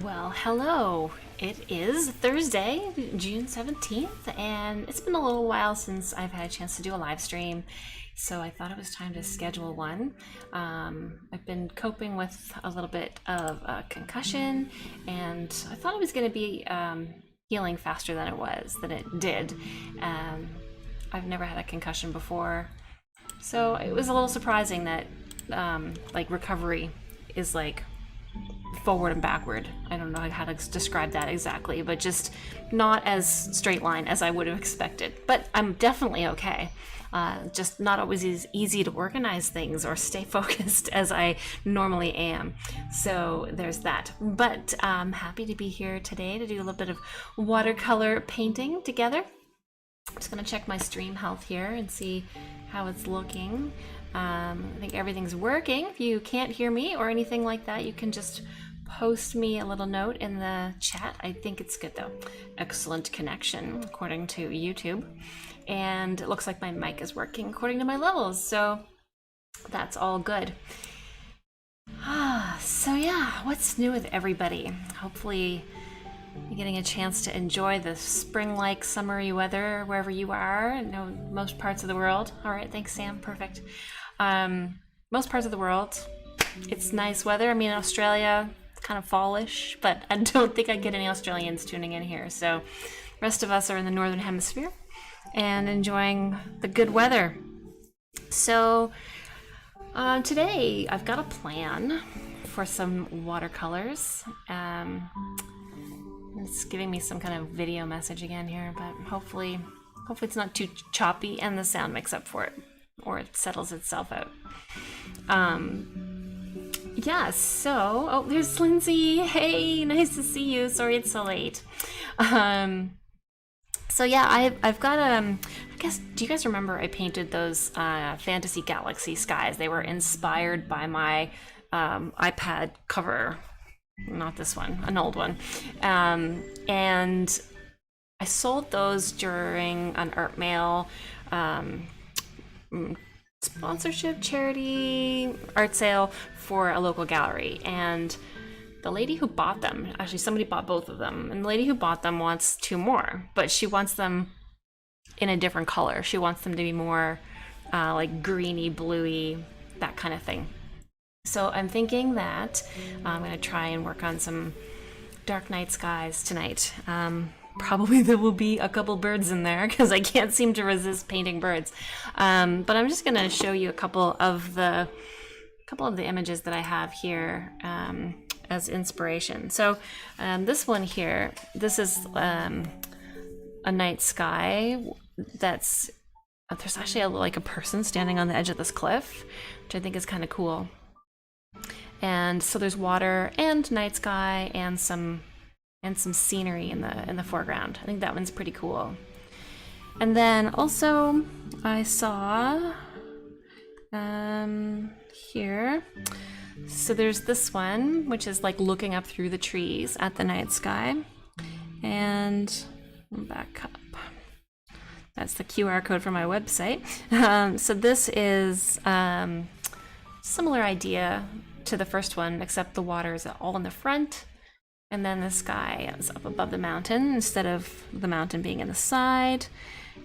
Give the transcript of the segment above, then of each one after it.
Well, hello. It is Thursday, June 17th, and it's been a little while since I've had a chance to do a live stream, so I thought it was time to schedule one. I've been coping with a little bit of a concussion, and I thought it was going to be healing faster than it did. I've never had a concussion before, so it was a little surprising that like recovery is like forward and backward. I don't know how to describe that exactly, but just not as straight line as I would have expected. But I'm definitely okay. Just not always as easy to organize things or stay focused as I normally am. So there's that. But I'm happy to be here today to do a little bit of watercolor painting together. I'm just going to check my stream health here and see how it's looking. I think everything's working. If you can't hear me or anything like that, you can just post me a little note in the chat. I think it's good though. Excellent connection according to YouTube. And it looks like my mic is working according to my levels, so that's all good. So yeah, what's new with everybody? Hopefully you're getting a chance to enjoy the spring-like summery weather wherever you are. I know most parts of the world. All right, thanks Sam, perfect. Most parts of the world, it's nice weather. I mean, in Australia, it's kind of fallish, but I don't think I get any Australians tuning in here. So the rest of us are in the Northern Hemisphere and enjoying the good weather. So today I've got a plan for some watercolors. It's giving me some kind of video message again here, but hopefully it's not too choppy and the sound makes up for it, or it settles itself out. Yeah, so, oh, there's Lindsay. Hey, nice to see you. Sorry it's so late. So yeah, I've got, I guess, do you guys remember I painted those Fantasy Galaxy skies? They were inspired by my iPad cover. Not this one, an old one. And I sold those during an art mail sponsorship charity art sale for a local gallery. And the lady who bought them, actually somebody bought both of them, and the lady who bought them wants two more, but she wants them in a different color. She wants them to be more like greeny, bluey, that kind of thing. So I'm thinking that I'm going to try and work on some dark night skies tonight. Probably there will be a couple birds in there because I can't seem to resist painting birds. But I'm just going to show you a couple of the images that I have here as inspiration. So this one here, this is a night sky that's, there's actually like a person standing on the edge of this cliff, which I think is kind of cool. And so there's water and night sky and some scenery in the foreground. I think that one's pretty cool. And then also I saw here, so there's this one which is like looking up through the trees at the night sky, and back up. That's the QR code for my website. So this is similar idea to the first one, except the water is all in the front, and then the sky is up above the mountain instead of the mountain being in the side.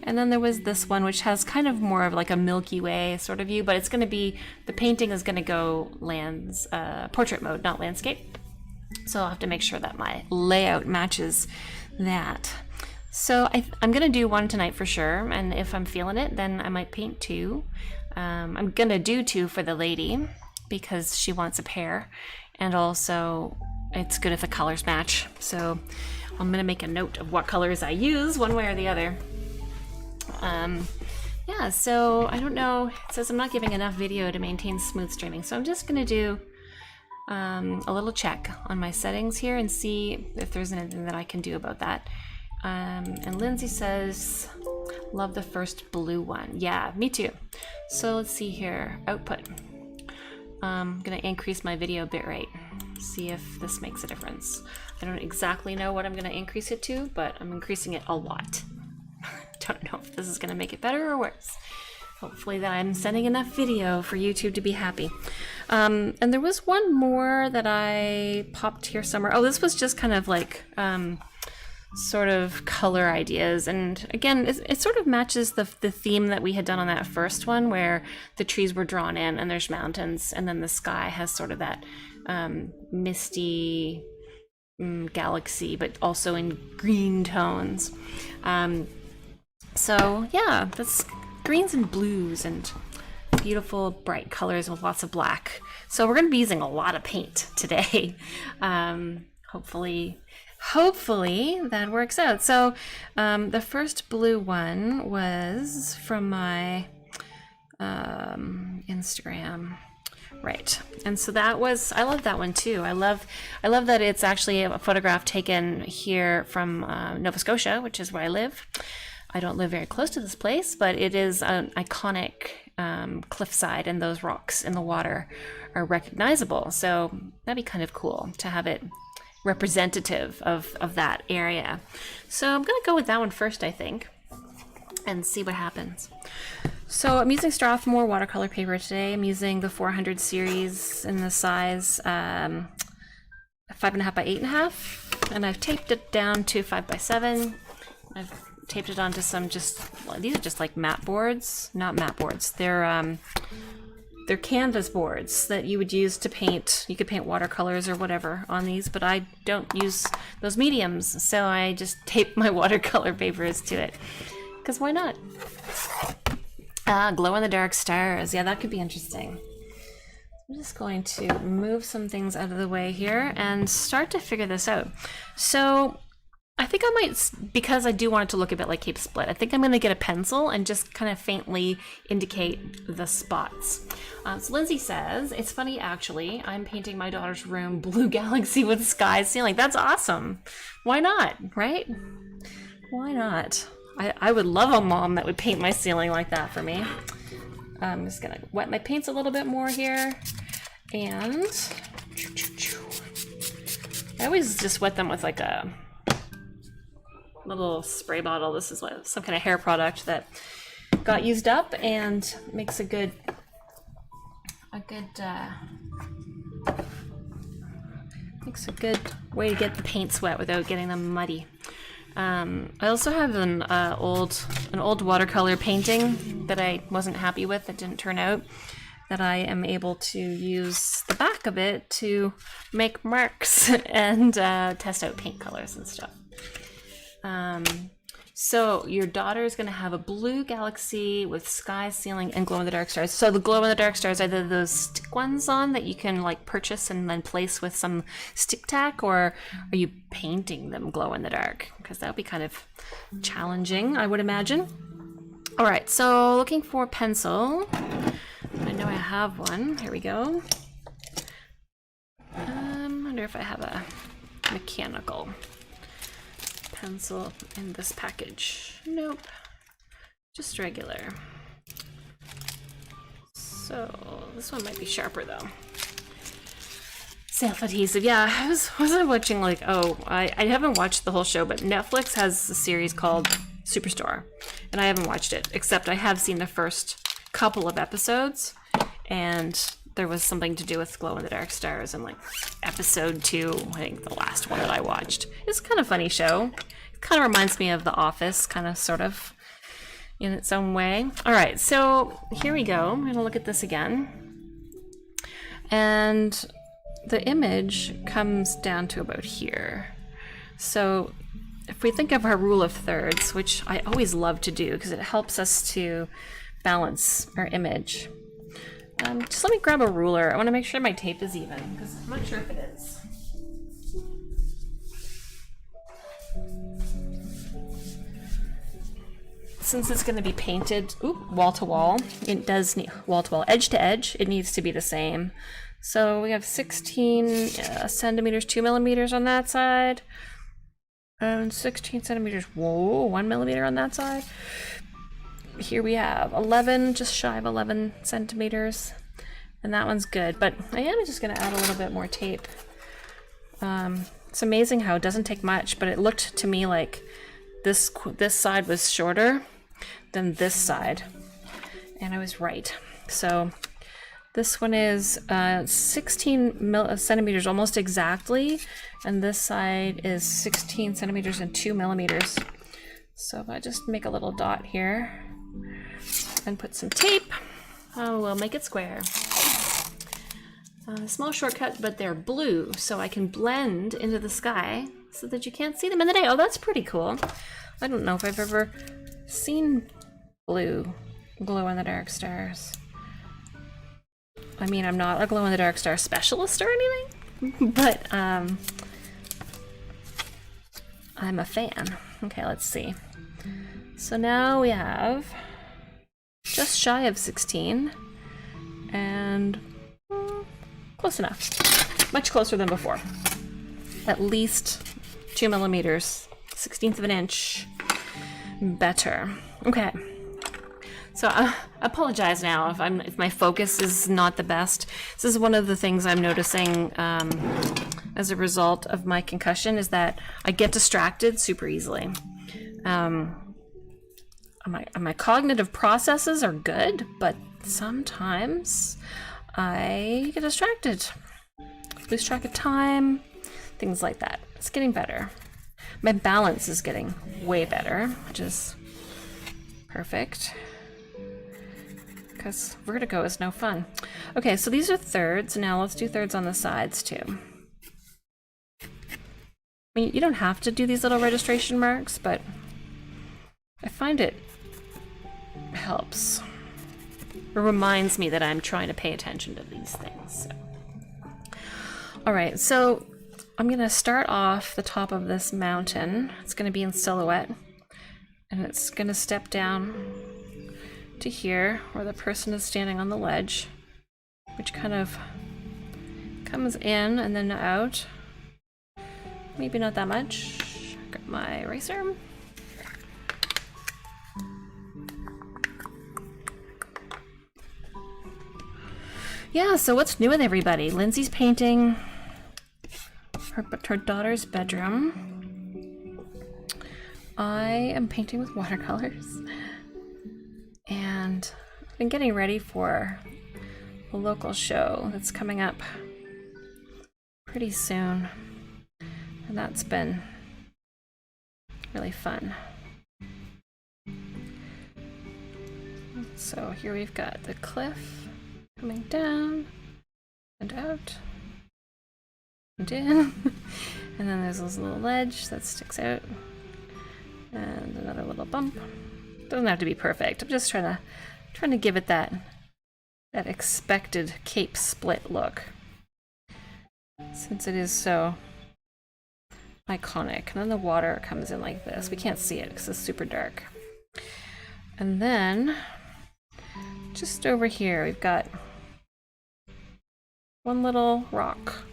And then there was this one which has kind of more of like a Milky Way sort of view, but it's going to be, the painting is going to go portrait mode, not landscape. So I'll have to make sure that my layout matches that. So I'm going to do one tonight for sure, and if I'm feeling it, then I might paint two. I'm going to do two for the lady because she wants a pair, and also it's good if the colors match. So I'm going to make a note of what colors I use one way or the other. Yeah, so I don't know, it says I'm not giving enough video to maintain smooth streaming, so I'm just going to do a little check on my settings here and see if there's anything that I can do about that. And Lindsay says, love the first blue one. Yeah, me too. So let's see here, output. I'm gonna increase my video bitrate, see if this makes a difference. I don't exactly know what I'm gonna increase it to, but I'm increasing it a lot. Don't know if this is gonna make it better or worse. hopefully that I'm sending enough video for YouTube to be happy. And there was one more that I popped here somewhere. Oh, this was just kind of like sort of color ideas, and again it sort of matches the theme that we had done on that first one, where the trees were drawn in and there's mountains, and then the sky has sort of that misty galaxy, but also in green tones. So yeah, that's greens and blues and beautiful bright colors with lots of black. So we're going to be using a lot of paint today. Hopefully that works out. So the first blue one was from my Instagram, right? And so that was, I love that one too. I love that it's actually a photograph taken here from Nova Scotia, which is where I live. I don't live very close to this place, but it is an iconic cliffside, and those rocks in the water are recognizable. So that'd be kind of cool to have it representative of that area. So I'm gonna go with that one first, I think, and see what happens. So I'm using Strathmore watercolor paper today. I'm using the 400 series in the size 5.5 by 8.5, and I've taped it down to 5 by 7. I've taped it onto some these are just like mat boards, not mat boards. They're canvas boards that you would use to paint. You could paint watercolors or whatever on these, but I don't use those mediums, so I just tape my watercolor papers to it. Because why not? Glow-in-the-dark stars. Yeah, that could be interesting. I'm just going to move some things out of the way here and start to figure this out. So I think I might, because I do want it to look a bit like Cape Split, I think I'm going to get a pencil and just kind of faintly indicate the spots. So Lindsay says, it's funny actually, I'm painting my daughter's room blue galaxy with sky ceiling. That's awesome. Why not, right? Why not? I would love a mom that would paint my ceiling like that for me. I'm just going to wet my paints a little bit more here. And I always just wet them with like a little spray bottle. This is like some kind of hair product that got used up and makes a good way to get the paints wet without getting them muddy. I also have an old watercolor painting that I wasn't happy with, that didn't turn out, that I am able to use the back of it to make marks and test out paint colors and stuff. So your daughter is going to have a blue galaxy with sky ceiling and glow-in-the-dark stars. So the glow-in-the-dark stars are those stick ones on that you can like purchase and then place with some stick tack, or are you painting them glow-in-the-dark? Because that would be kind of challenging, I would imagine. All right, so looking for pencil. I know I have one. Here we go. I wonder if I have a mechanical pencil in this package. Nope, just regular. So this one might be sharper though. Self-adhesive. Yeah, I was watching like, I haven't watched the whole show, but Netflix has a series called Superstore, and I haven't watched it, except I have seen the first couple of episodes, and there was something to do with glow-in-the-dark stars in like episode 2, I think the last one that I watched. It's kind of funny show. It kind of reminds me of The Office, kind of sort of in its own way. All right, so here we go. I'm gonna look at this again. And the image comes down to about here. So if we think of our rule of thirds, which I always love to do because it helps us to balance our image. Just let me grab a ruler. I want to make sure my tape is even, because I'm not sure if it is. Since it's going to be painted wall to wall, it does need wall to wall, edge to edge, it needs to be the same. So we have 16 centimeters, 2 millimeters on that side, and 16 centimeters, 1 millimeter on that side. Here we have 11, just shy of 11 centimeters, and that one's good, but I am just going to add a little bit more tape. It's amazing how it doesn't take much, but it looked to me like this side was shorter than this side, and I was right. So this one is 16 centimeters almost exactly, and this side is 16 centimeters and 2 millimeters. So if I just make a little dot here and put some tape, we'll make it square. Small shortcut, but they're blue, so I can blend into the sky so that you can't see them in the day. Oh, that's pretty cool. I don't know if I've ever seen blue glow-in-the-dark stars. I mean, I'm not a glow-in-the-dark star specialist or anything, but I'm a fan. Okay, let's see. So now we have just shy of 16, and close enough. Much closer than before. At least 2 millimeters, 1/16 of an inch. Better. Okay. So I apologize now if my focus is not the best. This is one of the things I'm noticing as a result of my concussion, is that I get distracted super easily. My cognitive processes are good, but sometimes I get distracted. Lose track of time, things like that. It's getting better. My balance is getting way better, which is perfect, because vertigo is no fun. Okay, so these are thirds. Now let's do thirds on the sides too. I mean, you don't have to do these little registration marks, but I find it helps. It reminds me that I'm trying to pay attention to these things. So. All right, so I'm gonna start off the top of this mountain. It's gonna be in silhouette, and it's gonna step down to here where the person is standing on the ledge, which kind of comes in and then out. Maybe not that much. Got my eraser. Yeah, so what's new with everybody? Lindsay's painting her daughter's bedroom. I am painting with watercolors. And I've been getting ready for a local show that's coming up pretty soon. And that's been really fun. So here we've got the cliff coming down and out and in. And then there's this little ledge that sticks out. And another little bump. Doesn't have to be perfect. I'm just trying to give it that expected Cape split look, since it is so iconic. And then the water comes in like this. We can't see it because it's super dark. And then just over here we've got one little rock,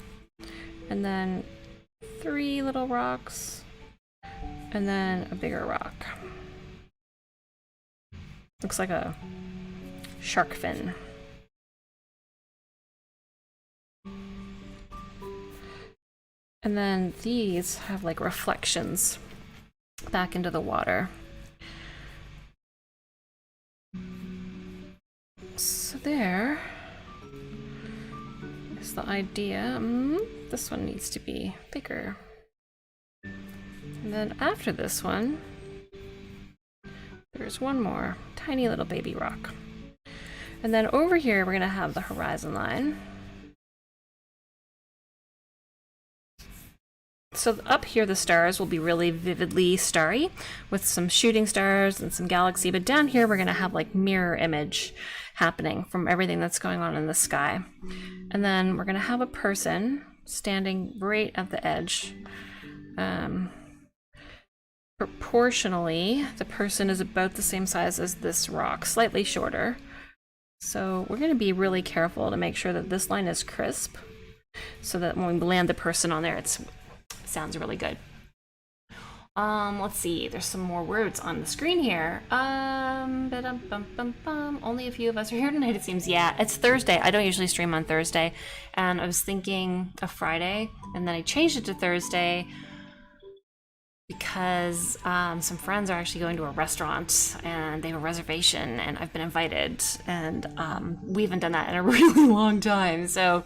and then 3 little rocks, and then a bigger rock. Looks like a shark fin. And then these have like reflections back into the water. So there is the idea. This one needs to be bigger. And then after this one, there's one more tiny little baby rock. And then over here, we're gonna have the horizon line. So up here, the stars will be really vividly starry with some shooting stars and some galaxy. But down here, we're gonna have like mirror image happening from everything that's going on in the sky. And then we're gonna have a person standing right at the edge. Proportionally, the person is about the same size as this rock, slightly shorter. So we're going to be really careful to make sure that this line is crisp, so that when we land the person on there, it sounds really good. Let's see, there's some more words on the screen here. Only a few of us are here tonight, it seems. Yeah, it's Thursday. I don't usually stream on Thursday, and I was thinking of Friday, and then I changed it to Thursday because some friends are actually going to a restaurant and they have a reservation and I've been invited, and we haven't done that in a really long time. So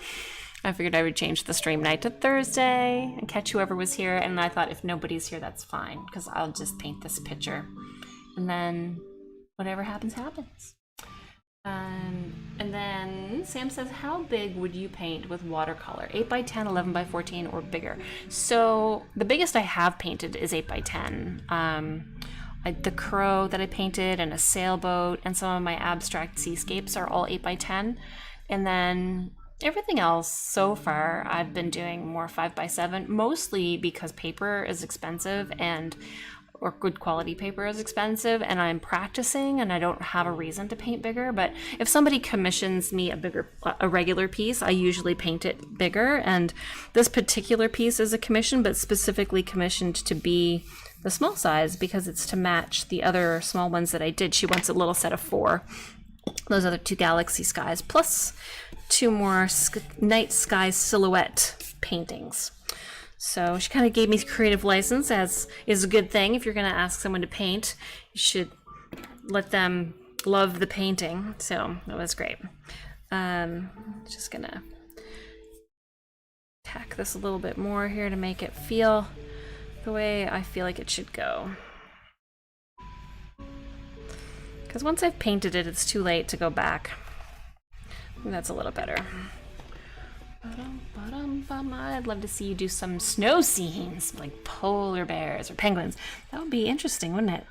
I figured I would change the stream night to Thursday and catch whoever was here. And I thought if nobody's here, that's fine, because I'll just paint this picture and then whatever happens, happens. And then Sam says, how big would you paint with watercolor? 8 by 10, 11 by 14, or bigger? So the biggest I have painted is 8 by 10. The crow that I painted and a sailboat and some of my abstract seascapes are all 8 by 10. And then everything else so far I've been doing more 5 by 7, mostly because paper is expensive or good quality paper is expensive, and I'm practicing and I don't have a reason to paint bigger. But if somebody commissions me a regular piece, I usually paint it bigger. And this particular piece is a commission, but specifically commissioned to be the small size because it's to match the other small ones that I did. She wants a little set of 4. Those other 2 galaxy skies, plus 2 more night sky silhouette paintings. So she kind of gave me creative license, as is a good thing. If you're going to ask someone to paint, you should let them love the painting. So that was great. Just going to tack this a little bit more here to make it feel the way I feel like it should go. Because once I've painted it, it's too late to go back. I think that's a little better. I'd love to see you do some snow scenes, like polar bears or penguins. That would be interesting, wouldn't it?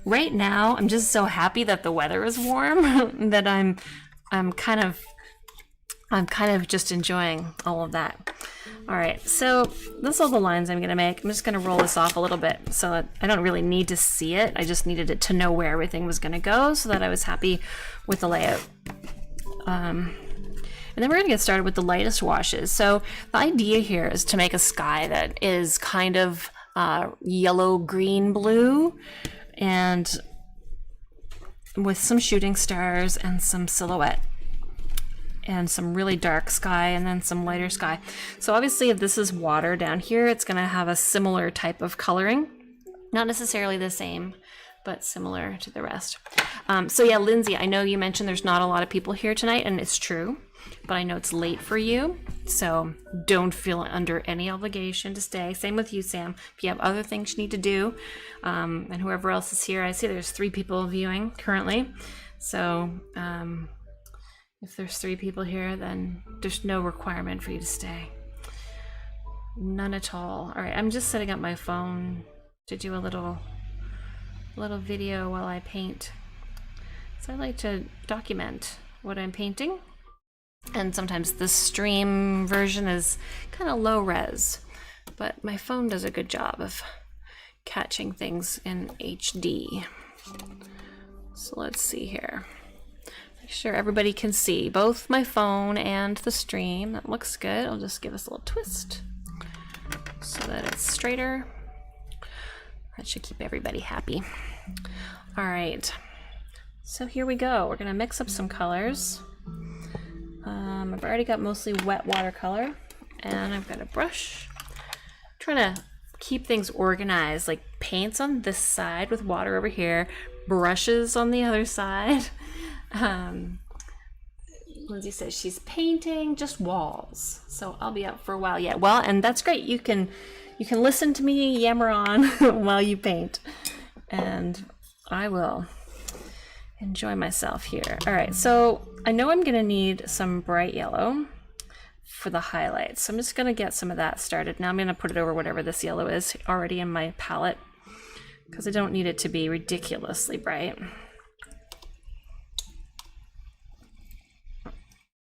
Right now, I'm just so happy that the weather is warm that I'm kind of just enjoying all of that. All right, so that's all the lines I'm gonna make. I'm just gonna roll this off a little bit so that I don't really need to see it. I just needed it to know where everything was gonna go so that I was happy with the layout. And then we're going to get started with the lightest washes. So the idea here is to make a sky that is kind of yellow, green, blue, and with some shooting stars and some silhouette and some really dark sky and then some lighter sky. So obviously if this is water down here, it's going to have a similar type of coloring. Not necessarily the same, but similar to the rest. So yeah, Lindsay, I know you mentioned there's not a lot of people here tonight, and it's true. But I know it's late for you, so don't feel under any obligation to stay. Same with you, Sam. If you have other things you need to do, and whoever else is here, I see there's 3 people viewing currently. So if there's 3 people here, then there's no requirement for you to stay. None at all. All right, I'm just setting up my phone to do a little video while I paint. So I like to document what I'm painting. And sometimes the stream version is kind of low res, but my phone does a good job of catching things in HD. So let's see here. Make sure everybody can see both my phone and the stream. That looks good. I'll just give us a little twist so that it's straighter. That should keep everybody happy. All right, so here we go. We're gonna mix up some colors. I've already got mostly wet watercolor, and I've got a brush. I'm trying to keep things organized, like paints on this side with water over here, brushes on the other side. Lindsay says she's painting just walls, so I'll be up for a while yet. Well, and that's great. You can listen to me yammer on while you paint, and I will enjoy myself here. All right, so I know I'm gonna need some bright yellow for the highlights. So I'm just gonna get some of that started. Now I'm gonna put it over whatever this yellow is already in my palette, because I don't need it to be ridiculously bright.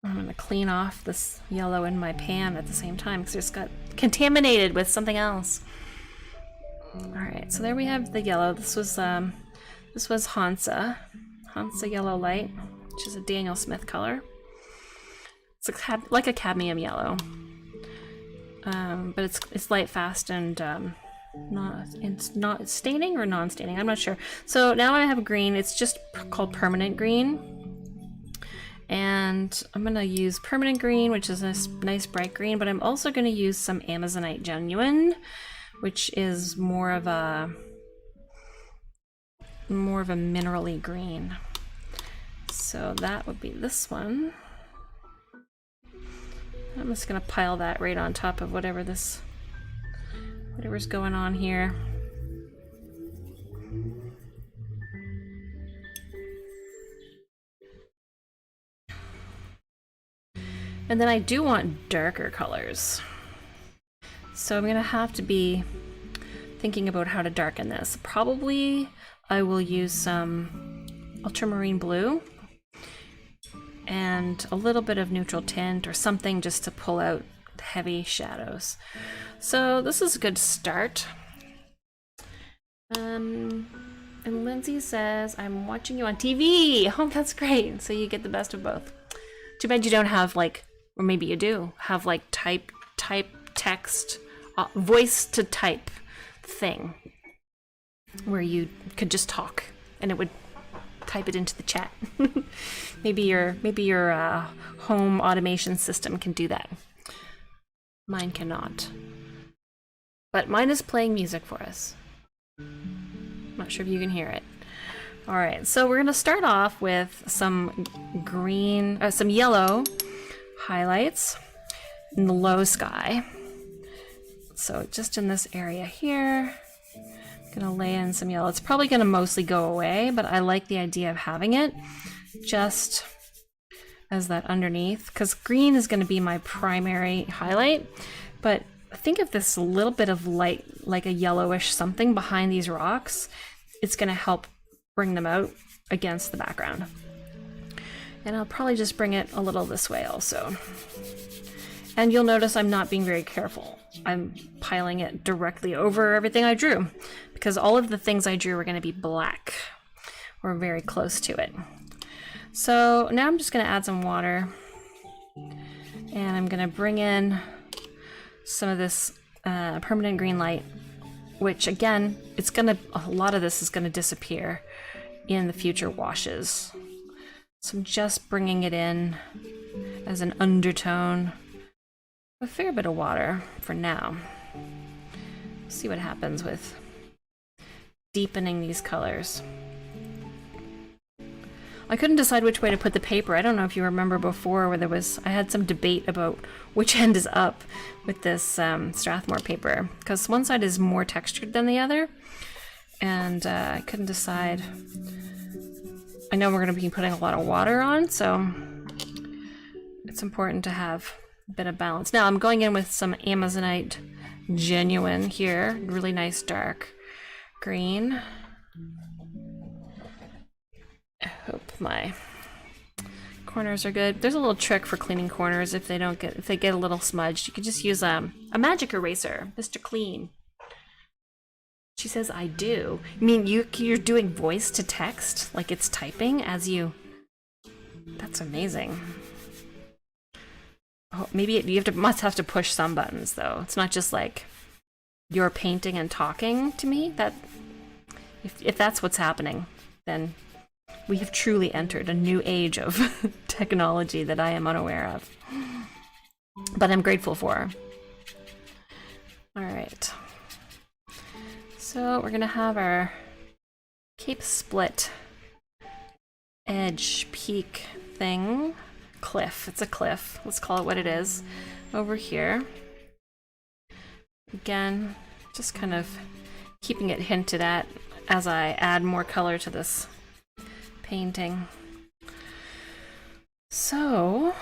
I'm gonna clean off this yellow in my pan at the same time because it's got contaminated with something else. All right, so there we have the yellow. This was Hansa Yellow Light, which is a Daniel Smith color. It's like a cadmium yellow, but it's light, fast, and it's not staining or non-staining. I'm not sure. So now I have a green. It's just called permanent green. And I'm gonna use permanent green, which is a nice bright green, but I'm also gonna use some Amazonite Genuine, which is more of a minerally green. So that would be this one. I'm just gonna pile that right on top of whatever's going on here. And then I do want darker colors. So I'm gonna have to be thinking about how to darken this. Probably I will use some ultramarine blue and a little bit of neutral tint or something just to pull out the heavy shadows. So this is a good start. And Lindsay says, I'm watching you on TV. Oh, that's great. So you get the best of both. Too bad you don't have like, or maybe you do, have like type text, voice to type thing where you could just talk and it would type it into the chat. maybe your home automation system can do that. Mine cannot. But mine is playing music for us. Not sure if you can hear it. All right, so we're gonna start off with some some yellow highlights in the low sky. So just in this area here, I'm gonna lay in some yellow. It's probably gonna mostly go away, but I like the idea of having it just as that underneath, because green is gonna be my primary highlight, but think of this little bit of light, like a yellowish something behind these rocks. It's gonna help bring them out against the background. And I'll probably just bring it a little this way also. And you'll notice I'm not being very careful. I'm piling it directly over everything I drew because all of the things I drew are going to be black or very close to it. So now I'm just going to add some water and I'm going to bring in some of this permanent green light, which again, a lot of this is going to disappear in the future washes. So I'm just bringing it in as an undertone. A fair bit of water for now. See what happens with deepening these colors. I couldn't decide which way to put the paper. I don't know if you remember before where I had some debate about which end is up with this Strathmore paper, because one side is more textured than the other, and I couldn't decide. I know we're going to be putting a lot of water on, so it's important to have a bit of balance. Now I'm going in with some Amazonite Genuine here, really nice dark green. I hope my corners are good. There's a little trick for cleaning corners if they get a little smudged. You can just use a magic eraser, Mr. Clean. She says, I do. I mean, you're doing voice to text, like it's typing as you... That's amazing. Oh, maybe you must have to push some buttons, though. It's not just like you're painting and talking to me. That if that's what's happening, then we have truly entered a new age of technology that I am unaware of. But I'm grateful for. All right. So we're gonna have our Cape Split edge peak thing. Cliff. It's a cliff. Let's call it what it is. Over here. Again, just kind of keeping it hinted at as I add more color to this painting. So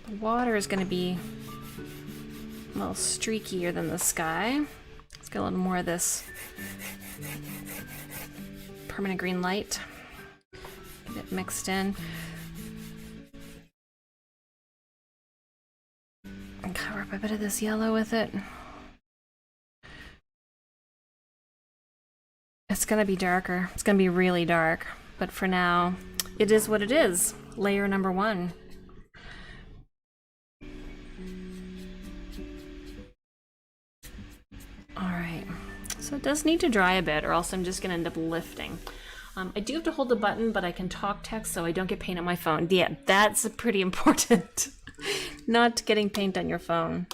the water is going to be a little streakier than the sky. Let's get a little more of this permanent green light. Get it mixed in. And cover up a bit of this yellow with it. It's gonna be darker. It's gonna be really dark. But for now, it is what it is. Layer number 1. Alright, so it does need to dry a bit or else I'm just gonna end up lifting. I do have to hold the button, but I can talk text so I don't get paint on my phone. Yeah, that's pretty important. Not getting paint on your phone.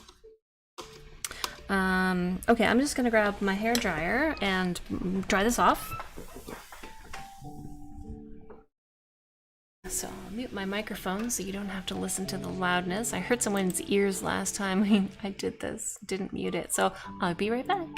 Okay, I'm just gonna grab my hair dryer and dry this off. So I'll mute my microphone so you don't have to listen to the loudness. I hurt someone's ears last time I did this, didn't mute it. So I'll be right back.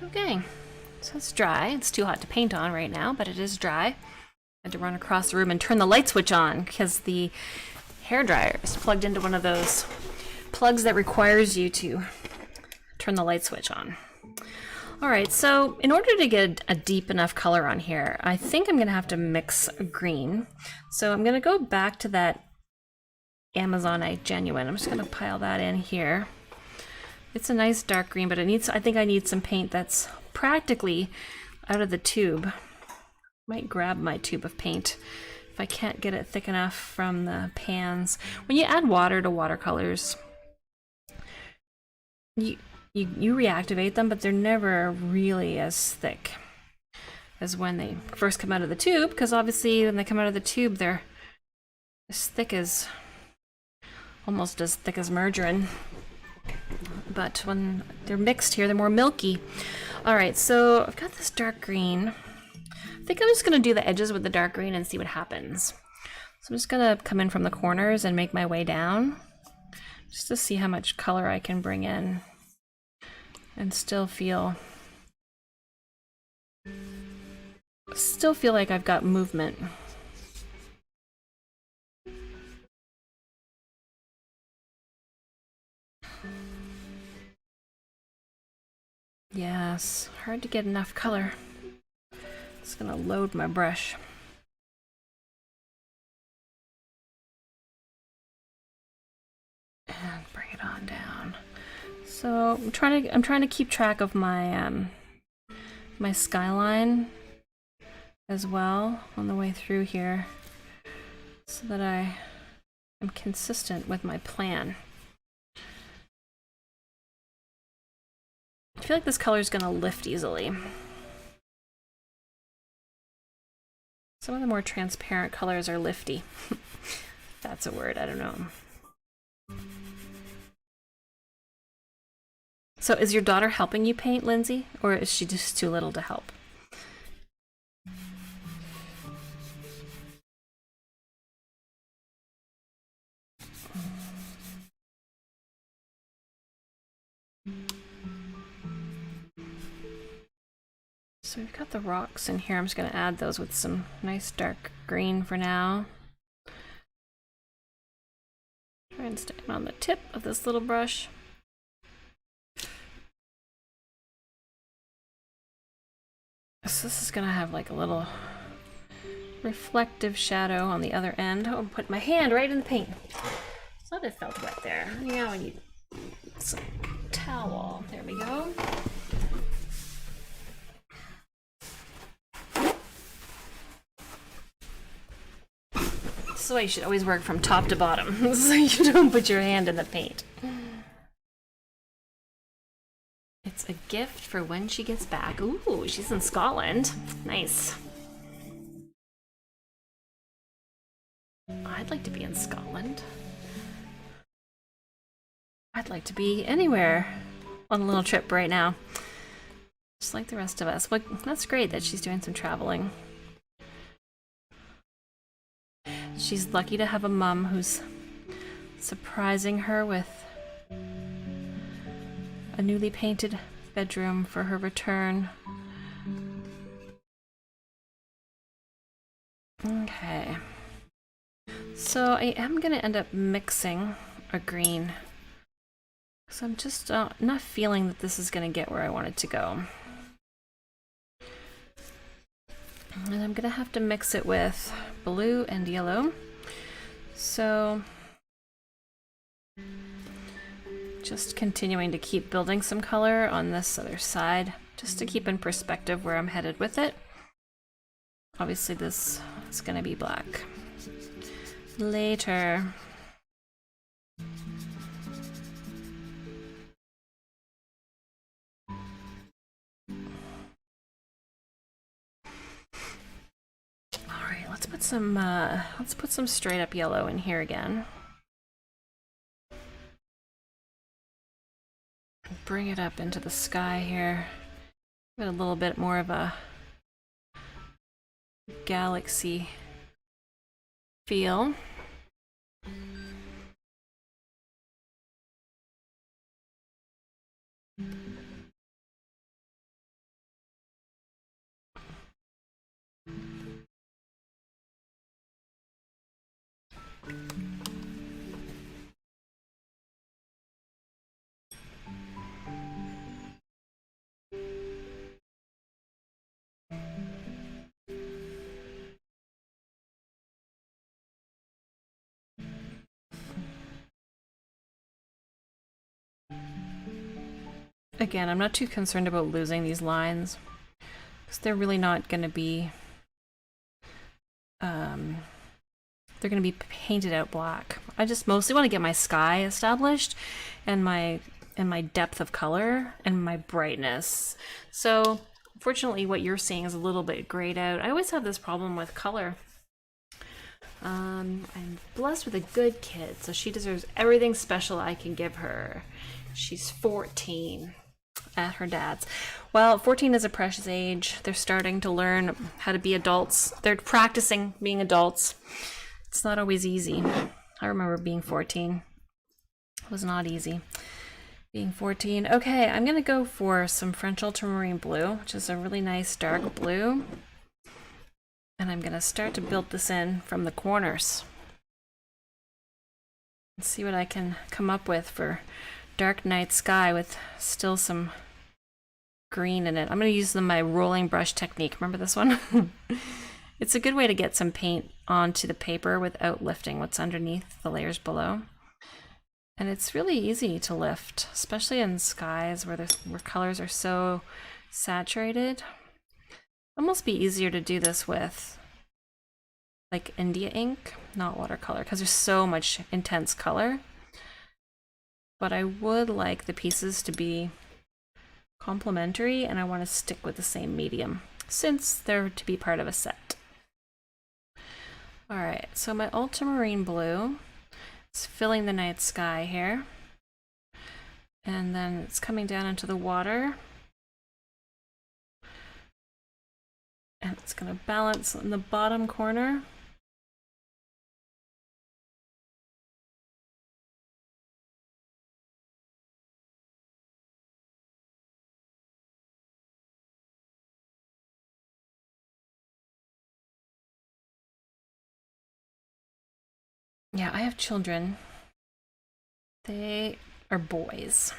Okay, so it's dry. It's too hot to paint on right now, but it is dry. I had to run across the room and turn the light switch on because the hairdryer is plugged into one of those plugs that requires you to turn the light switch on. All right, so in order to get a deep enough color on here, I think I'm gonna have to mix green. So I'm gonna go back to that Amazonite Genuine. I'm just gonna pile that in here. It's a nice dark green, but I think I need some paint that's practically out of the tube. Might grab my tube of paint if I can't get it thick enough from the pans. When you add water to watercolors, you reactivate them, but they're never really as thick as when they first come out of the tube, because obviously when they come out of the tube, they're almost as thick as margarine. But when they're mixed here, they're more milky. All right, so I've got this dark green. I think I'm just gonna do the edges with the dark green and see what happens. So I'm just gonna come in from the corners and make my way down, just to see how much color I can bring in and still feel like I've got movement. Yes, hard to get enough color. Just gonna load my brush. And bring it on down. So I'm trying to keep track of my my skyline as well on the way through here, so that I am consistent with my plan. I feel like this color is going to lift easily. Some of the more transparent colors are lifty. That's a word, I don't know. So is your daughter helping you paint, Lindsay? Or is she just too little to help? So we've got the rocks in here. I'm just going to add those with some nice dark green for now. Try and stick them on the tip of this little brush. So this is going to have like a little reflective shadow on the other end. Oh, I'm putting my hand right in the paint. So it felt wet there. Now I need some towel. There we go. This is why you should always work from top to bottom, so you don't put your hand in the paint. It's a gift for when she gets back. Ooh, she's in Scotland. Nice. I'd like to be in Scotland. I'd like to be anywhere on a little trip right now. just like the rest of us. Well, that's great that she's doing some traveling. She's lucky to have a mom who's surprising her with a newly painted bedroom for her return. Okay. So I am going to end up mixing a green. So I'm just not feeling that this is going to get where I want it to go. And I'm going to have to mix it with blue and yellow. So just continuing to keep building some color on this other side, just to keep in perspective where I'm headed with it. Obviously this is going to be black later. Let's put some straight up yellow in here again. Bring it up into the sky here. Give it a little bit more of a galaxy feel. Again, I'm not too concerned about losing these lines because they're really not going to be they're going to be painted out black. I just mostly want to get my sky established and my depth of color and my brightness. So fortunately what you're seeing is a little bit grayed out. I always have this problem with color. I'm blessed with a good kid, so she deserves everything special I can give her. She's 14 at her dad's. Well, 14 is a precious age. They're starting to learn how to be adults. They're practicing being adults. It's not always easy. I remember being 14. It was not easy being 14. Okay, I'm gonna go for some French ultramarine blue, which is a really nice dark blue. And I'm gonna start to build this in from the corners. Let's see what I can come up with for dark night sky with still some green in it. I'm going to use my rolling brush technique. Remember this one? It's a good way to get some paint onto the paper without lifting what's underneath the layers below. And it's really easy to lift, especially in skies where colors are so saturated. Almost be easier to do this with like India ink, not watercolor, because there's so much intense color. But I would like the pieces to be complementary, and I want to stick with the same medium since they're to be part of a set. All right, so my ultramarine blue is filling the night sky here, and then it's coming down into the water, and it's going to balance in the bottom corner. Yeah, I have children. They are boys.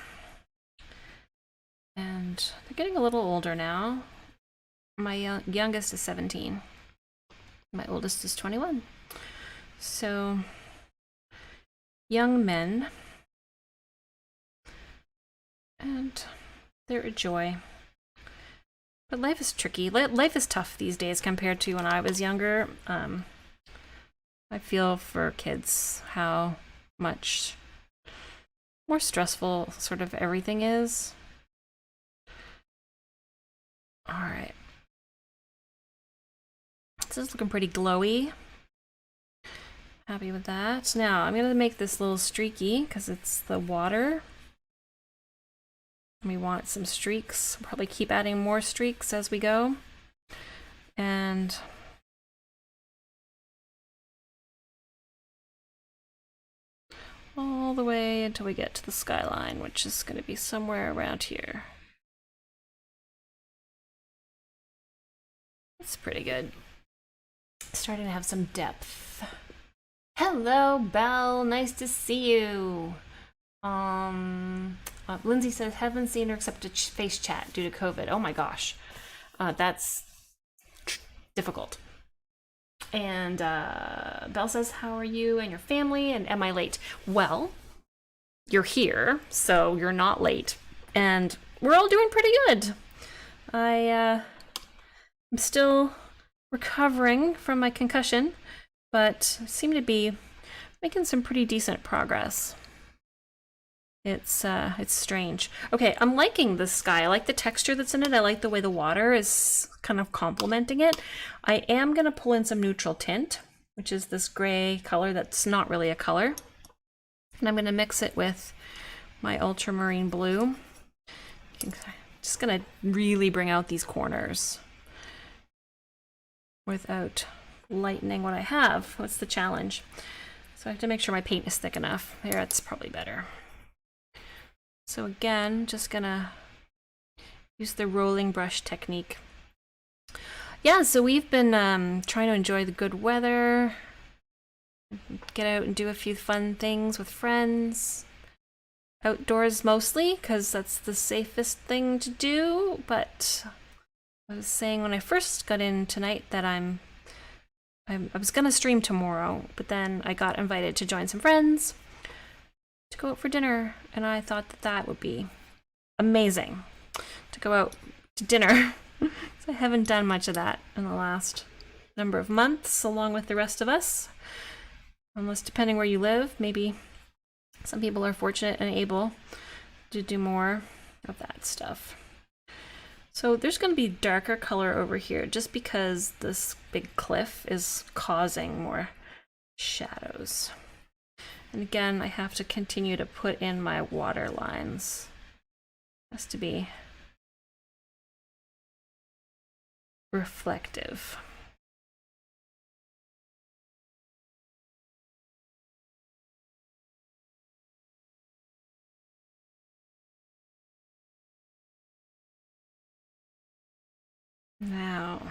And they're getting a little older now. My youngest is 17. My oldest is 21. So, young men. And they're a joy. But life is tricky. Life is tough these days compared to when I was younger. I feel for kids how much more stressful sort of everything is. All right. This is looking pretty glowy. Happy with that. Now I'm going to make this little streaky because it's the water. We want some streaks. We'll probably keep adding more streaks as we go. And all the way until we get to the skyline, which is going to be somewhere around here. It's pretty good. Starting to have some depth. Hello, Belle. Nice to see you. Lindsay says, haven't seen her except a face chat due to COVID. Oh my gosh. That's difficult. And Belle says, how are you and your family? And am I late? Well, you're here, so you're not late. And we're all doing pretty good. I'm still recovering from my concussion, but seem to be making some pretty decent progress. It's strange. Okay, I'm liking this sky. I like the texture that's in it. I like the way the water is kind of complementing it. I am going to pull in some neutral tint, which is this gray color that's not really a color. And I'm going to mix it with my ultramarine blue. I'm just going to really bring out these corners without lightening what I have. What's the challenge? So I have to make sure my paint is thick enough. Here, that's probably better. So again, just gonna use the rolling brush technique. Yeah, so we've been trying to enjoy the good weather, get out and do a few fun things with friends. Outdoors mostly, because that's the safest thing to do, but I was saying when I first got in tonight that I was gonna stream tomorrow, but then I got invited to join some friends to go out for dinner, and I thought that that would be amazing to go out to dinner. So I haven't done much of that in the last number of months, along with the rest of us. Unless, depending where you live, maybe some people are fortunate and able to do more of that stuff. So there's going to be darker color over here just because this big cliff is causing more shadows. And again, I have to continue to put in my water lines. It has to be reflective. Now,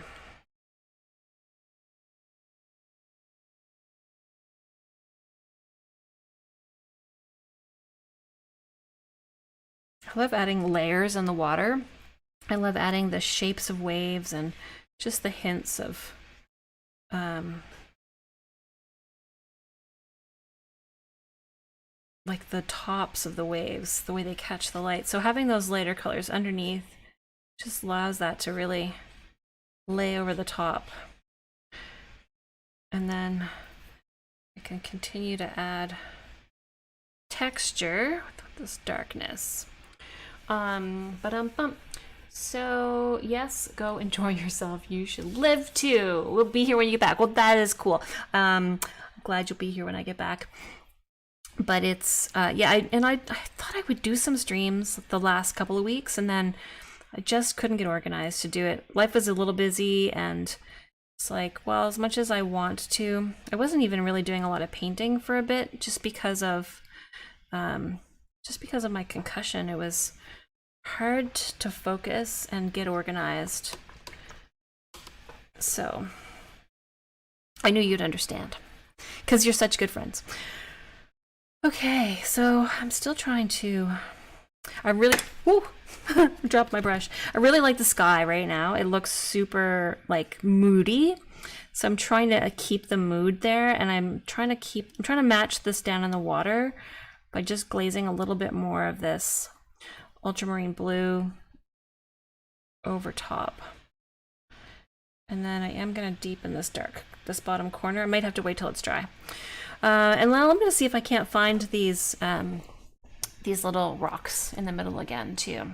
I love adding layers in the water. I love adding the shapes of waves and just the hints of like the tops of the waves, the way they catch the light. So having those lighter colors underneath just allows that to really lay over the top. And then I can continue to add texture with this darkness. So yes, go enjoy yourself. You should live too. We'll be here when you get back. Well, that is cool. I'm glad you'll be here when I get back. But it's yeah, I thought I would do some streams the last couple of weeks, and then I just couldn't get organized to do it. Life was a little busy, and it's like, well, as much as I want to, I wasn't even really doing a lot of painting for a bit, just because of my concussion. It was hard to focus and get organized. So I knew you'd understand, because you're such good friends. Okay, so I'm still trying to, I really, dropped my brush. I really like the sky right now. It looks super like moody. So I'm trying to keep the mood there, and I'm trying to match this down in the water by just glazing a little bit more of this ultramarine blue over top. And then I am going to deepen this bottom corner. I might have to wait till it's dry. And now I'm going to see if I can't find these little rocks in the middle again too.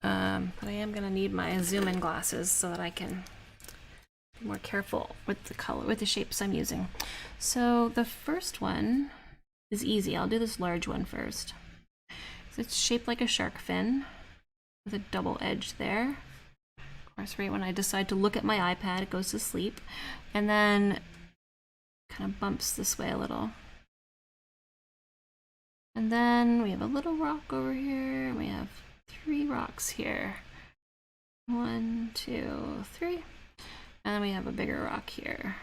But I am going to need my zoom in glasses so that I can be more careful with the color, with the shapes I'm using. So the first one is easy. I'll do this large one first. So it's shaped like a shark fin with a double edge there. Of course, right when I decide to look at my iPad, it goes to sleep. And then kind of bumps this way a little. And then we have a little rock over here, and we have 3 rocks here. 1, 2, 3. And then we have a bigger rock here.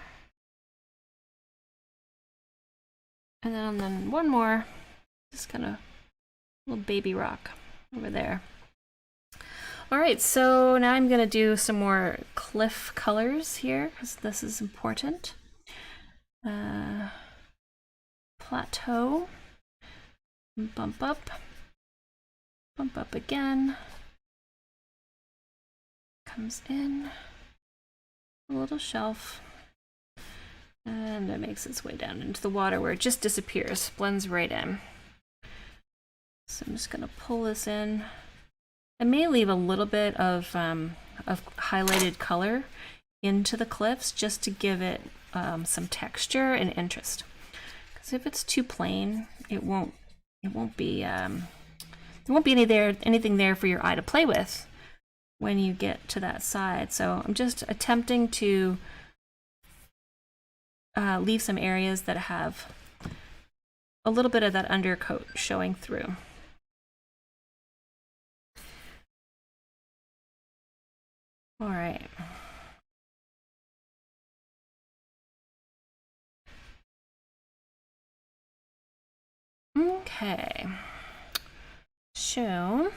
And then one more, just kind of little baby rock over there. All right, so now I'm gonna do some more cliff colors here, because this is important. Plateau, bump up again, comes in, a little shelf, and it makes its way down into the water where it just disappears, blends right in. So I'm just gonna pull this in. I may leave a little bit of highlighted color into the cliffs just to give it some texture and interest. Because if it's too plain, it won't be there won't be anything there for your eye to play with when you get to that side. So I'm just attempting to leave some areas that have a little bit of that undercoat showing through. All right. Okay. So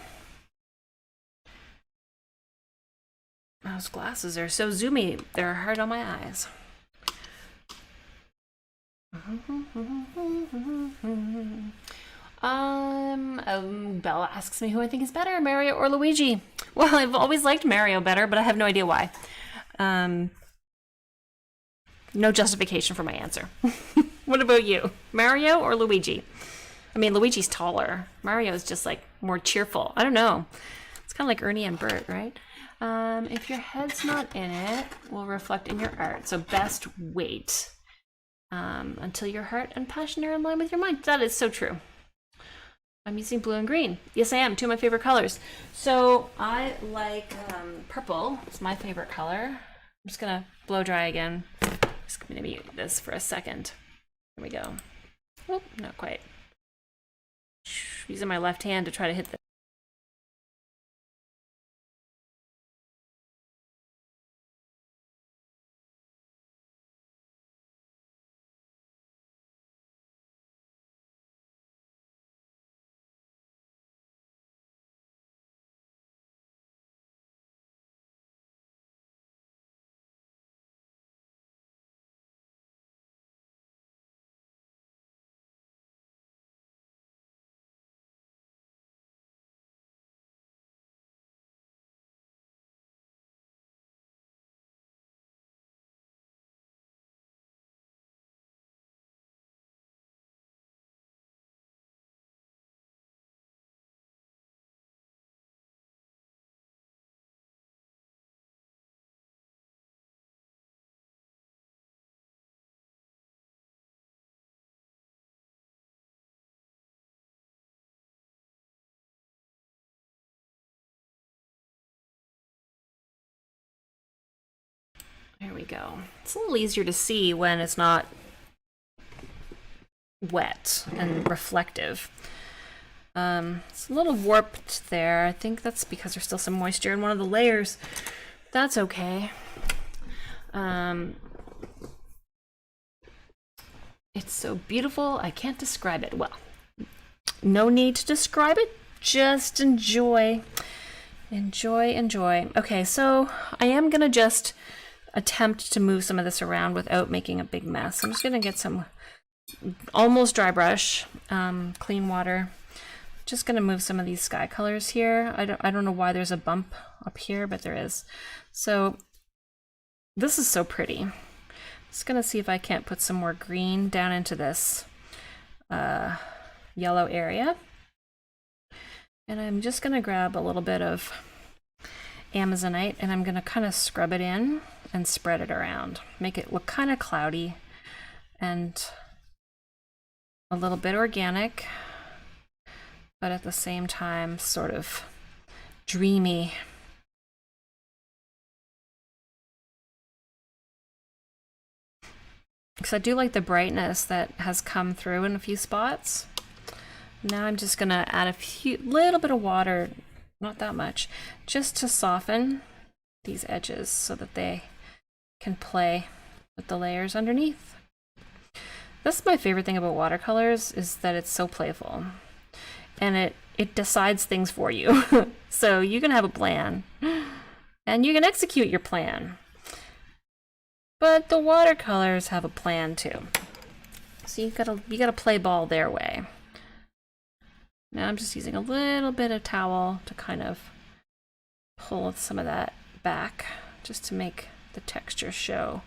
those glasses are so zoomy, they're hard on my eyes. Bella asks me who I think is better, Mario or Luigi. Well, I've always liked Mario better, but I have no idea why. No justification for my answer. What about you? Mario or Luigi? I mean, Luigi's taller. Mario's just like more cheerful. I don't know. It's kind of like Ernie and Bert, right? If your head's not in it, will reflect in your art. So best wait until your heart and passion are in line with your mind. That is so true. I'm using blue and green. Yes, I am. 2 of my favorite colors. So I like purple. It's my favorite color. I'm just gonna blow dry again. Just gonna mute this for a second. Here we go. Oh, not quite. Using my left hand to try to hit the. There we go. It's a little easier to see when it's not wet and reflective. It's a little warped there. I think that's because there's still some moisture in one of the layers. That's okay. It's so beautiful, I can't describe it. Well, no need to describe it, just enjoy. Enjoy. Okay, so I am gonna just attempt to move some of this around without making a big mess. I'm just gonna get some almost dry brush, clean water. Just gonna move some of these sky colors here. I don't know why there's a bump up here, but there is. So this is so pretty. Just gonna see if I can't put some more green down into this yellow area. And I'm just gonna grab a little bit of Amazonite and I'm gonna kind of scrub it in and spread it around. Make it look kind of cloudy and a little bit organic. but at the same time sort of dreamy. Because I do like the brightness that has come through in a few spots. Now I'm just gonna add a little bit of water, not that much, just to soften these edges so that they can play with the layers underneath. That's my favorite thing about watercolors, is that it's so playful. And it decides things for you. So you can have a plan and you can execute your plan. But the watercolors have a plan too. So you gotta play ball their way. Now I'm just using a little bit of towel to kind of pull some of that back, just to make the texture show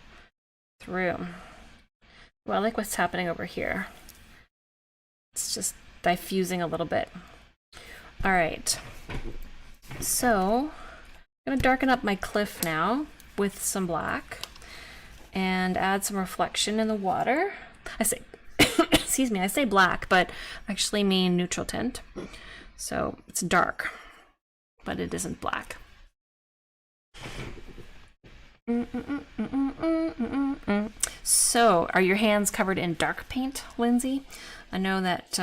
through. Well, I like what's happening over here. It's just diffusing a little bit. All right, so I'm gonna darken up my cliff now with some black and add some reflection in the water. I say, excuse me, I say black, but I actually mean neutral tint. So it's dark, but it isn't black. So, are your hands covered in dark paint, Lindsay? I know that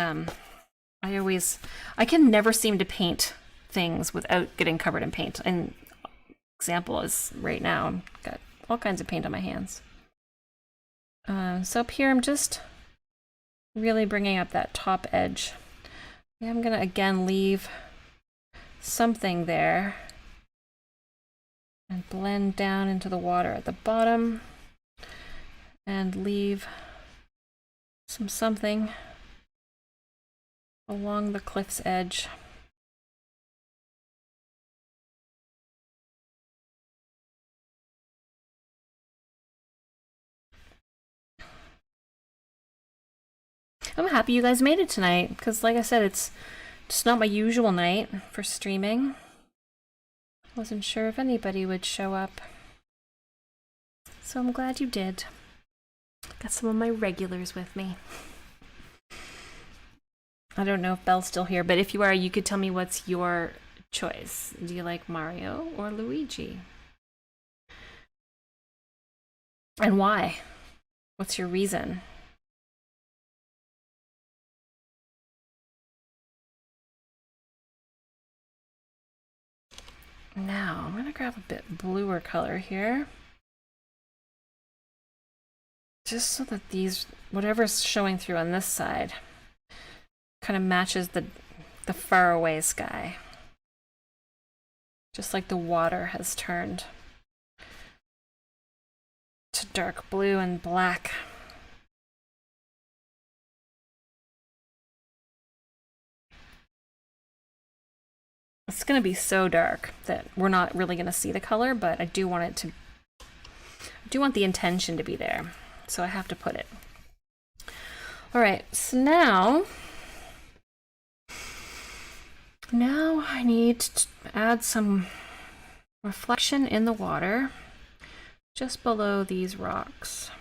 I can never seem to paint things without getting covered in paint. An example is right now, I've got all kinds of paint on my hands. So up here, I'm just really bringing up that top edge. I'm gonna again leave something there and blend down into the water at the bottom and leave something along the cliff's edge. I'm happy you guys made it tonight, because like I said, it's just not my usual night for streaming. Wasn't sure if anybody would show up. So I'm glad you did. Got some of my regulars with me. I don't know if Belle's still here, but if you are, you could tell me what's your choice. Do you like Mario or Luigi? And why? What's your reason? Now, I'm gonna grab a bit bluer color here. Just so that these, whatever's showing through on this side, kind of matches the faraway sky. Just like the water has turned to dark blue and black. It's going to be so dark that we're not really going to see the color, but I do want the intention to be there. So I have to put it. All right, so now I need to add some reflection in the water just below these rocks,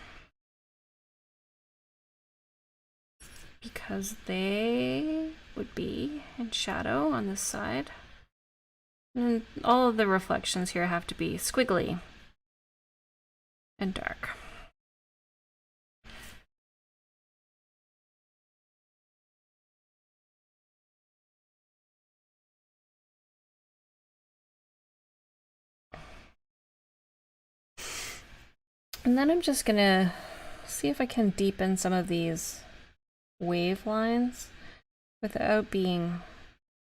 because they would be in shadow on this side. And all of the reflections here have to be squiggly and dark. And then I'm just gonna see if I can deepen some of these wave lines without being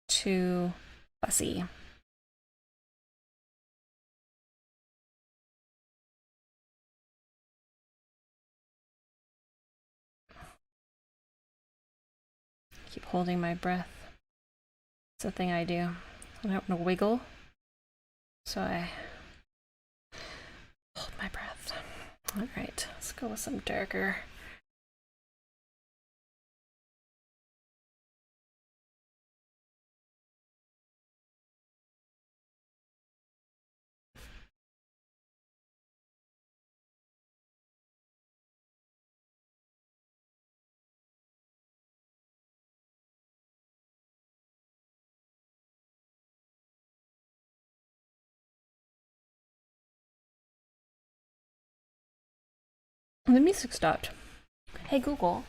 too fussy. Keep holding my breath. It's a thing I do. I don't want to wiggle, so I hold my breath. All right, let's go with some darker. The music stopped. Hey Google,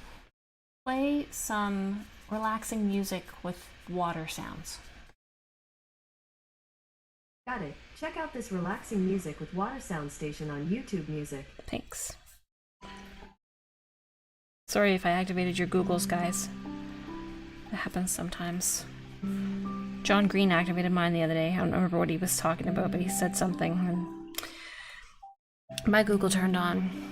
play some relaxing music with water sounds. Got it. Check out this relaxing music with water sound station on YouTube Music. Thanks. Sorry if I activated your Googles, guys. That happens sometimes. John Green activated mine the other day. I don't remember what he was talking about, but he said something and my Google turned on.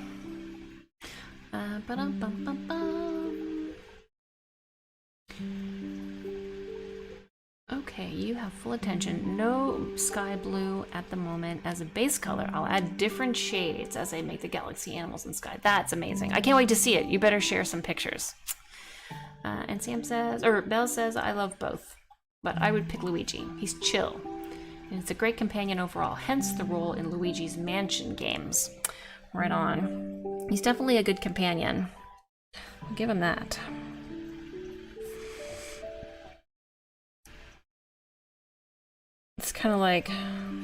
Okay, you have full attention. No sky blue at the moment as a base color. I'll add different shades as I make the galaxy, animals, and sky. That's amazing. I can't wait to see it. You better share some pictures. And Sam says, or Belle says, I love both, but I would pick Luigi. He's chill, and it's a great companion overall, hence the role in Luigi's Mansion games. Right on. He's definitely a good companion. I'll give him that. It's kind of like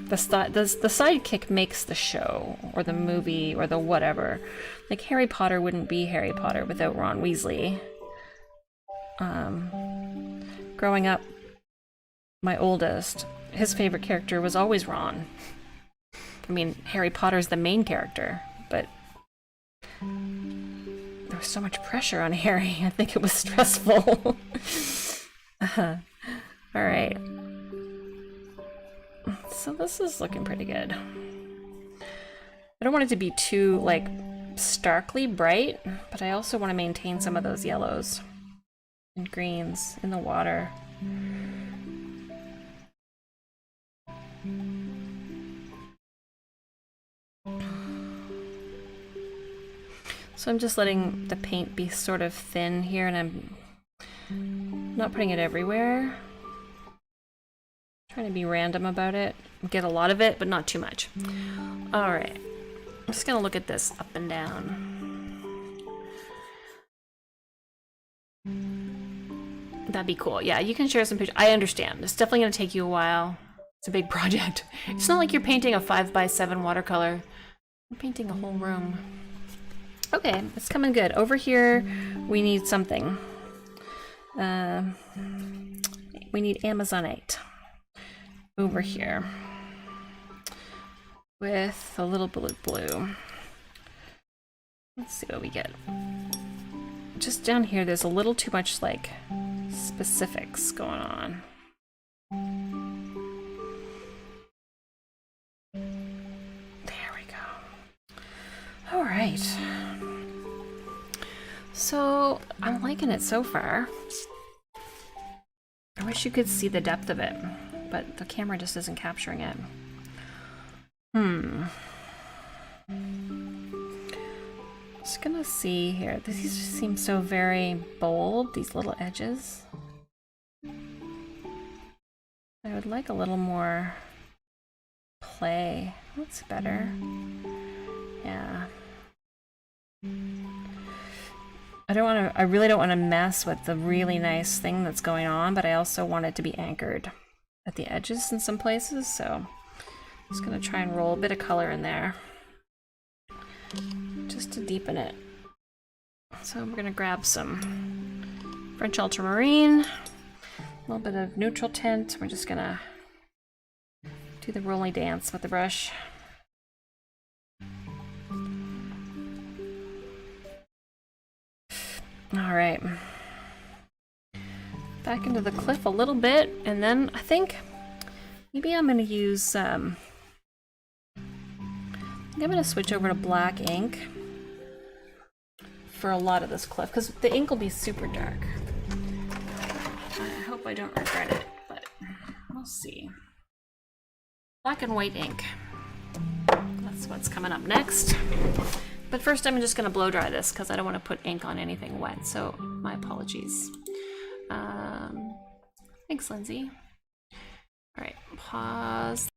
the sidekick makes the show, or the movie, or the whatever. Like Harry Potter wouldn't be Harry Potter without Ron Weasley. Growing up, my oldest, his favorite character was always Ron. I mean, Harry Potter's the main character, but there was so much pressure on Harry. I think it was stressful. Alright. So this is looking pretty good. I don't want it to be too, like, starkly bright, but I also want to maintain some of those yellows and greens in the water. So I'm just letting the paint be sort of thin here, and I'm not putting it everywhere. Trying to be random about it. Get a lot of it, but not too much. Alright. I'm just gonna look at this up and down. That'd be cool. Yeah, you can share some pictures. I understand. It's definitely gonna take you a while. It's a big project. It's not like you're painting a 5x7 watercolor. You're painting a whole room. Okay, it's coming good. Over here, we need something. We need Amazonite. Over here. With a little blue. Let's see what we get. Just down here, there's a little too much, like, specifics going on. There we go. Alright. So, I'm liking it so far. I wish you could see the depth of it, but the camera just isn't capturing it. Just gonna see here. These seem so very bold, these little edges. I would like a little more play. That's better. Yeah. I really don't want to mess with the really nice thing that's going on, but I also want it to be anchored at the edges in some places, so I'm just gonna try and roll a bit of color in there just to deepen it. So we're gonna grab some French ultramarine, a little bit of neutral tint. We're just gonna do the rolling dance with the brush. Alright. Back into the cliff a little bit, and then I think maybe I'm gonna use I'm gonna switch over to black ink for a lot of this cliff, because the ink will be super dark. I hope I don't regret it, but we'll see. Black and white ink. That's what's coming up next. But first I'm just gonna blow dry this because I don't want to put ink on anything wet, so my apologies. Thanks, Lindsay. Alright, pause.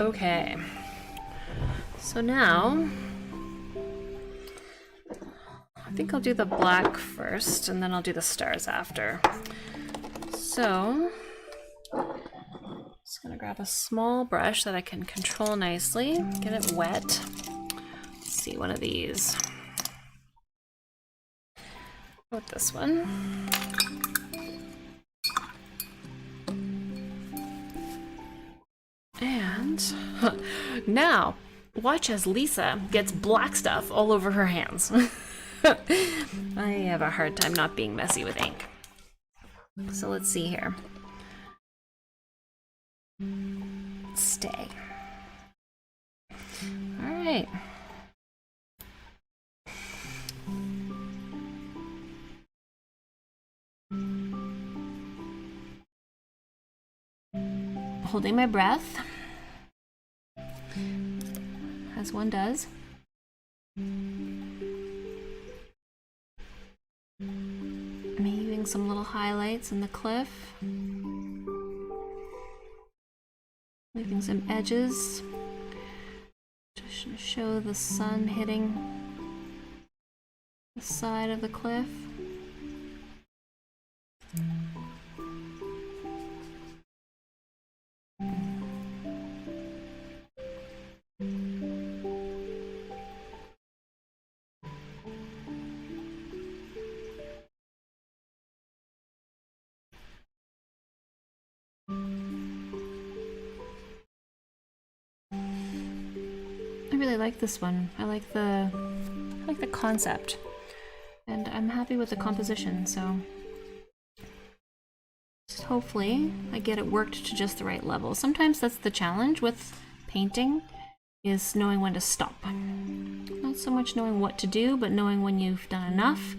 Okay. So now, I think I'll do the black first, and then I'll do the stars after. So, just gonna grab a small brush that I can control nicely, get it wet. Let's see, one of these. With this one. And now, watch as Lisa gets black stuff all over her hands. I have a hard time not being messy with ink. So let's see here. Stay. All right. Holding my breath, as one does. Leaving some little highlights in the cliff. Leaving some edges to show the sun hitting the side of the cliff. I really like this one. I like the concept, and I'm happy with the composition. So just hopefully I get it worked to just the right level. Sometimes that's the challenge with painting, is knowing when to stop. Not so much knowing what to do, but knowing when you've done enough,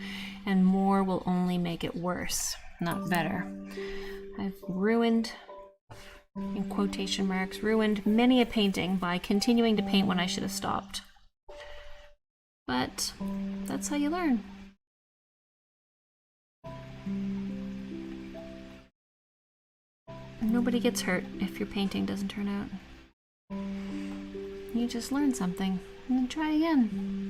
and more will only make it worse, not better. I've ruined, in quotation marks, ruined many a painting by continuing to paint when I should have stopped. But that's how you learn. Nobody gets hurt if your painting doesn't turn out. You just learn something and then try again.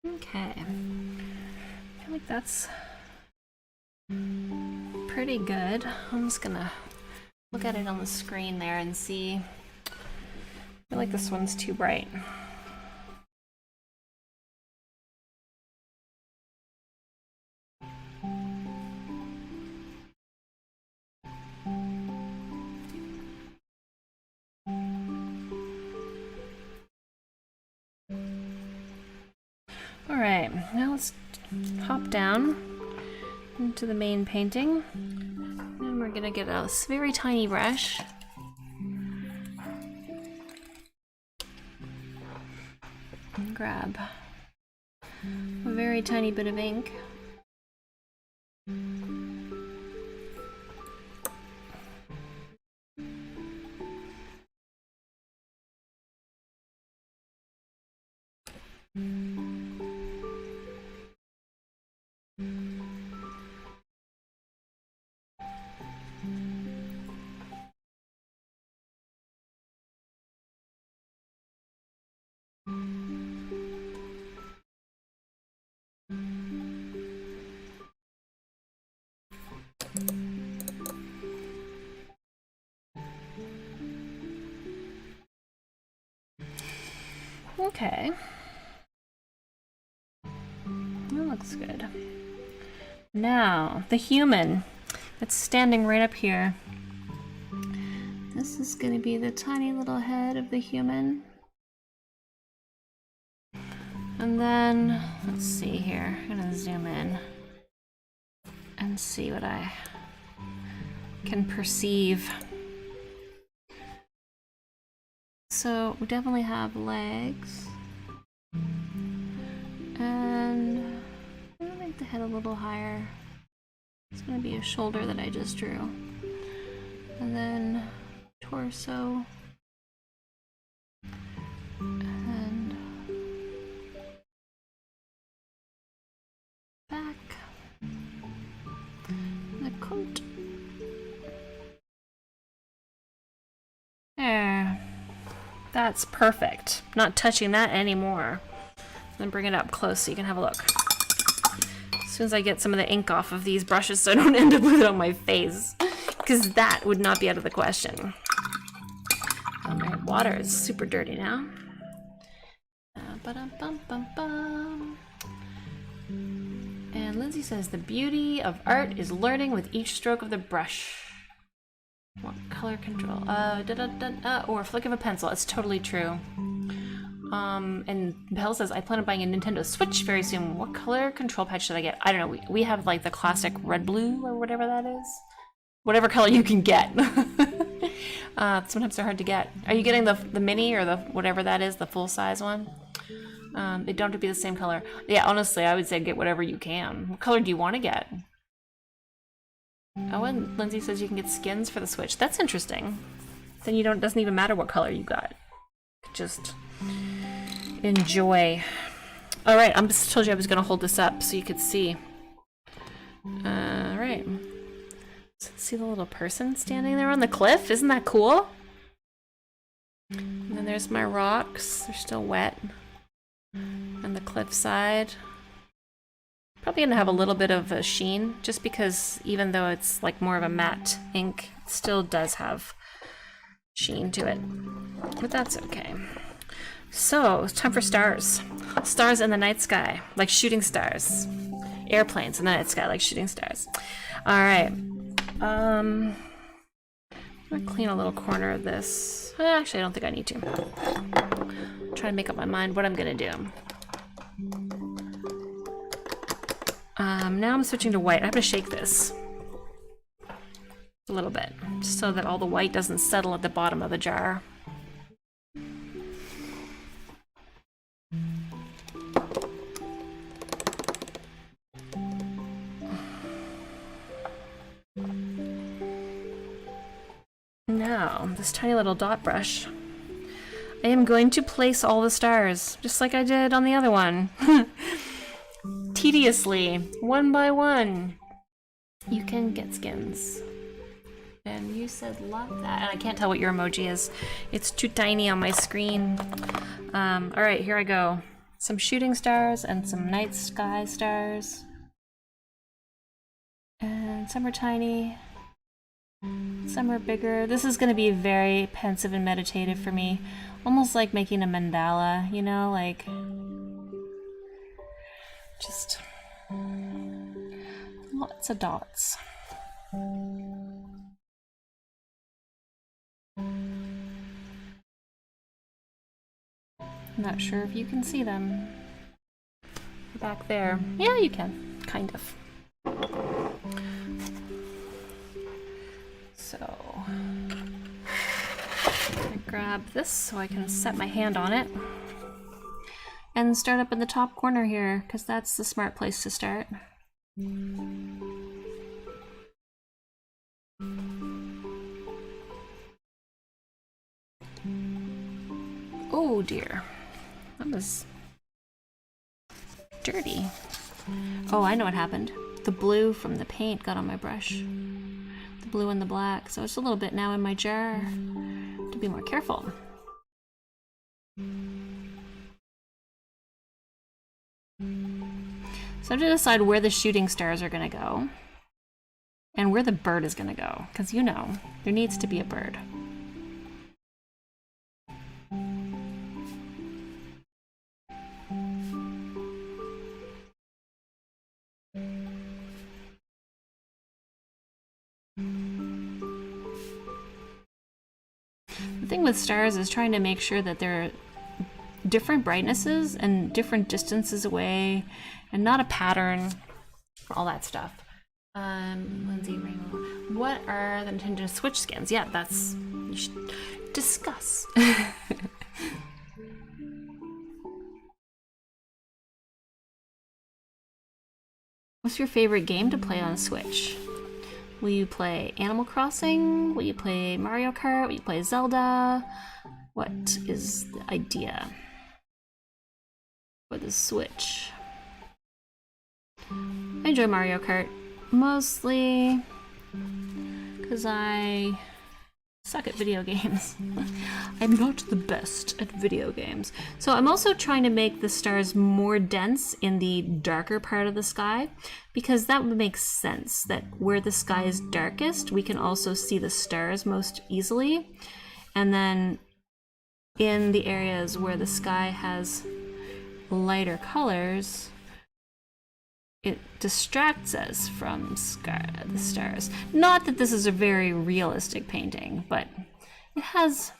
Okay, I feel like that's pretty good. I'm just gonna look at it on the screen there and see. I feel like this one's too bright. Alright, now let's hop down into the main painting. And we're gonna get a very tiny brush. And grab a very tiny bit of ink. Okay. That looks good. Now, the human that's standing right up here. This is going to be the tiny little head of the human. And then, let's see here. I'm going to zoom in and see what I can perceive. So we definitely have legs. head a little higher. It's gonna be a shoulder that I just drew. And then torso. And back. The coat. There. That's perfect. Not touching that anymore. Then bring it up close so you can have a look. As soon as I get some of the ink off of these brushes so I don't end up with it on my face. Because that would not be out of the question. My water is super dirty now. And Lindsay says, the beauty of art is learning with each stroke of the brush. What color control? Or a flick of a pencil. It's totally true. And Belle says, I plan on buying a Nintendo Switch very soon. What color control pad should I get? I don't know. We have like the classic red blue or whatever that is. Whatever color you can get. Sometimes they're hard to get. Are you getting the mini or the whatever that is, the full size one? They don't have to be the same color. Yeah, honestly, I would say get whatever you can. What color do you want to get? Oh, and Lindsay says you can get skins for the Switch. That's interesting. Then it doesn't even matter what color you got. Just enjoy. All right, I just told you I was going to hold this up so you could see. All right. See the little person standing there on the cliff? Isn't that cool? And then there's my rocks. They're still wet. And the cliffside. Probably gonna have a little bit of a sheen, just because even though it's like more of a matte ink, it still does have sheen to it. But that's okay. So, it's time for stars. Stars in the night sky, like shooting stars. Airplanes in the night sky, like shooting stars. Alright. I'm gonna clean a little corner of this. Actually, I don't think I need to. Try to make up my mind what I'm gonna do. Now I'm switching to white. I have to shake this a little bit, just so that all the white doesn't settle at the bottom of the jar. Now, this tiny little dot brush. I am going to place all the stars, just like I did on the other one. Tediously, one by one. You can get skins. And you said love that. And I can't tell what your emoji is. It's too tiny on my screen. Alright, here I go. Some shooting stars and some night sky stars. And some are tiny. Some are bigger. This is going to be very pensive and meditative for me. Almost like making a mandala, you know, like just lots of dots. I'm not sure if you can see them. Back there. Yeah, you can. Kind of. So, I'm gonna grab this so I can set my hand on it. And start up in the top corner here, because that's the smart place to start. Oh dear. That was dirty. Oh, I know what happened. The blue from the paint got on my brush. The blue and the black. So it's a little bit now in my jar. To be more careful. So I have to decide where the shooting stars are going to go. And where the bird is going to go. Because you know, there needs to be a bird. The thing with stars is trying to make sure that they're different brightnesses and different distances away and not a pattern, all that stuff. Lindsay Rainbow. What are the Nintendo Switch skins? Yeah, that's, you should discuss. What's your favorite game to play on Switch? Will you play Animal Crossing? Will you play Mario Kart? Will you play Zelda? What is the idea for the Switch? I enjoy Mario Kart mostly because I suck at video games. I'm not the best at video games. So I'm also trying to make the stars more dense in the darker part of the sky, because that would make sense that where the sky is darkest, we can also see the stars most easily. And then in the areas where the sky has lighter colors, it distracts us from the stars. Not that this is a very realistic painting, but it has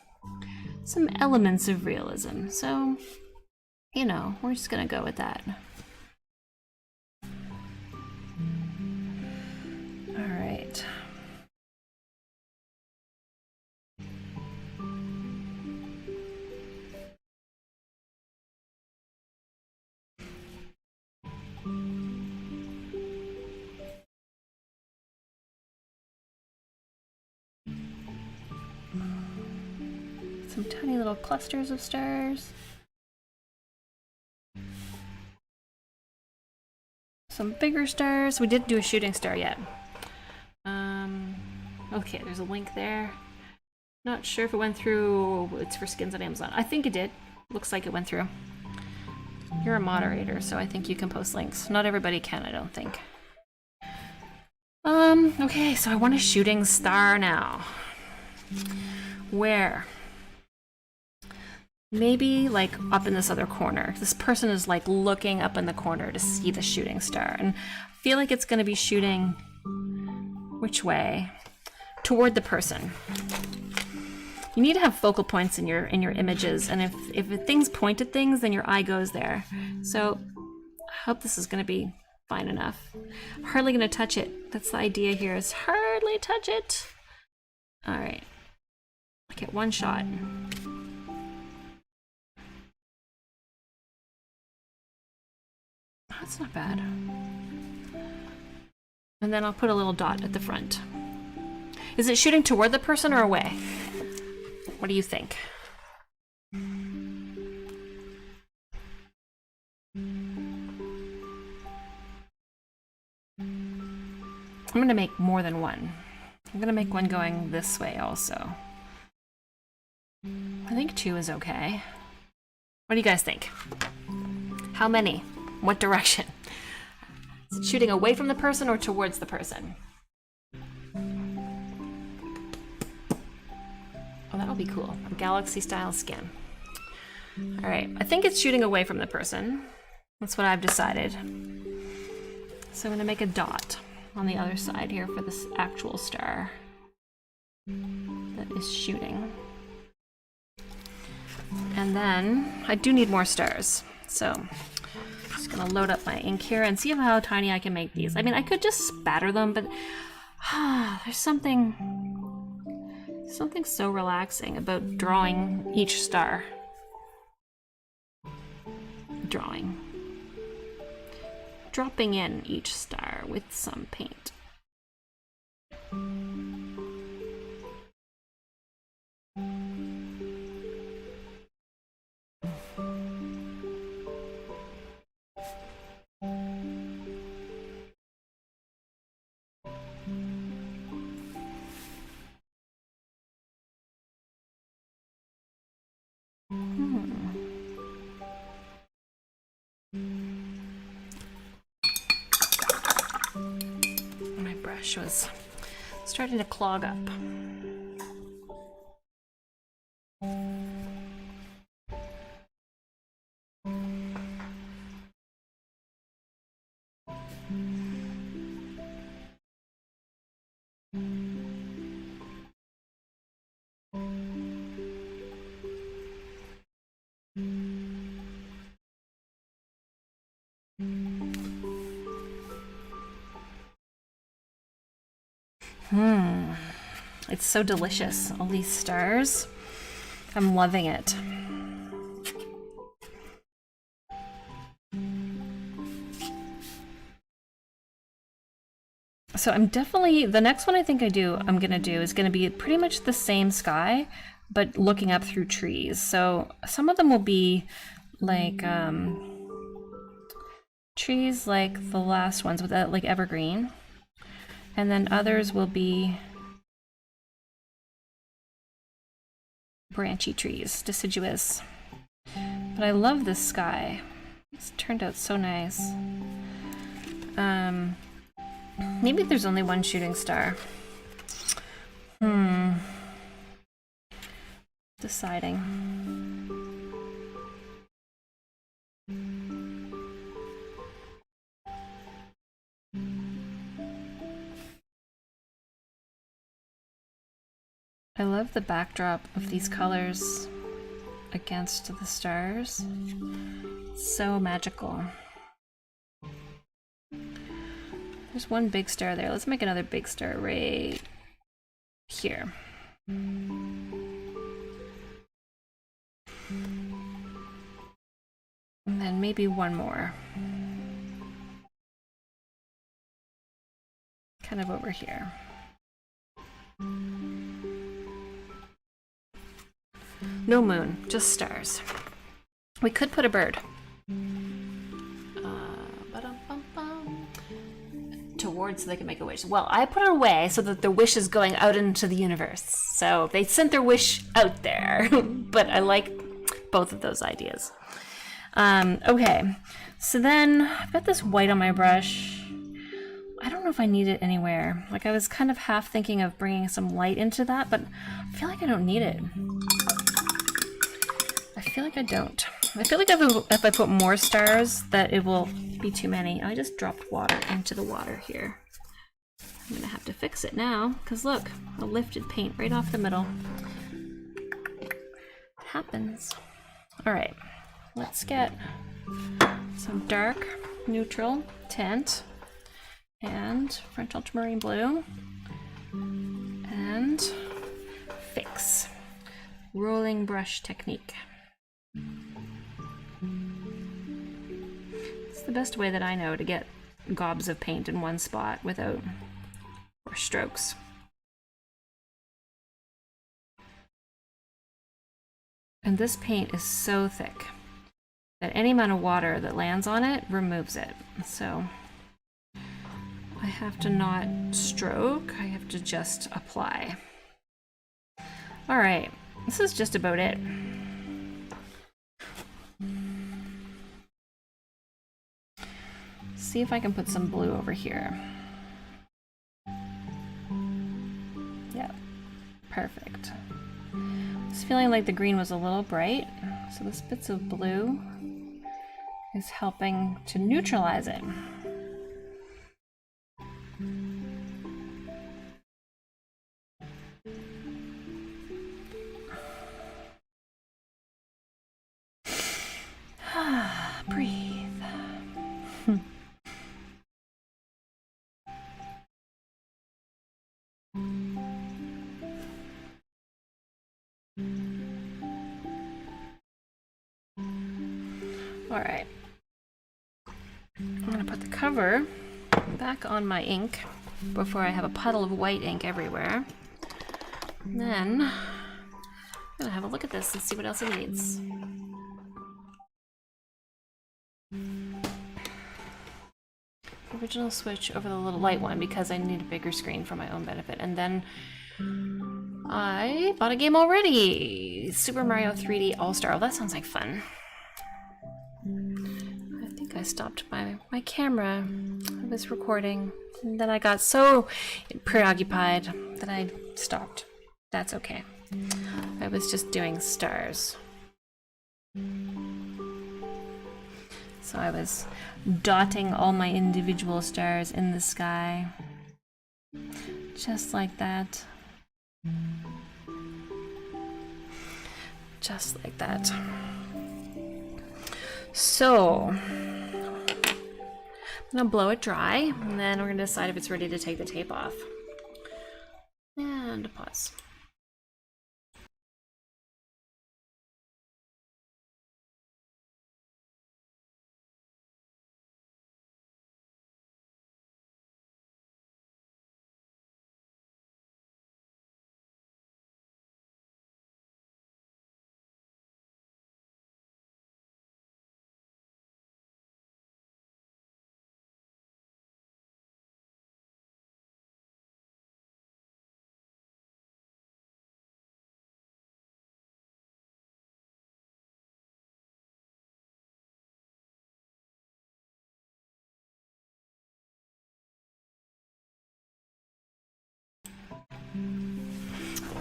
some elements of realism. So, you know, we're just gonna go with that. All right. Some tiny little clusters of stars. Some bigger stars. We didn't do a shooting star yet. Okay, there's a link there. Not sure if it went through. It's for skins on Amazon. I think it did. Looks like it went through. You're a moderator, so I think you can post links. Not everybody can, I don't think. Okay, so I want a shooting star now. Where? Maybe like up in this other corner. This person is like looking up in the corner to see the shooting star, and I feel like it's gonna be shooting which way? Toward the person. You need to have focal points in your images, and if things point at things, then your eye goes there. So I hope this is gonna be fine enough. Hardly gonna touch it. That's the idea here, is hardly touch it. All right, get one shot. That's not bad. And then I'll put a little dot at the front. Is it shooting toward the person or away? What do you think? I'm gonna make more than one. I'm gonna make one going this way also. I think 2 is okay. What do you guys think? How many? What direction? Is it shooting away from the person or towards the person? Oh, that'll be cool. A galaxy-style skin. All right, I think it's shooting away from the person. That's what I've decided. So I'm gonna make a dot on the other side here for this actual star that is shooting. And then I do need more stars. So just gonna load up my ink here and see how tiny I can make these. I mean, I could just spatter them, but there's something so relaxing about drawing each star. Dropping in each star with some paint. My brush was starting to clog up. It's so delicious, all these stars. I'm loving it. So I'm definitely, the next one I think I'm gonna do is gonna be pretty much the same sky, but looking up through trees. So some of them will be like trees like the last ones with that like evergreen. And then others will be branchy trees, deciduous. But I love this sky. It's turned out so nice. Maybe there's only one shooting star. Deciding. I love the backdrop of these colors against the stars. So magical. There's one big star there. Let's make another big star right here. And then maybe one more. Kind of over here. No moon, just stars. We could put a bird. Towards so they can make a wish. Well, I put it away so that the wish is going out into the universe. So they sent their wish out there. But I like both of those ideas. Okay, so then I've got this white on my brush. I don't know if I need it anywhere. Like I was kind of half thinking of bringing some light into that, but I feel like I don't need it. I feel like I don't. I feel like if I put more stars that it will be too many. I just dropped water into the water here. I'm gonna have to fix it now, because look, a lifted paint right off the middle. It happens. All right, let's get some dark neutral tint and French ultramarine blue and fix. Rolling brush technique. It's the best way that I know to get gobs of paint in one spot without or strokes. And this paint is so thick that any amount of water that lands on it removes it. So I have to not stroke, I have to just apply. All right, this is just about it. See if I can put some blue over here. Yeah, perfect. Just feeling like the green was a little bright, so this bits of blue is helping to neutralize it. Breathe. All right. I'm gonna put the cover back on my ink before I have a puddle of white ink everywhere. And then I'm gonna have a look at this and see what else it needs. Original switch over the little light one because I need a bigger screen for my own benefit. And then I bought a game already. Super Mario 3D All-Star. Oh, that sounds like fun. I think I stopped my camera. I was recording. And then I got so preoccupied that I stopped. That's okay. I was just doing stars. So I was dotting all my individual stars in the sky. Just like that. Just like that. So, I'm gonna blow it dry, and then we're gonna decide if it's ready to take the tape off. And pause.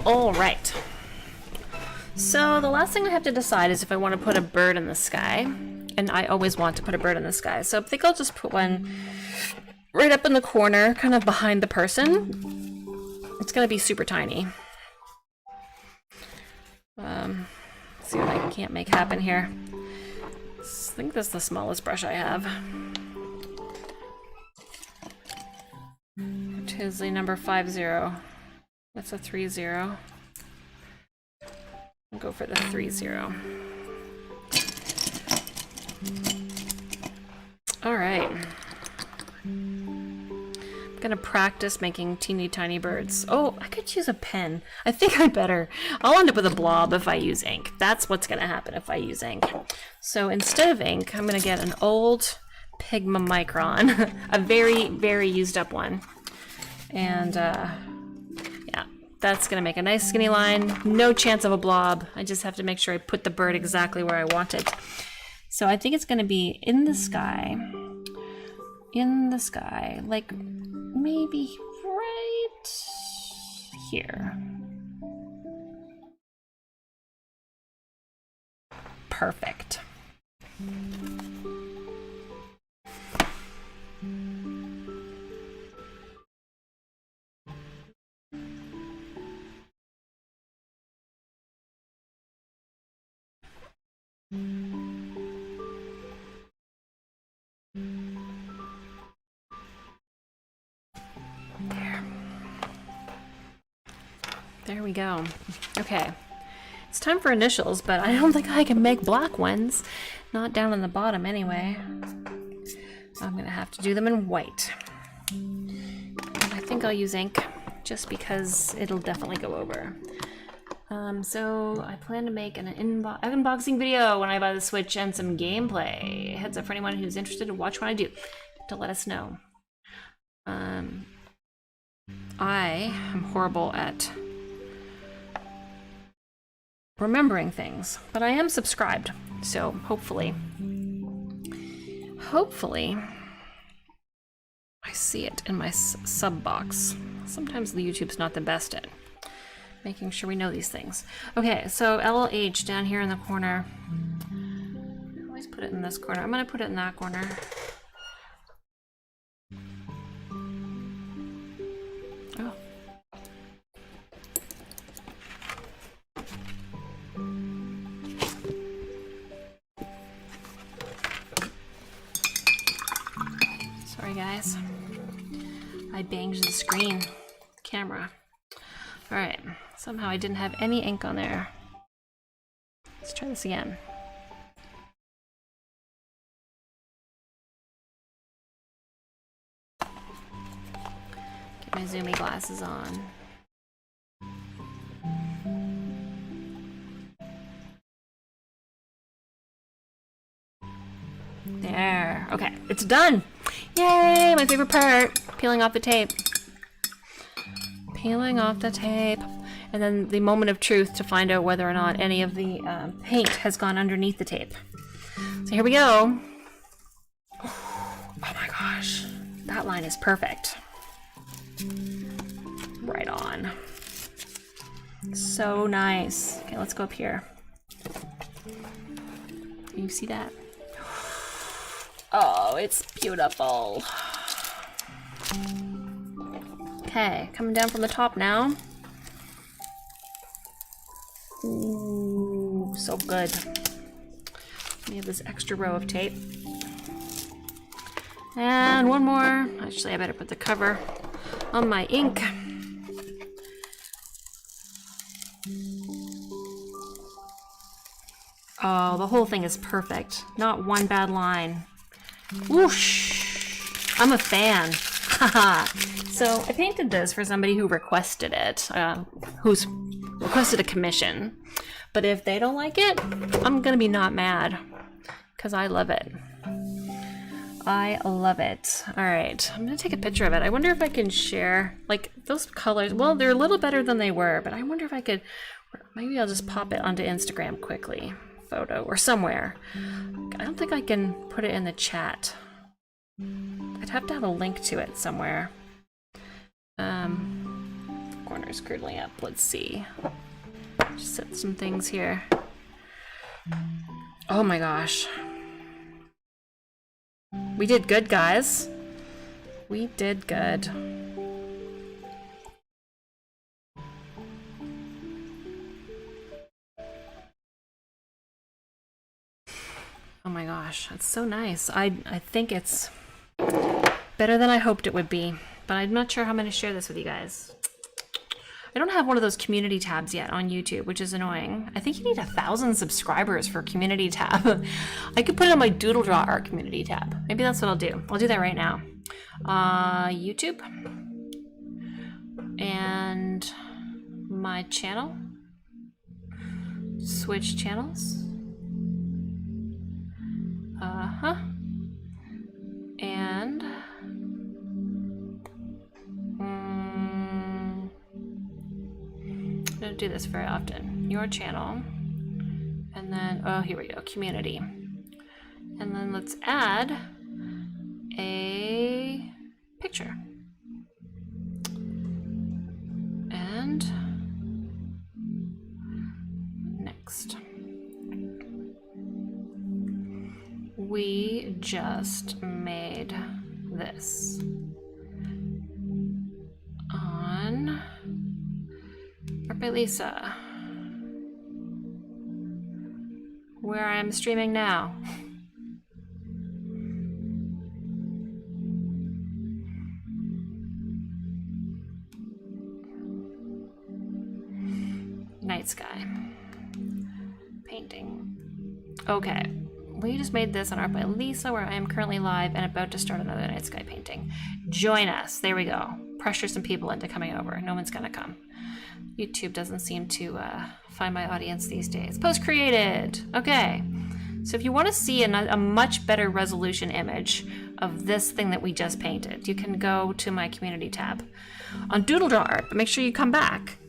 All right. So the last thing I have to decide is if I want to put a bird in the sky. And I always want to put a bird in the sky. So I think I'll just put one right up in the corner, kind of behind the person. It's going to be super tiny. See what I can't make happen here. I think this is the smallest brush I have. Which is the number 50. That's a 30. I'll go for the 30. All right. I'm gonna practice making teeny tiny birds. Oh, I could use a pen. I think I better. I'll end up with a blob if I use ink. That's what's gonna happen if I use ink. So instead of ink, I'm gonna get an old Pigma Micron, a very, very used up one. And yeah, that's gonna make a nice skinny line. No chance of a blob. I just have to make sure I put the bird exactly where I want it. So I think it's gonna be in the sky. In the sky, like maybe right here. Perfect. There we go. Okay. It's time for initials, but I don't think I can make black ones. Not down on the bottom anyway. I'm gonna have to do them in white. And I think I'll use ink just because it'll definitely go over. So I plan to make an unboxing video when I buy the Switch and some gameplay. Heads up for anyone who's interested to watch what I do to let us know. I am horrible at remembering things, but I am subscribed, so hopefully I see it in my sub box. Sometimes the YouTube's not the best at making sure we know these things. Okay, so LH down here in the corner. I always put it in this corner. I'm gonna put it in that corner. Oh. Sorry guys, I banged the screen camera. All right, somehow I didn't have any ink on there. Let's try this again. Get my zoomy glasses on. There, okay, it's done. Yay, my favorite part, peeling off the tape. Peeling off the tape. And then the moment of truth to find out whether or not any of the paint has gone underneath the tape. So here we go. Oh my gosh, that line is perfect. Right on. So nice. Okay, let's go up here. Can you see that? Oh, it's beautiful. Okay, coming down from the top now. Ooh, so good. We have this extra row of tape. And one more. Actually, I better put the cover on my ink. Oh, the whole thing is perfect. Not one bad line. Whoosh! I'm a fan. Haha. So I painted this for somebody who requested it, who's requested a commission. But if they don't like it, I'm gonna be not mad, because I love it. I love it. All right, I'm gonna take a picture of it. I wonder if I can share, like, those colors. Well, they're a little better than they were, but I wonder if I could, maybe I'll just pop it onto Instagram quickly, photo, or somewhere. I don't think I can put it in the chat. I'd have to have a link to it somewhere. Corner is curdling up. Let's see. Just set some things here. Oh my gosh. We did good, guys. We did good. Oh my gosh, that's so nice. I think it's better than I hoped it would be, but I'm not sure how I'm going to share this with you guys. I don't have one of those community tabs yet on YouTube, which is annoying. I think you need 1,000 subscribers for a community tab. I could put it on my Doodle Draw Art community tab. Maybe that's what I'll do. I'll do that right now. YouTube. And my channel. Switch channels. And I don't do this very often. Your channel. And then, oh, here we go, community. And then let's add a picture. And next. We just made this on Art by Lisa, where I'm streaming now. Night sky. Painting. Okay. We just made this on Art by Lisa, where I am currently live and about to start another night sky painting. Join us. There we go. Pressure some people into coming over. No one's gonna come. YouTube doesn't seem to find my audience these days. Post created. Okay. So if you want to see a much better resolution image of this thing that we just painted, you can go to my community tab on Doodle Draw Art, but make sure you come back.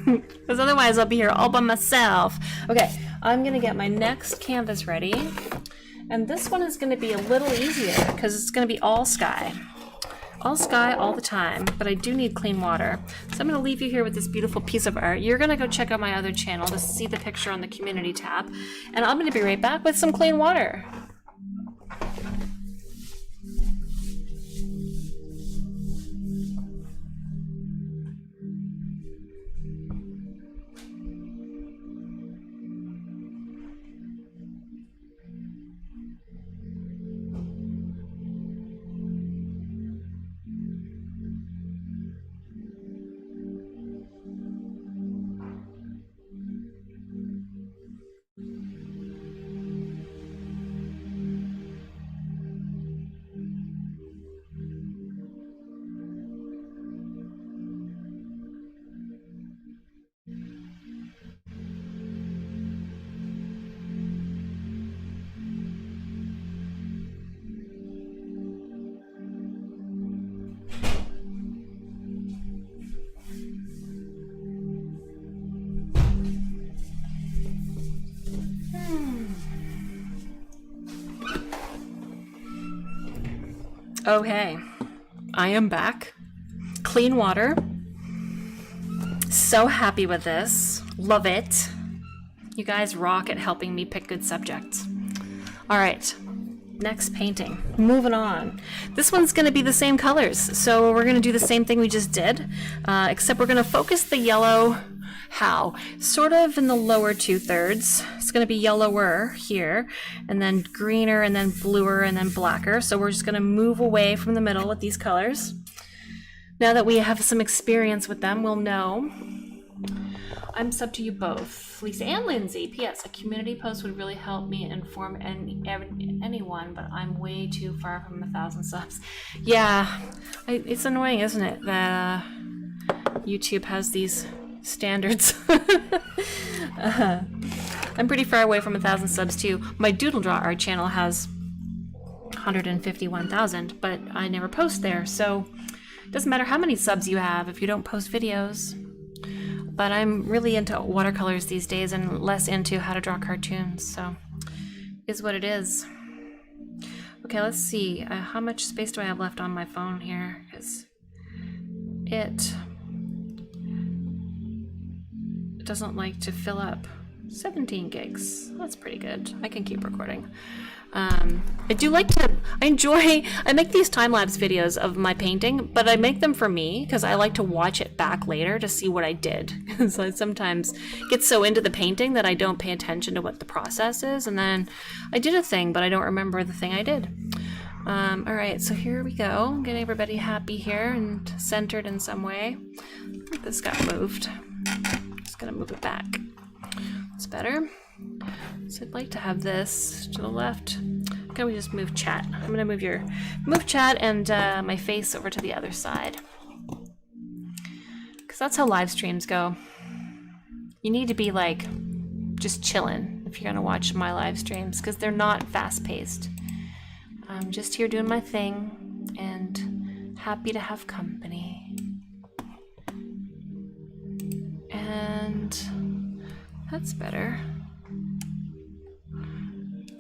Because otherwise I'll be here all by myself. Okay, I'm gonna get my next canvas ready. And this one is gonna be a little easier because it's gonna be all sky. All sky all the time, but I do need clean water. So I'm gonna leave you here with this beautiful piece of art. You're gonna go check out my other channel to see the picture on the community tab. And I'm gonna be right back with some clean water. Okay, I am back. Clean water. So happy with this. Love it. You guys rock at helping me pick good subjects. All right, next painting. Moving on. This one's gonna be the same colors. So we're gonna do the same thing we just did, except we're gonna focus the yellow. How? Sort of in the lower 2/3. It's going to be yellower here, and then greener, and then bluer, and then blacker. So we're just going to move away from the middle with these colors. Now that we have some experience with them, we'll know. I'm sub to you both, Lisa and Lindsay. P.S. A community post would really help me inform anyone, but I'm way too far from 1,000 subs. Yeah, it's annoying, isn't it, that YouTube has these standards. I'm pretty far away from 1,000 subs too. My Doodle Draw Art channel has 151,000, but I never post there, so it doesn't matter how many subs you have if you don't post videos. But I'm really into watercolors these days and less into how to draw cartoons, so is what it is. Okay, let's see. How much space do I have left on my phone here? Because it it doesn't like to fill up. 17 gigs. That's pretty good. I can keep recording. I do like to, I make these time-lapse videos of my painting, but I make them for me because I like to watch it back later to see what I did. So I sometimes get so into the painting that I don't pay attention to what the process is, and then I did a thing, but I don't remember the thing I did. All right, so here we go. Getting everybody happy here and centered in some way. I think this got moved. Just gonna move it back. It's better. So I'd like to have this to the left. Can we just move chat? I'm gonna move chat and my face over to the other side. Because that's how live streams go. You need to be like just chilling if you're gonna watch my live streams, because they're not fast-paced. I'm just here doing my thing and happy to have company. And that's better.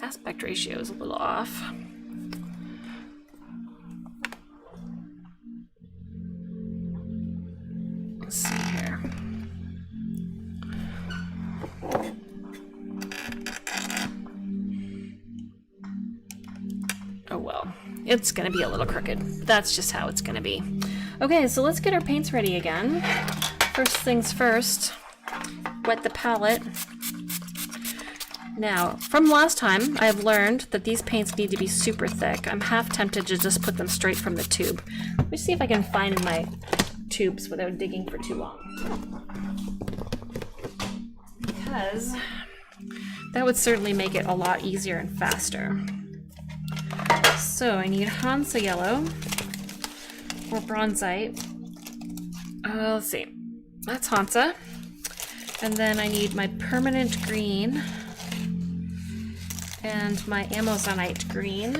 Aspect ratio is a little off. Let's see here. Oh well, it's gonna be a little crooked. That's just how it's gonna be. Okay, so let's get our paints ready again. First things first, wet the palette. Now, from last time, I have learned that these paints need to be super thick. I'm half tempted to just put them straight from the tube. Let me see if I can find my tubes without digging for too long. Because that would certainly make it a lot easier and faster. So I need Hansa yellow or bronzite. Let's see. That's Hansa. And then I need my permanent green and my Amazonite green.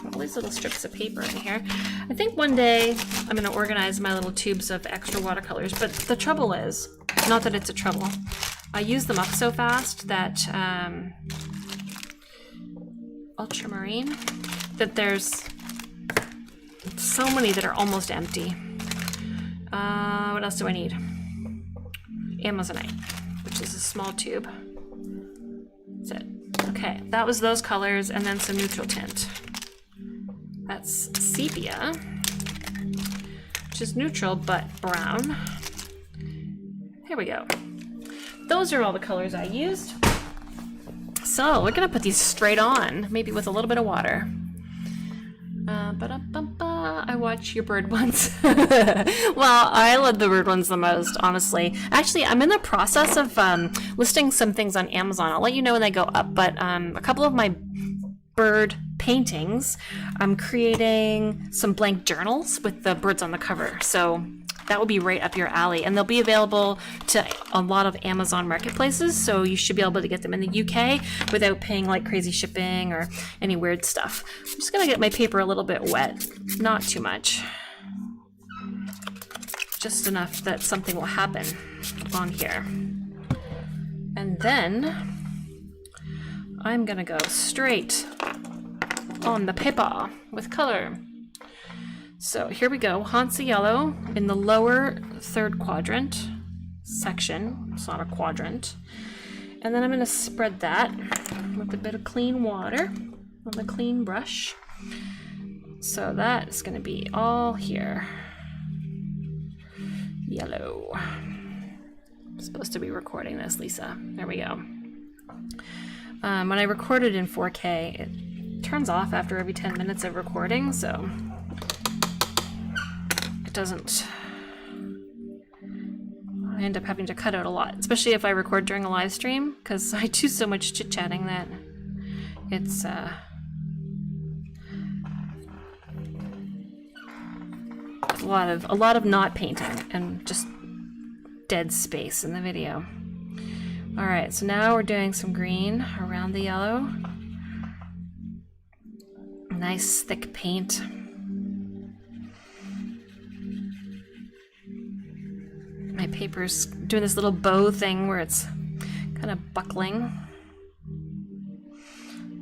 All these little strips of paper in here. I think one day I'm going to organize my little tubes of extra watercolors, but the trouble is, not that it's a trouble, I use them up so fast that ultramarine, that there's so many that are almost empty. What else do I need? Amazonite, which is a small tube. That's it. Okay, that was those colors, and then some neutral tint. That's sepia, which is neutral but brown. Here we go. Those are all the colors I used. So we're gonna put these straight on, maybe with a little bit of water. I watch your bird ones. Well, I love the bird ones the most, honestly. Actually, I'm in the process of listing some things on Amazon. I'll let you know when they go up, but a couple of my bird paintings, I'm creating some blank journals with the birds on the cover. So that will be right up your alley, and they'll be available to a lot of Amazon marketplaces, so you should be able to get them in the UK without paying like crazy shipping or any weird stuff. I'm just gonna get my paper a little bit wet, not too much, just enough that something will happen on here. And then I'm gonna go straight on the paper with color. So here we go, Hansa yellow in the lower third quadrant section. It's not a quadrant. And then I'm going to spread that with a bit of clean water on the clean brush. So that is going to be all here. Yellow. I'm supposed to be recording this, Lisa. There we go. When I record it in 4K, it turns off after every 10 minutes of recording, so doesn't, I end up having to cut out a lot, especially if I record during a live stream, because I do so much chit-chatting that it's a lot of not painting and just dead space in the video. All right, so now we're doing some green around the yellow. Nice thick paint. My paper's doing this little bow thing where it's kind of buckling.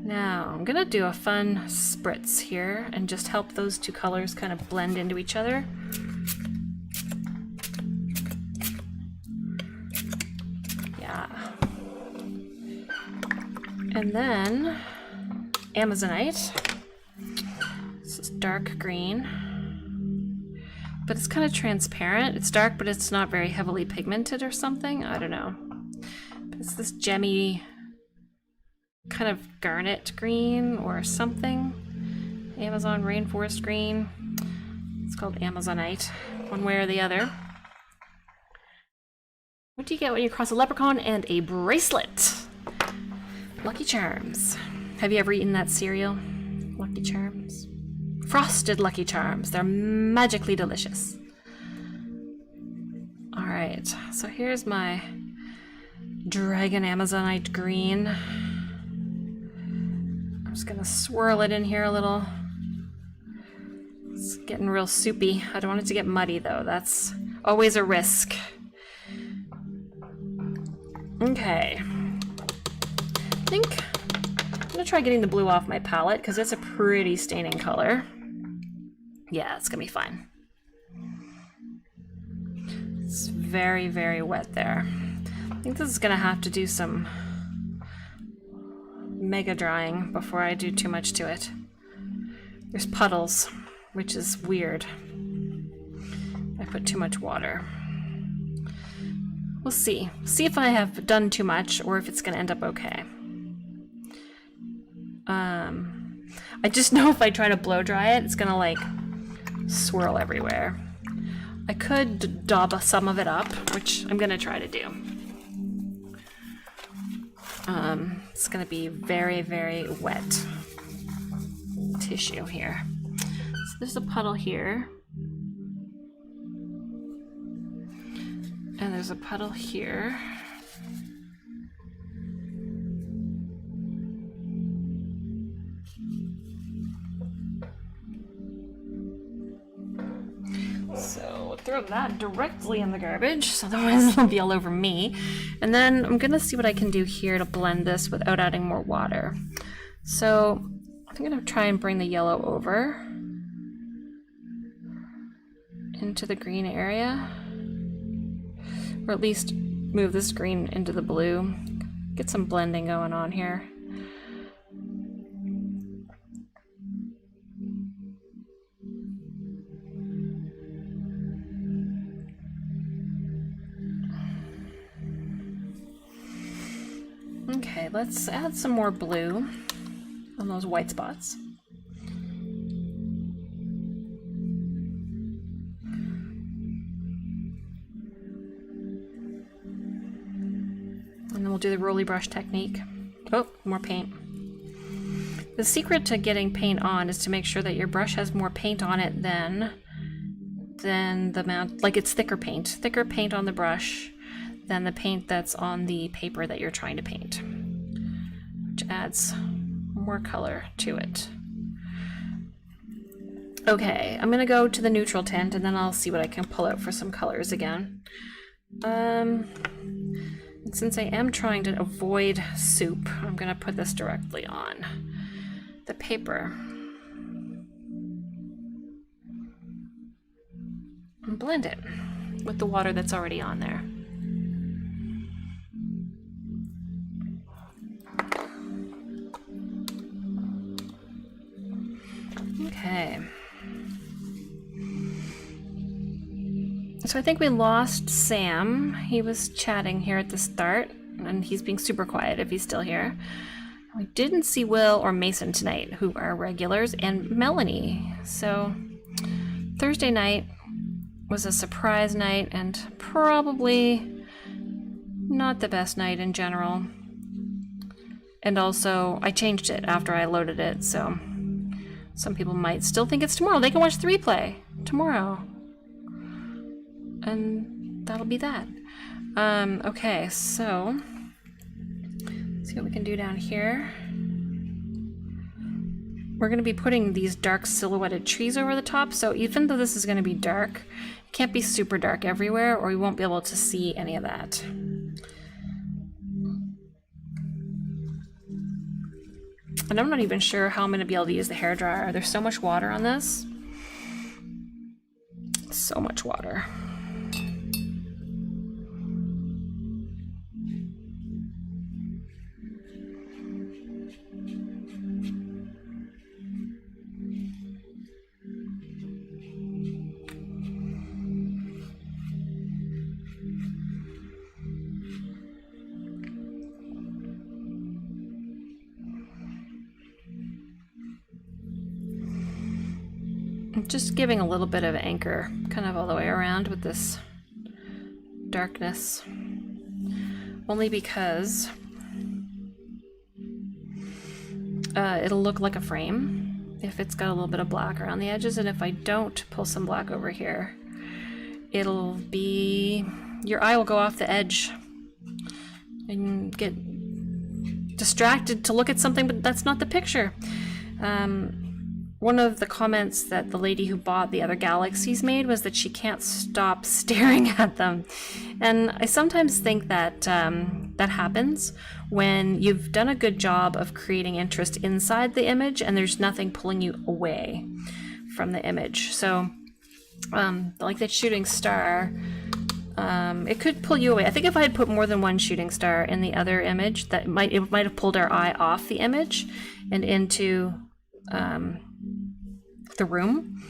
Now I'm gonna do a fun spritz here and just help those two colors kind of blend into each other. And then Amazonite. This is dark green, but it's kind of transparent. It's dark, but it's not very heavily pigmented or something. I don't know. But it's this gemmy kind of garnet green or something. Amazon rainforest green. It's called Amazonite, one way or the other. What do you get when you cross a leprechaun and a bracelet? Lucky Charms. Have you ever eaten that cereal? Lucky Charms. Frosted Lucky Charms. They're magically delicious. Alright, so here's my Dragon Amazonite green. I'm just gonna swirl it in here a little. It's getting real soupy. I don't want it to get muddy though. That's always a risk. Okay. I think I'm gonna try getting the blue off my palette because it's a pretty staining color. Yeah, it's gonna be fine. It's very, very wet there. I think this is gonna have to do some mega drying before I do too much to it. There's puddles, which is weird. I put too much water. We'll see. See if I have done too much or if it's gonna end up okay. I just know if I try to blow dry it, it's gonna like swirl everywhere. I could daub some of it up, which I'm gonna try to do. It's gonna be very, very wet tissue here. So there's a puddle here. And there's a puddle here. So throw that directly in the garbage, so otherwise it'll be all over me. And then I'm gonna see what I can do here to blend this without adding more water. So I'm gonna try and bring the yellow over into the green area, or at least move this green into the blue. Get some blending going on here. Okay, let's add some more blue on those white spots. And then we'll do the roly brush technique. Oh, more paint. The secret to getting paint on is to make sure that your brush has more paint on it than the amount, like it's thicker paint on the brush than the paint that's on the paper that you're trying to paint, which adds more color to it. Okay, I'm gonna go to the neutral tint and then I'll see what I can pull out for some colors again. And since I am trying to avoid soup, I'm gonna put this directly on the paper and blend it with the water that's already on there. Okay. So I think we lost Sam. He was chatting here at the start, and he's being super quiet if he's still here. We didn't see Will or Mason tonight, who are regulars, and Melanie. So Thursday night was a surprise night and probably not the best night in general. And also, I changed it after I loaded it, so some people might still think it's tomorrow. They can watch the replay tomorrow. And that'll be that. Okay, so let's see what we can do down here. We're going to be putting these dark silhouetted trees over the top, so even though this is going to be dark, it can't be super dark everywhere or we won't be able to see any of that. And I'm not even sure how I'm going to be able to use the hairdryer. There's so much water on this. So much water. Just giving a little bit of anchor kind of all the way around with this darkness. Only because it'll look like a frame if it's got a little bit of black around the edges, and if I don't pull some black over here, it'll be... your eye will go off the edge and get distracted to look at something, but that's not the picture. One of the comments that the lady who bought the other galaxies made was that she can't stop staring at them. And I sometimes think that that happens when you've done a good job of creating interest inside the image and there's nothing pulling you away from the image. So like that shooting star, it could pull you away. I think if I had put more than one shooting star in the other image, it might have pulled our eye off the image and into the room.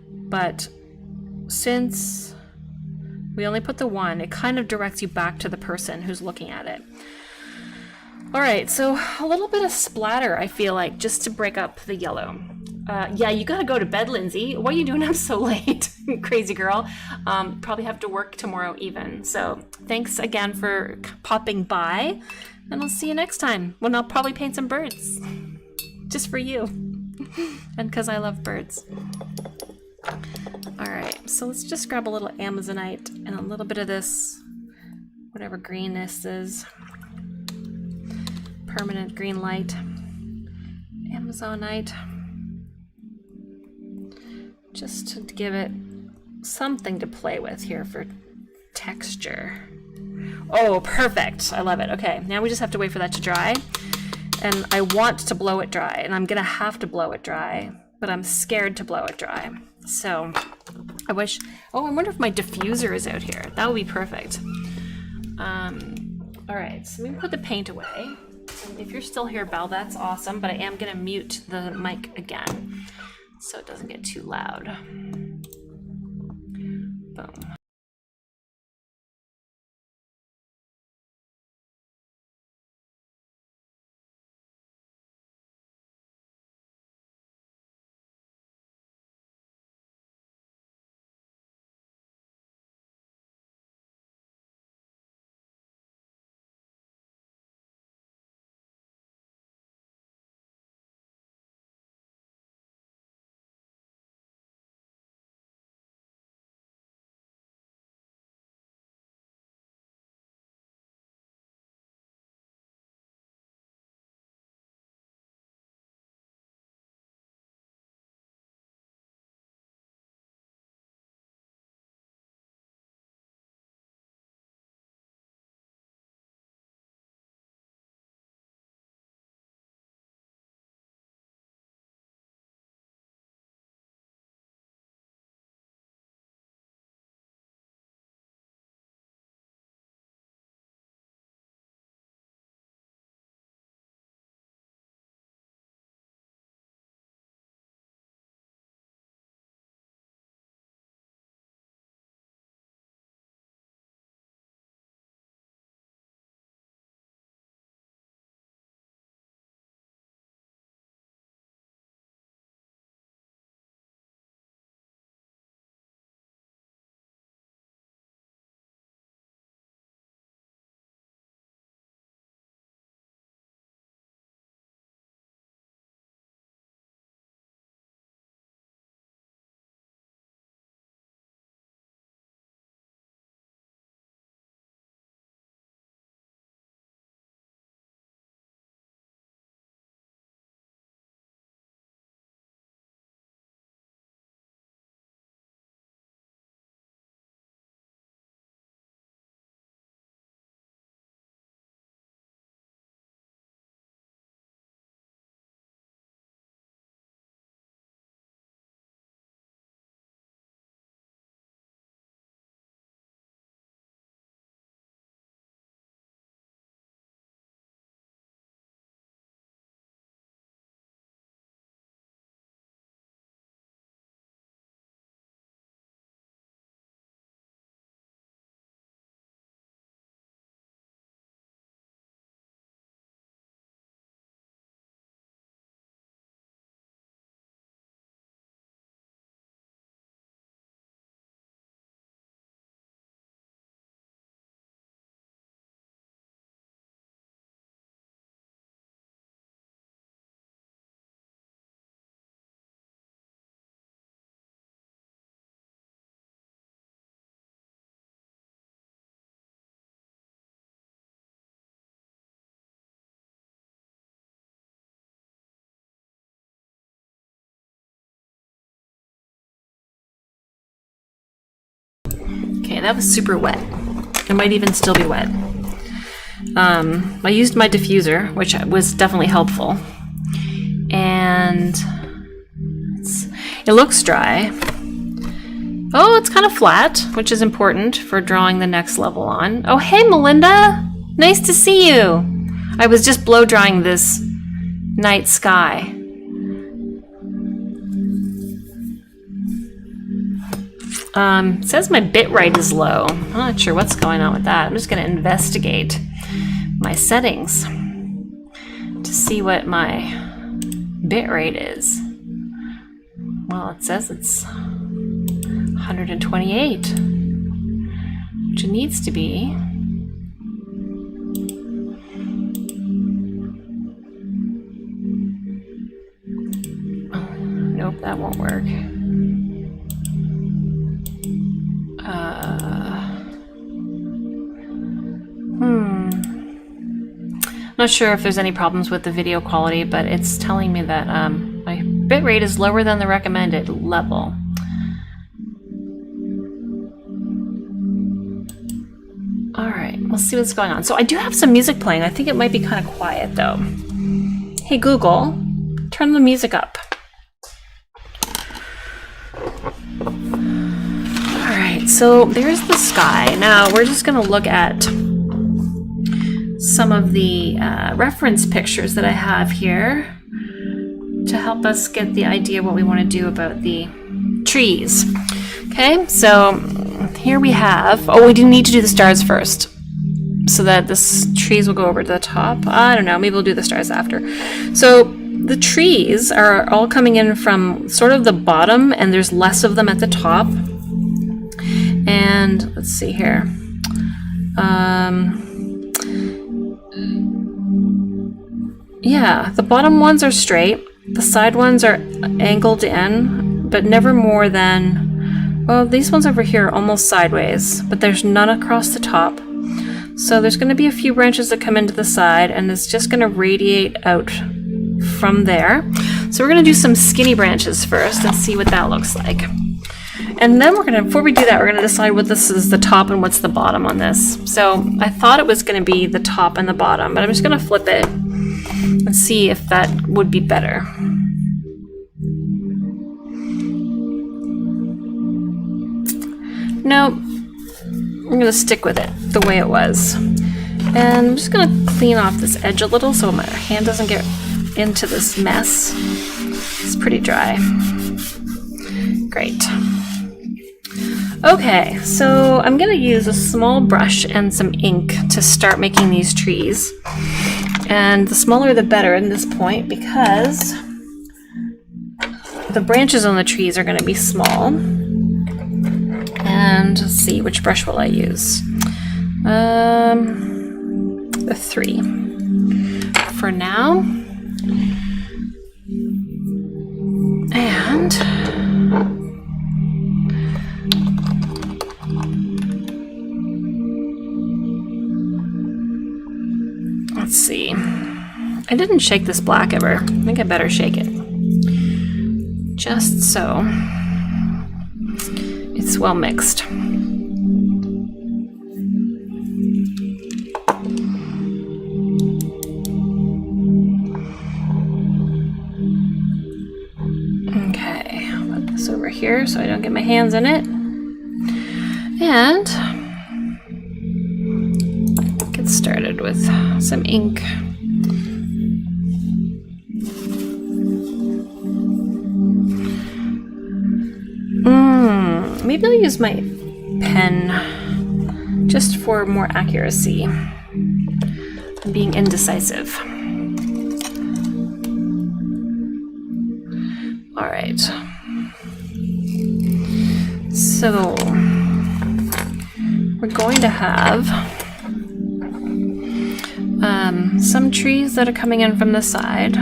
But since we only put the one, it kind of directs you back to the person who's looking at it. All right, so a little bit of splatter, I feel like, just to break up the yellow. Yeah, you gotta go to bed, Lindsay. What are you doing up so late? Crazy girl. Probably have to work tomorrow even. So thanks again for popping by, and I'll see you next time when I'll probably paint some birds. Just for you. And because I love birds. All right, so let's just grab a little Amazonite and a little bit of this, whatever green this is. Permanent green light. Amazonite. Just to give it something to play with here for texture. Oh, perfect. I love it. Okay, now we just have to wait for that to dry. And I want to blow it dry, and I'm gonna have to blow it dry, but I'm scared to blow it dry. So I wish, oh, I wonder if my diffuser is out here. That would be perfect. All right, so we can put the paint away. If you're still here, Belle, that's awesome, but I am gonna mute the mic again so it doesn't get too loud. Boom. that was super wet. It might even still be wet. I used my diffuser, which was definitely helpful. And it looks dry. Oh, it's kind of flat, which is important for drawing the next level on. Oh, hey, Melinda. Nice to see you. I was just blow drying this night sky. It says my bitrate is low. I'm not sure what's going on with that. I'm just going to investigate my settings to see what my bitrate is. Well, it says it's 128, which it needs to be. Oh, nope, that won't work. Not sure if there's any problems with the video quality, but it's telling me that my bitrate is lower than the recommended level. Alright, we'll see what's going on. So I do have some music playing. I think it might be kind of quiet though. Hey Google, turn the music up. Alright, so there's the sky. Now we're just going to look at some of the reference pictures that I have here to help us get the idea what we want to do about the trees. Okay, so here we have, oh, we do need to do the stars first so that the trees will go over to the top. I don't know, maybe we'll do the stars after. So the trees are all coming in from sort of the bottom, and there's less of them at the top. And let's see here. Yeah, the bottom ones are straight. The side ones are angled in, but never more than, well, these ones over here are almost sideways, but there's none across the top. So there's going to be a few branches that come into the side, and it's just going to radiate out from there. So we're going to do some skinny branches first and see what that looks like. And then we're going to, before we do that, we're going to decide what this is the top and what's the bottom on this. So I thought it was going to be the top and the bottom, but I'm just going to flip it and see if that would be better. Nope. I'm going to stick with it the way it was. And I'm just going to clean off this edge a little so my hand doesn't get into this mess. It's pretty dry. Great. Okay, so I'm going to use a small brush and some ink to start making these trees. And the smaller the better at this point, because the branches on the trees are going to be small. And let's see, which brush will I use? The 3 for now. And let's see. I didn't shake this black ever. I think I better shake it. Just so it's well mixed. Okay, I'll put this over here so I don't get my hands in it. And get started with some ink. Maybe I'll use my pen just for more accuracy. I'm being indecisive. All right. So we're going to have some trees that are coming in from the side,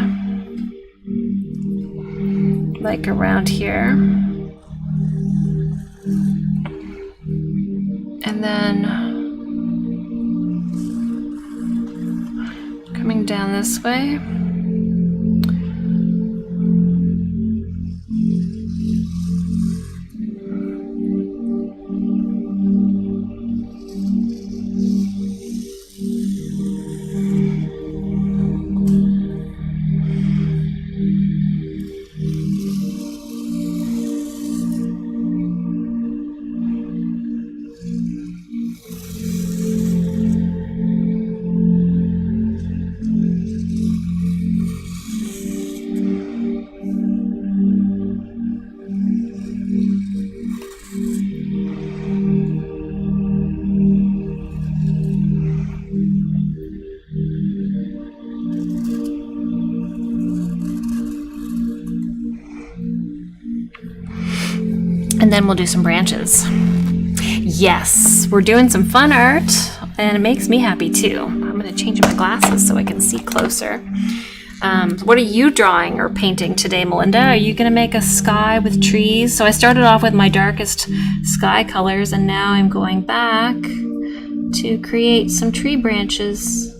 like around here. And then coming down this way. And then we'll do some branches. Yes, we're doing some fun art, and it makes me happy too. I'm going to change my glasses so I can see closer. What are you drawing or painting today, Melinda? Are you going to make a sky with trees? So I started off with my darkest sky colors, and now I'm going back to create some tree branches.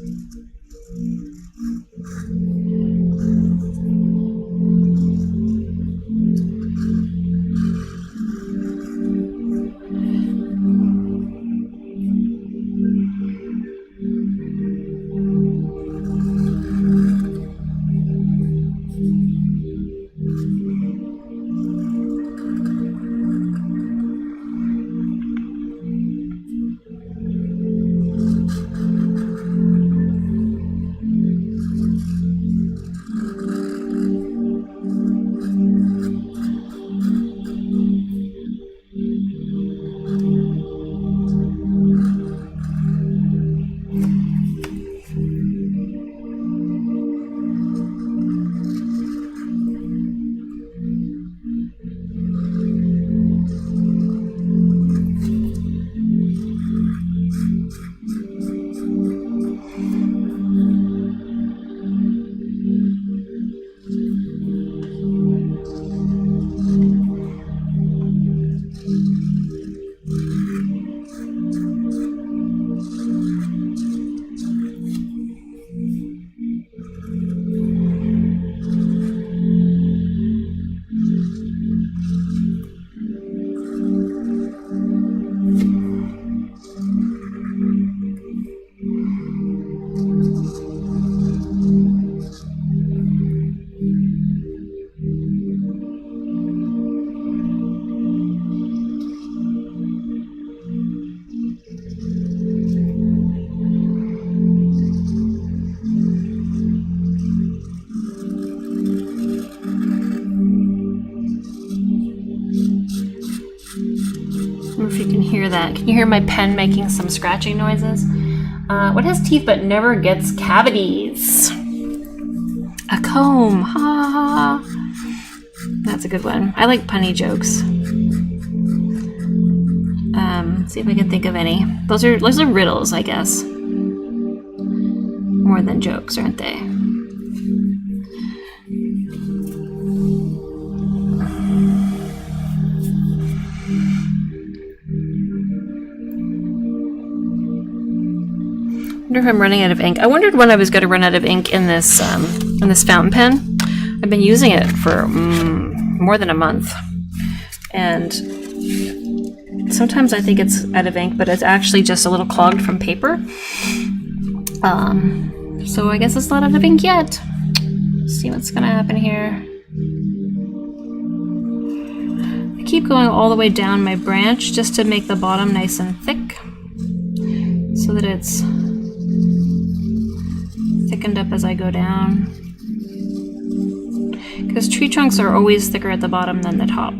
I don't know if you can hear that. Can you hear my pen making some scratching noises? What has teeth but never gets cavities? A comb. Ha ha ha. That's a good one. I like punny jokes. See if I can think of any. Those are riddles, I guess. More than jokes, aren't they? I wonder if I'm running out of ink. I wondered when I was going to run out of ink in this fountain pen. I've been using it for more than a month, and sometimes I think it's out of ink, but it's actually just a little clogged from paper. So I guess it's not out of ink yet. Let's see what's going to happen here. I keep going all the way down my branch just to make the bottom nice and thick, so that it's thickened up as I go down. Because tree trunks are always thicker at the bottom than the top.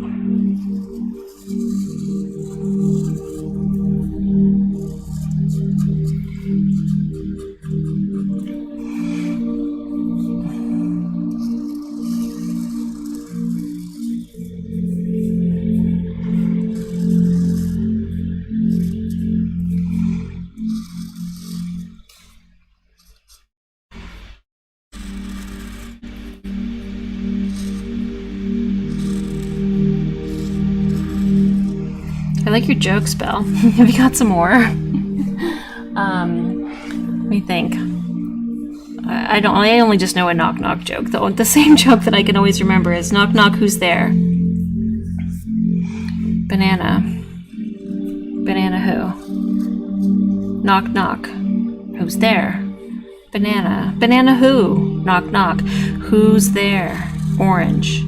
I like your jokes, Belle. Have you got some more? Let me think. I only just know a knock knock joke. The same joke that I can always remember is knock knock, who's there? Banana. Banana who? Knock knock. Who's there? Banana. Banana who? Knock knock. Who's there? Orange.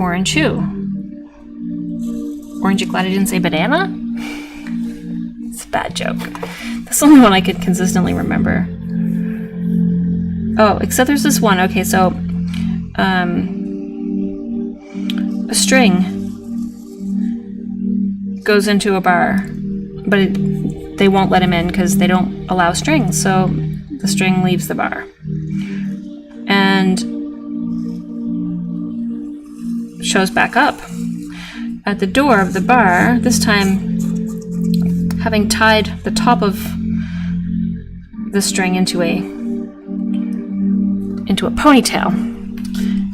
Orange who? Orange, you glad I didn't say banana? It's a bad joke. That's the only one I could consistently remember. Oh, except there's this one. Okay, so a string goes into a bar, but they won't let him in because they don't allow strings, so the string leaves the bar. And shows back up. at the door of the bar, this time having tied the top of the string into a ponytail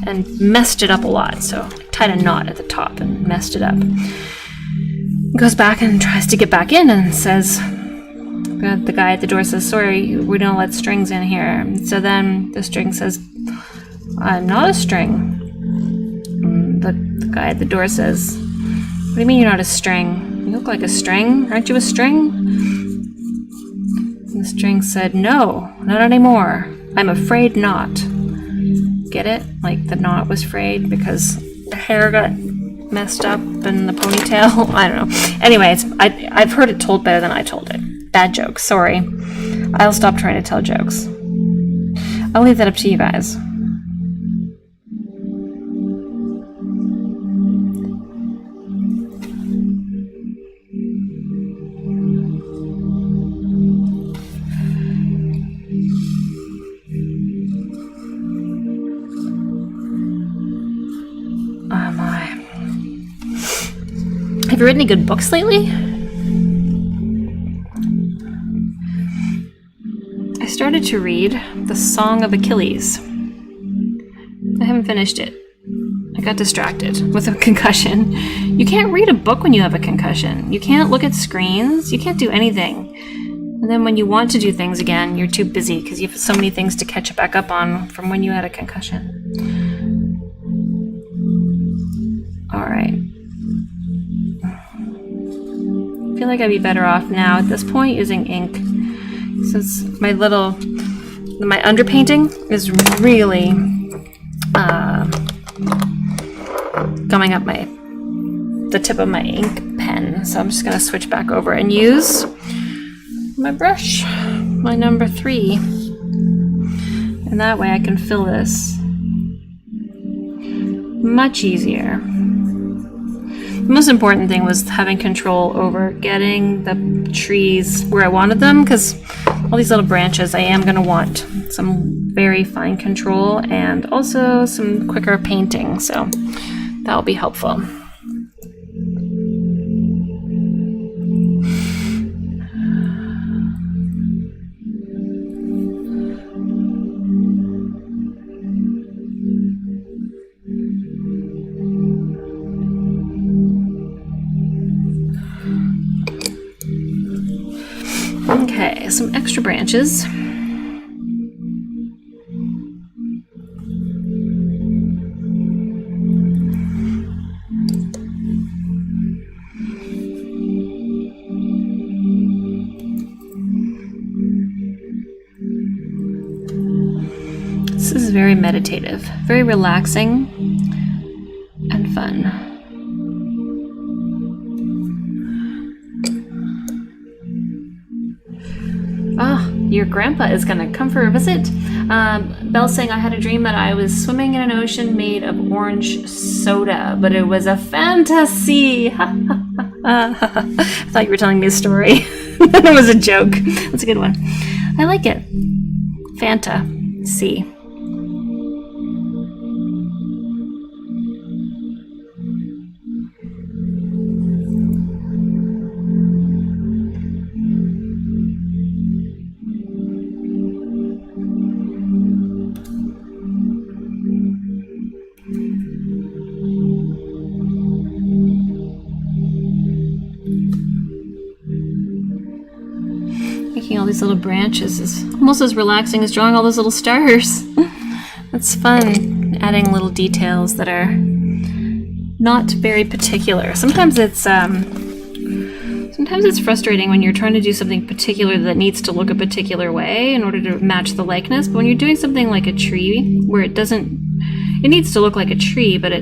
and messed it up a lot. So tied a knot at the top and messed it up. Goes back and tries to get back in and says, the guy at the door says, sorry, we don't let strings in here. So then the string says, I'm not a string. The guy at the door says, what do you mean you're not a string? You look like a string. Aren't you a string? And the string said, no, not anymore. I'm afraid not. Get it? Like the knot was frayed because the hair got messed up in the ponytail. I don't know. Anyways, I've heard it told better than I told it. Bad joke. Sorry. I'll stop trying to tell jokes. I'll leave that up to you guys. Oh my. Have you read any good books lately? I started to read The Song of Achilles. I haven't finished it. I got distracted with a concussion. You can't read a book when you have a concussion. You can't look at screens. You can't do anything. And then when you want to do things again, you're too busy because you have so many things to catch back up on from when you had a concussion. All right. I feel like I'd be better off now at this point using ink, since my underpainting is really coming up the tip of my ink pen. So I'm just gonna switch back over and use my brush, my number 3, and that way I can fill this much easier. The most important thing was having control over getting the trees where I wanted them, because all these little branches, I am going to want some very fine control and also some quicker painting, so that will be helpful. Okay, some extra branches. This is very meditative, very relaxing and fun. Your grandpa is going to come for a visit. Belle's saying, I had a dream that I was swimming in an ocean made of orange soda, but it was a fantasy. I thought you were telling me a story. That was a joke. That's a good one. I like it. Fanta. C. Making all these little branches is almost as relaxing as drawing all those little stars. That's fun, adding little details that are not very particular. Sometimes it's frustrating when you're trying to do something particular that needs to look a particular way in order to match the likeness. But when you're doing something like a tree, where it needs to look like a tree, but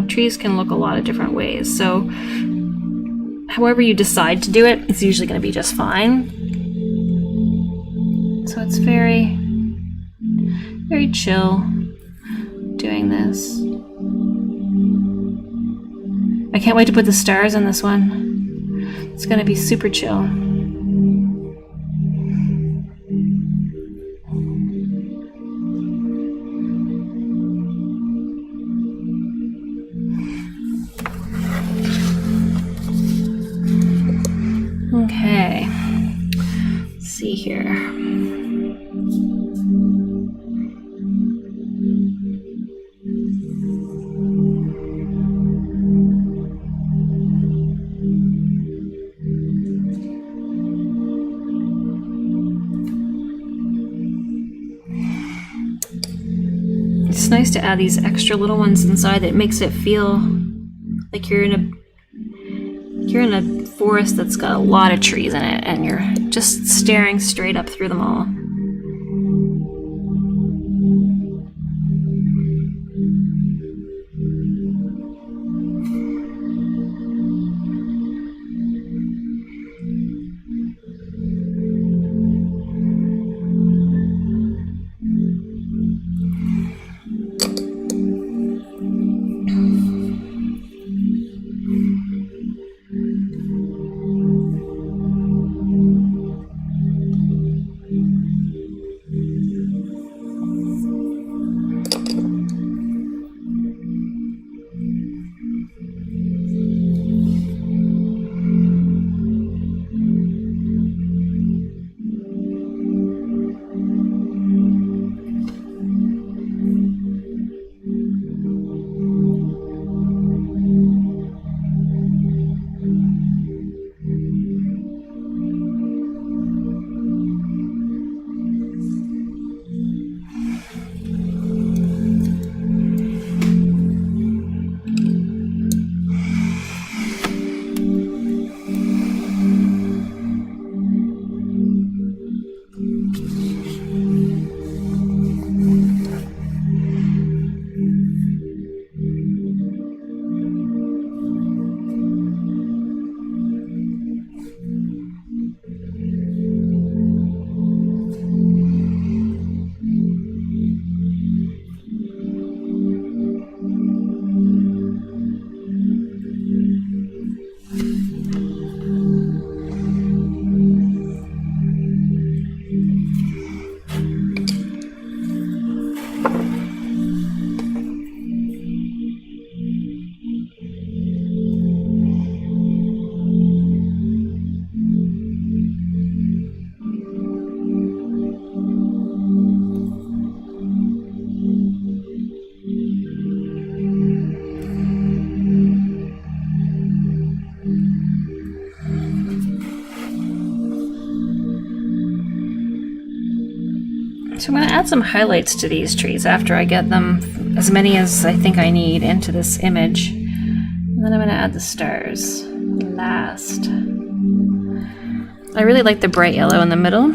trees can look a lot of different ways. So however you decide to do it, it's usually going to be just fine. So it's very, very chill doing this. I can't wait to put the stars in this one. It's going to be super chill. here. It's nice to add these extra little ones inside. It makes it feel like you're in a forest that's got a lot of trees in it, and you're just staring straight up through them all. So I'm going to add some highlights to these trees after I get them, as many as I think I need, into this image. And then I'm going to add the stars last. I really like the bright yellow in the middle.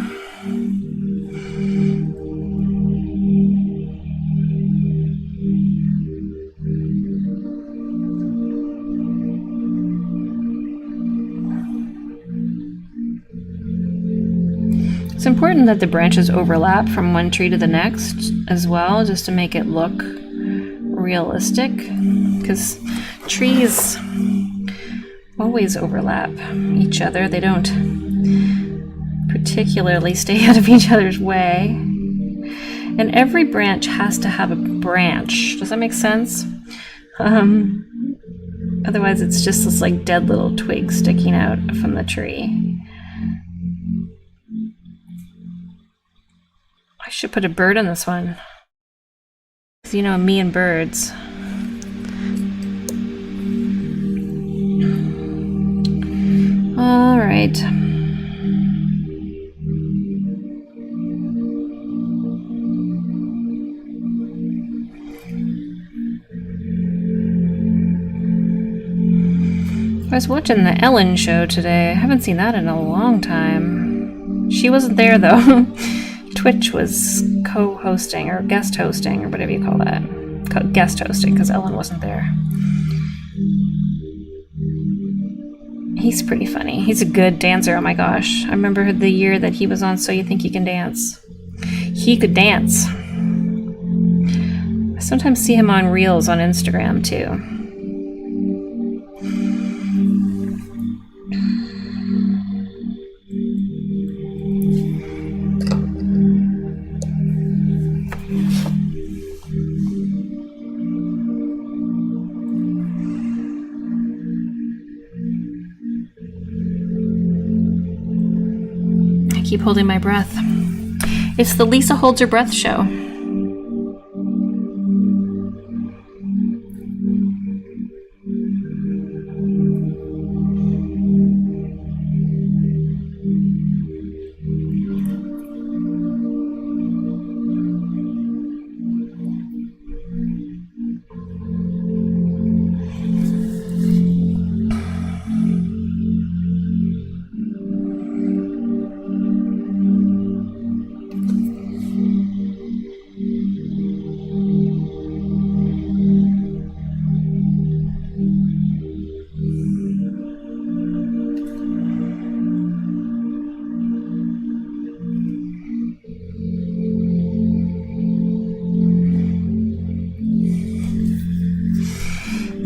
It's important that the branches overlap from one tree to the next as well, just to make it look realistic, because trees always overlap each other. They don't particularly stay out of each other's way. And every branch has to have a branch. Does that make sense? Otherwise it's just this like dead little twig sticking out from the tree. I should put a bird on this one. You know, me and birds. All right. I was watching the Ellen show today. I haven't seen that in a long time. She wasn't there though. Twitch was co-hosting or guest hosting or whatever you call that. Guest hosting, because Ellen wasn't there. He's pretty funny. He's a good dancer. Oh my gosh. I remember the year that he was on So You Think You Can Dance. He could dance. I sometimes see him on Reels on Instagram too. keep holding my breath. It's the Lisa Holds Her Breath show.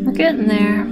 We're getting there.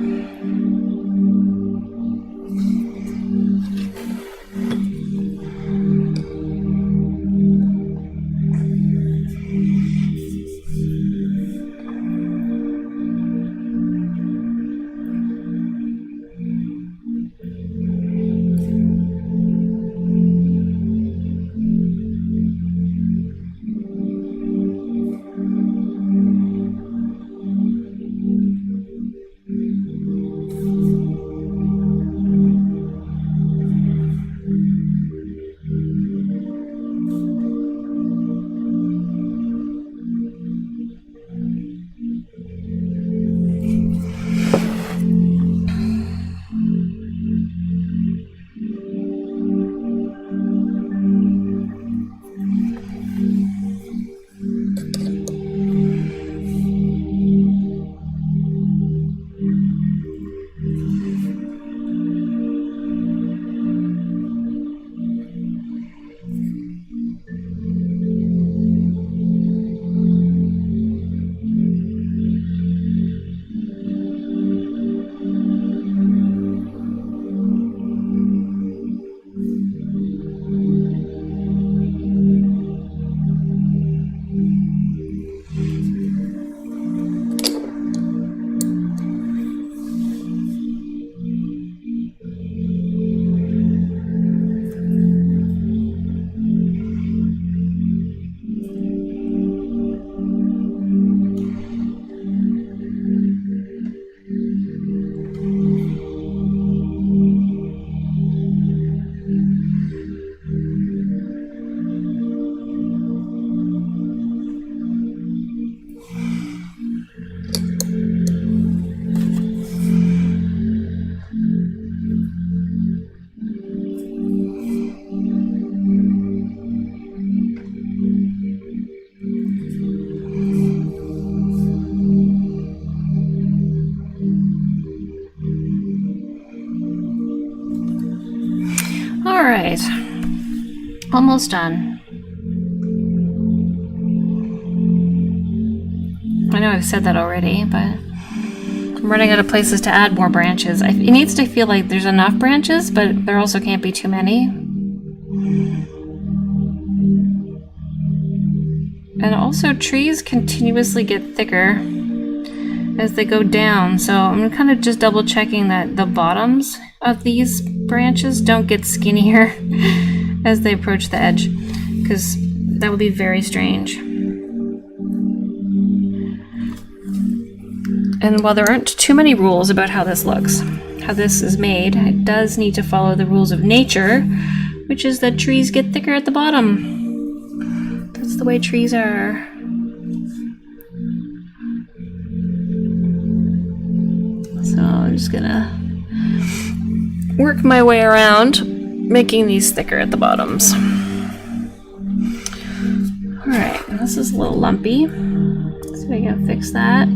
All right, almost done. I know I've said that already, but I'm running out of places to add more branches. It needs to feel like there's enough branches, but there also can't be too many. And also, trees continuously get thicker as they go down, so I'm kind of just double checking that the bottoms of these branches don't get skinnier as they approach the edge, because that would be very strange. And while there aren't too many rules about how this looks, how this is made, it does need to follow the rules of nature, which is that trees get thicker at the bottom. That's the way trees are. So I'm just gonna work my way around making these thicker at the bottoms. Alright, this is a little lumpy, so we gotta fix that.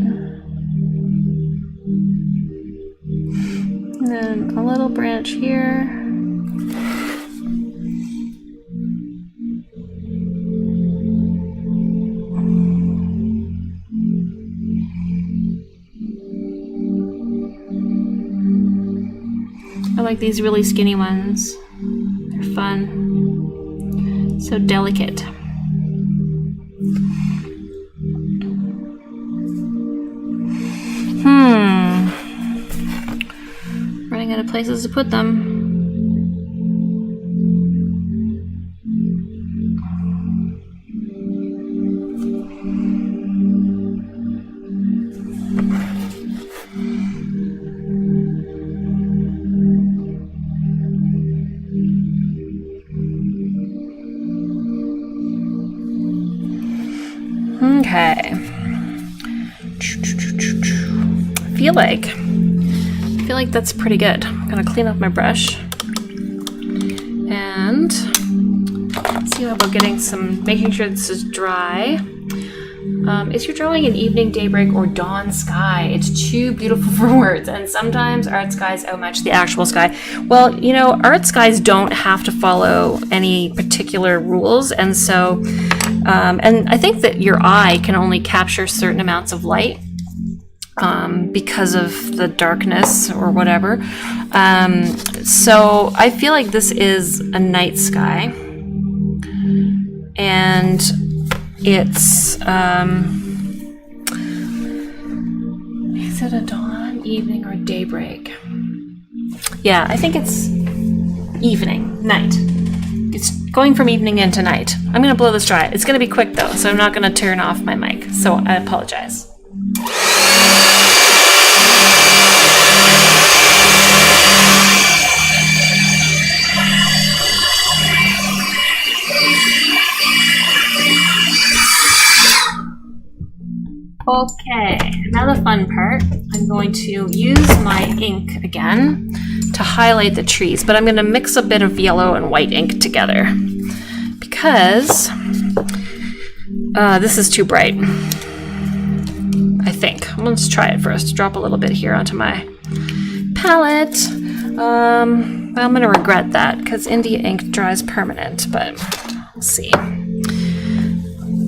And then a little branch here. I like these really skinny ones. They're fun. So delicate. Running out of places to put them. Okay. I feel like that's pretty good. I'm gonna clean up my brush and see about making sure this is dry. Is you're drawing an evening, daybreak, or dawn sky? It's too beautiful for words, and sometimes art skies outmatch the actual sky. Well, you know, art skies don't have to follow any particular rules, and so, and I think that your eye can only capture certain amounts of light because of the darkness or whatever. So I feel like this is a night sky, and it's is it a dawn, evening, or daybreak? Yeah, I think it's evening, night. It's going from evening into night. I'm gonna blow this dry. It's gonna be quick though, so I'm not gonna turn off my mic, so I apologize. Okay, now the fun part. I'm going to use my ink again to highlight the trees, but I'm going to mix a bit of yellow and white ink together because this is too bright, I think. Let's try it first. Drop a little bit here onto my palette. I'm going to regret that because India ink dries permanent, but we'll see.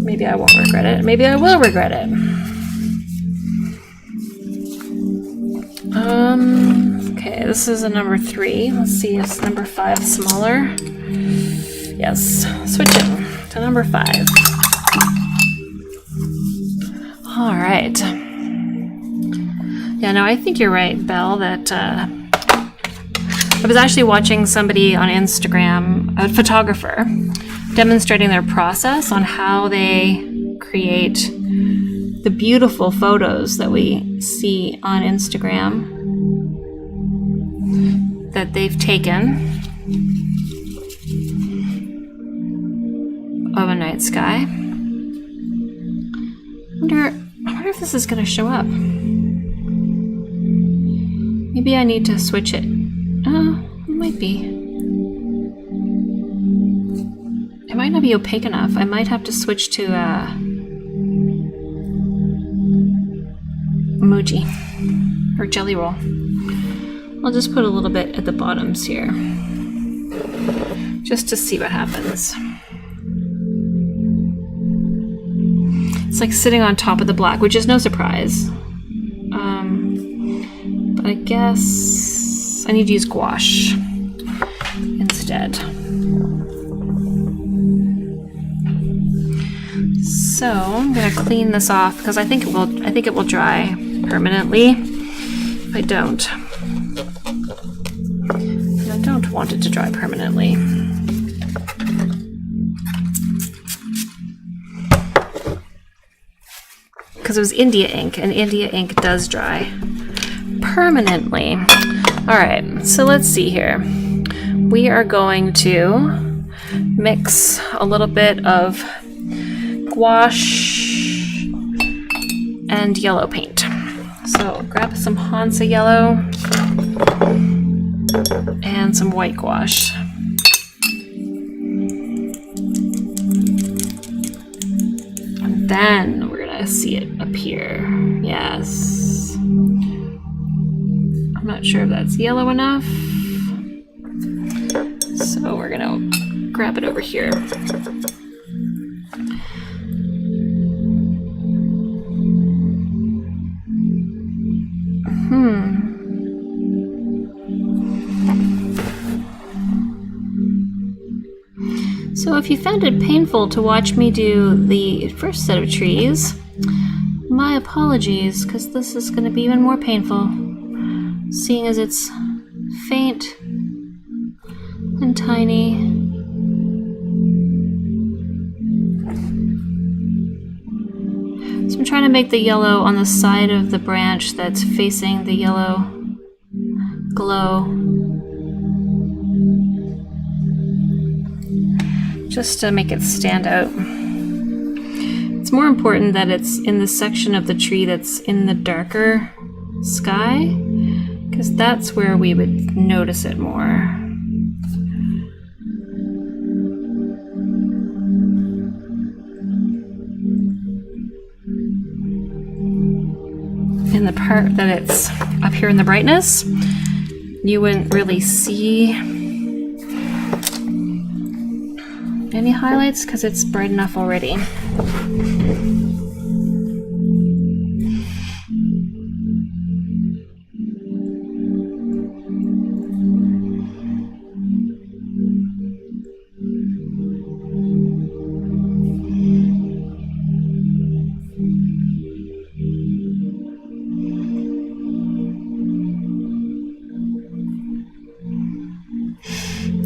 Maybe I won't regret it. Maybe I will regret it. Okay, this is a number 3. Let's see, is number 5 smaller? Yes, switching to number 5. All right. Yeah, no, I think you're right, Belle, that I was actually watching somebody on Instagram, a photographer, demonstrating their process on how they create the beautiful photos that we see on Instagram that they've taken of a night sky. I wonder if this is going to show up. Maybe I need to switch it. It might be. It might not be opaque enough. I might have to switch to emoji or jelly roll. I'll just put a little bit at the bottoms here just to see what happens. It's like sitting on top of the black, which is no surprise. But I guess I need to use gouache instead. So I'm gonna clean this off because I think it will dry permanently. If I don't want it to dry permanently. Because it was India ink, and India ink does dry permanently. All right, so let's see here. We are going to mix a little bit of gouache and yellow paint. So grab some Hansa yellow and some white gouache. And then we're gonna see it appear. Yes. I'm not sure if that's yellow enough. So we're gonna grab it over here. So if you found it painful to watch me do the first set of trees, my apologies, because this is going to be even more painful, seeing as it's faint and tiny. So I'm trying to make the yellow on the side of the branch that's facing the yellow glow, just to make it stand out. It's more important that it's in the section of the tree that's in the darker sky, because that's where we would notice it more. In the part that it's up here in the brightness, you wouldn't really see any highlights because it's bright enough already.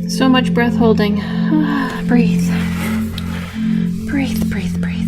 So much breath holding. Breathe. Breathe, breathe, breathe.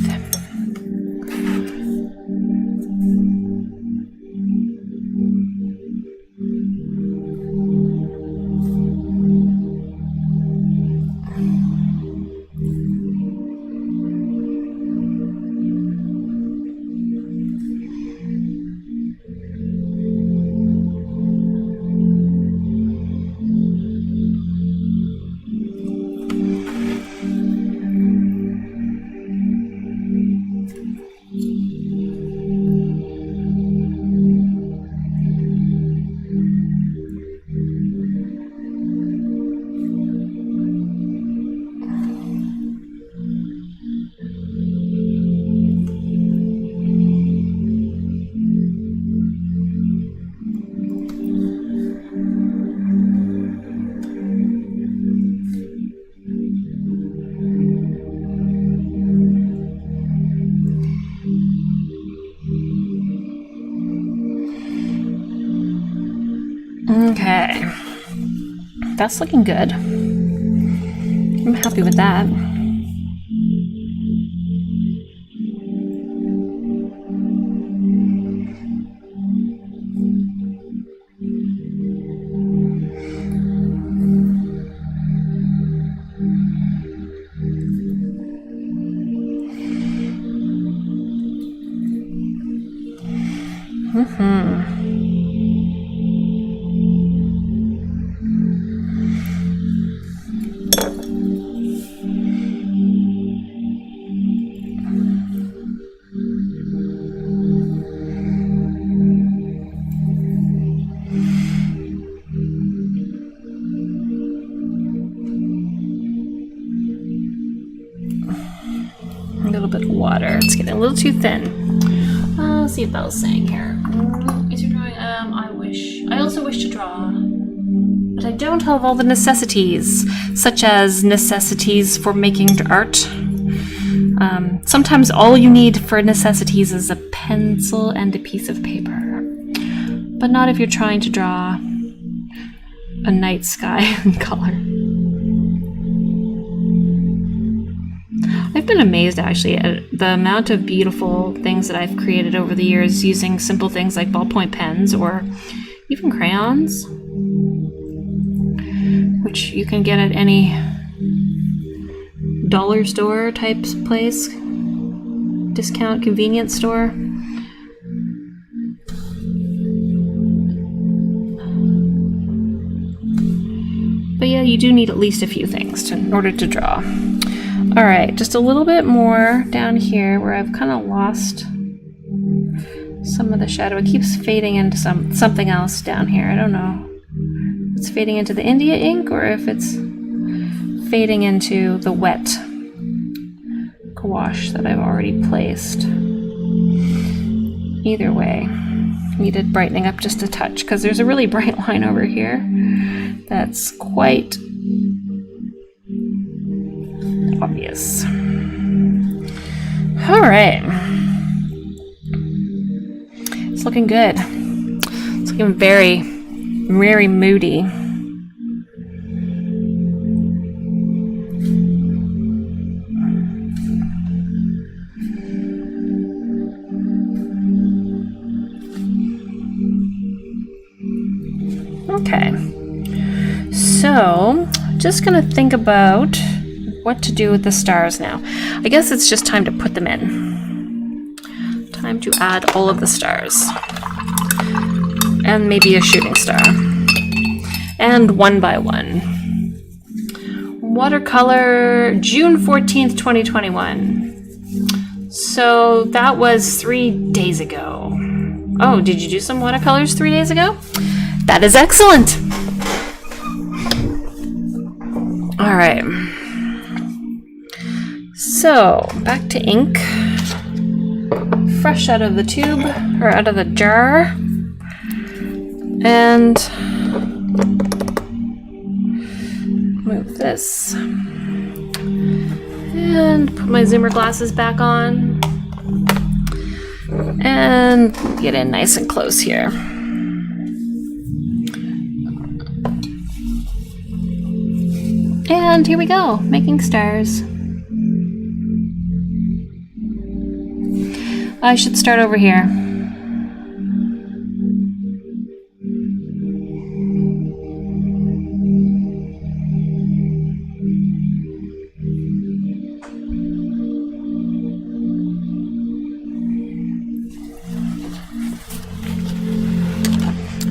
Okay, that's looking good. I'm happy with that. A little bit of water. It's getting a little too thin. Let's see what that was saying here. Is your drawing? I also wish to draw, but I don't have all the necessities, such as necessities for making art. Sometimes all you need for necessities is a pencil and a piece of paper, but not if you're trying to draw a night sky in color. I've been amazed actually at the amount of beautiful things that I've created over the years using simple things like ballpoint pens or even crayons, which you can get at any dollar store type place, discount convenience store. But yeah, you do need at least a few things in order to draw. All right, just a little bit more down here where I've kind of lost some of the shadow. It keeps fading into something else down here. I don't know if it's fading into the India ink or if it's fading into the wet gouache that I've already placed. Either way, needed brightening up just a touch because there's a really bright line over here that's quite obvious. All right, it's looking good. It's looking very, very moody. Okay, so just gonna think about what to do with the stars now. I guess it's just time to put them in. time to add all of the stars. And maybe a shooting star. And one by one. Watercolor, June 14th, 2021. So that was 3 days ago. Oh, did you do some watercolors 3 days ago? That is excellent. All right. So back to ink. Fresh out of the tube, or out of the jar. And move this. And put my zoomer glasses back on. And get in nice and close here. And here we go, making stars. I should start over here.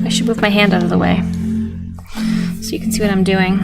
I should move my hand out of the way so you can see what I'm doing.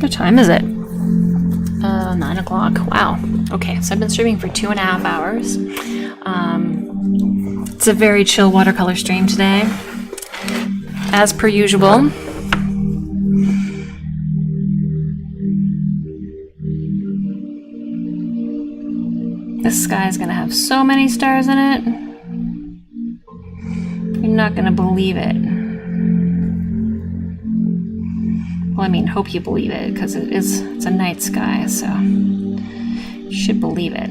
What time is it? 9 o'clock. Wow. Okay, so I've been streaming for 2.5 hours. It's a very chill watercolor stream today, as per usual. This sky is gonna have so many stars in it. You're not gonna believe it. Well, I mean, hope you believe it, because it's a night sky, so you should believe it.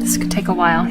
This could take a while.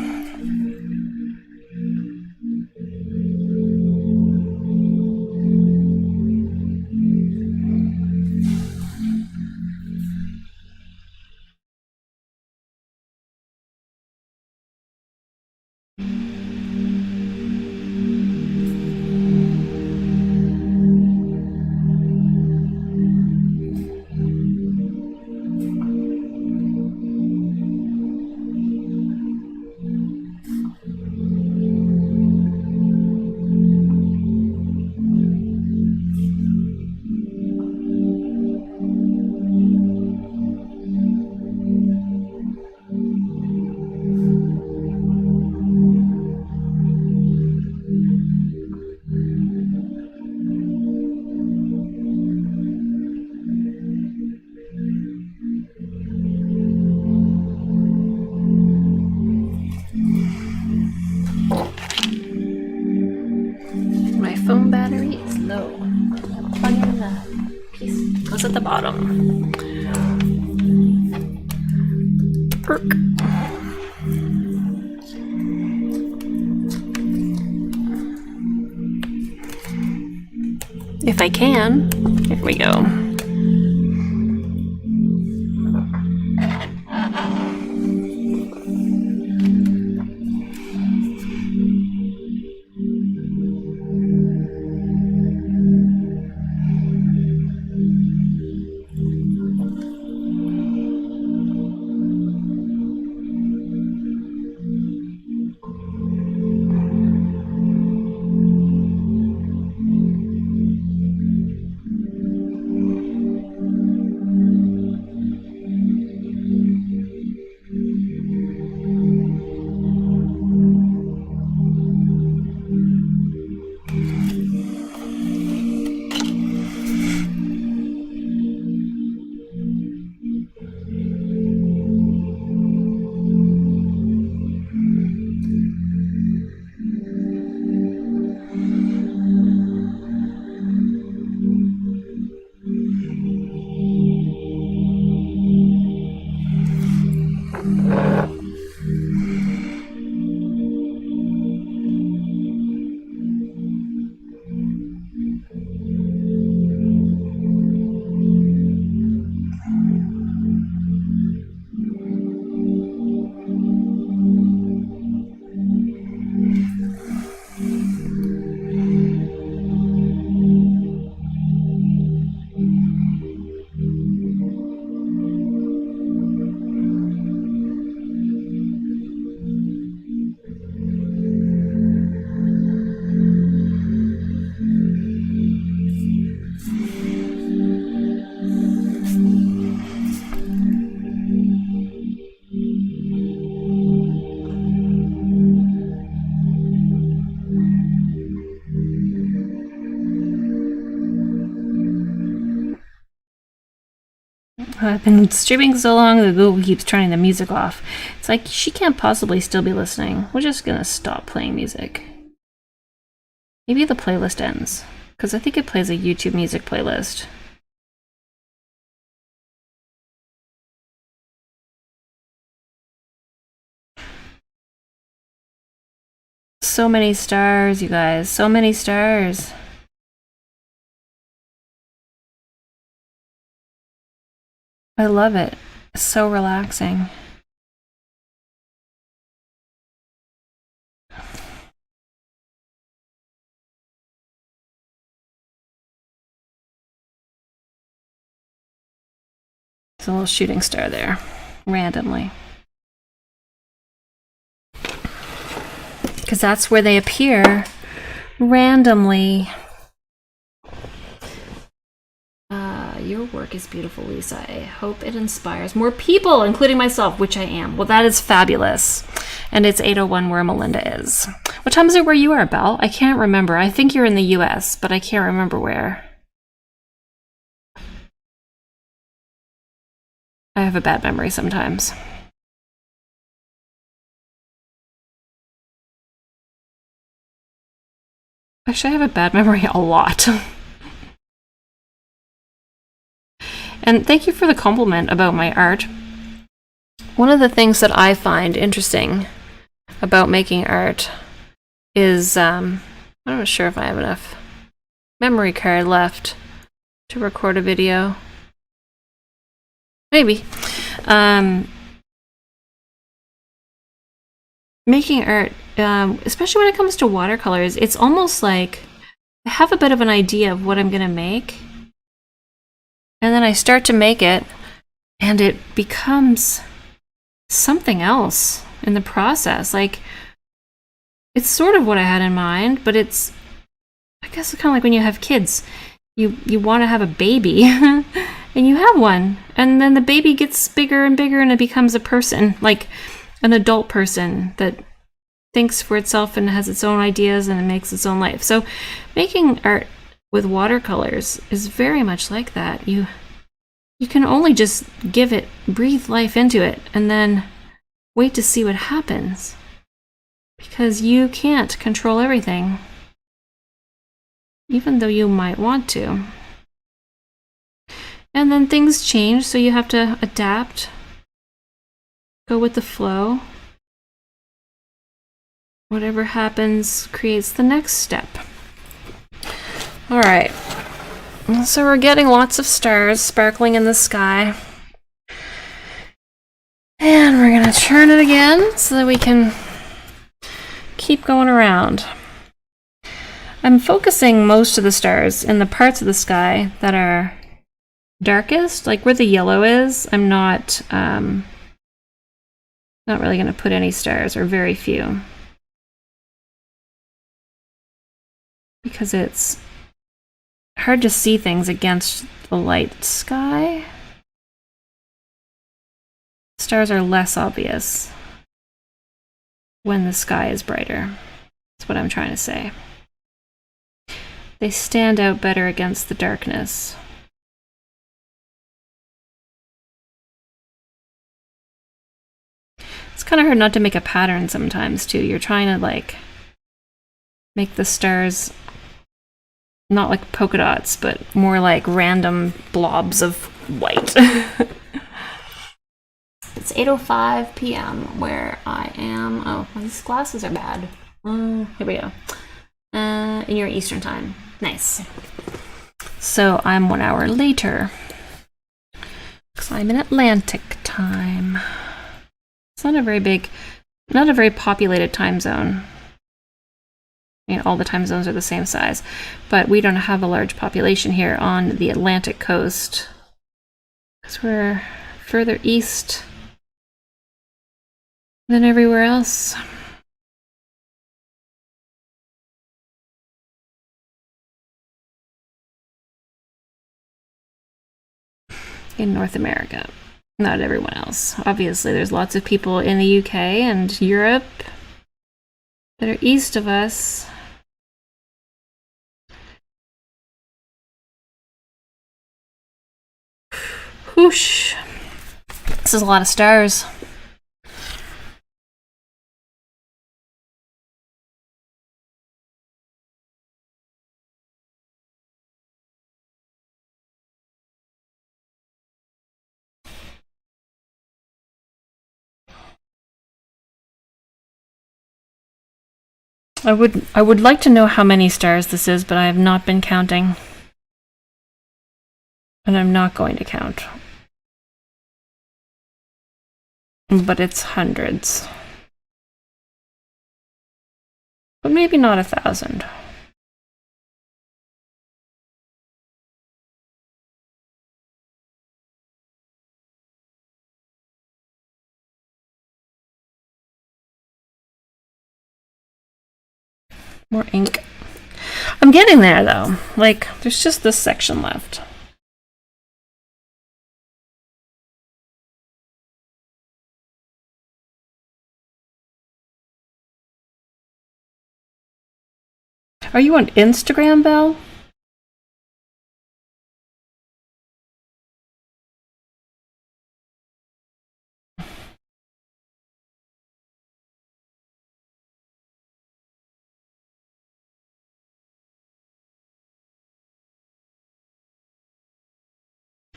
My phone battery is low. Plug in the piece goes at the bottom. Perk. If I can. Here we go. I've been streaming so long that Google keeps turning the music off. It's like, she can't possibly still be listening. We're just gonna stop playing music. Maybe the playlist ends, because I think it plays a YouTube music playlist. So many stars, you guys. So many stars. I love it. It's so relaxing. There's a little shooting star there, randomly. Because that's where they appear, randomly. Your work is beautiful, Lisa. I hope it inspires more people, including myself, which I am. Well, that is fabulous. And it's 8:01 where Melinda is. What time is it where you are, Belle? I can't remember. I think you're in the US, but I can't remember where. I have a bad memory sometimes. Actually, I have a bad memory a lot. And thank you for the compliment about my art. One of the things that I find interesting about making art is, I'm not sure if I have enough memory card left to record a video. Maybe. Making art, especially when it comes to watercolors, it's almost like I have a bit of an idea of what I'm going to make. And then I start to make it, and it becomes something else in the process. Like, it's sort of what I had in mind, but it's, I guess it's kind of like when you have kids. You want to have a baby, and you have one, and then the baby gets bigger and bigger, and it becomes a person, like an adult person that thinks for itself and has its own ideas and it makes its own life. So making art with watercolors is very much like that. You can only just give it, breathe life into it, and then wait to see what happens. Because you can't control everything, even though you might want to. And then things change, so you have to adapt, go with the flow. Whatever happens creates the next step. All right, so we're getting lots of stars sparkling in the sky. And we're gonna turn it again so that we can keep going around. I'm focusing most of the stars in the parts of the sky that are darkest, like where the yellow is. I'm not really gonna put any stars, or very few, because it's hard to see things against the light sky. Stars are less obvious when the sky is brighter. That's what I'm trying to say. They stand out better against the darkness. It's kind of hard not to make a pattern sometimes too. You're trying to like make the stars not like polka dots, but more like random blobs of white. It's 8:05 p.m. where I am. Oh, these glasses are bad. Here we go. In your Eastern time. Nice. So I'm 1 hour later, because I'm in Atlantic time. It's not a very populated time zone. I mean, all the time zones are the same size, but we don't have a large population here on the Atlantic coast, because we're further east than everywhere else. In North America, not everyone else. Obviously, there's lots of people in the UK and Europe that are east of us. Whoosh. This is a lot of stars. I would like to know how many stars this is, but I have not been counting. And I'm not going to count. But it's hundreds. But maybe not 1,000. More ink. I'm getting there though. Like, there's just this section left. Are you on Instagram, Belle?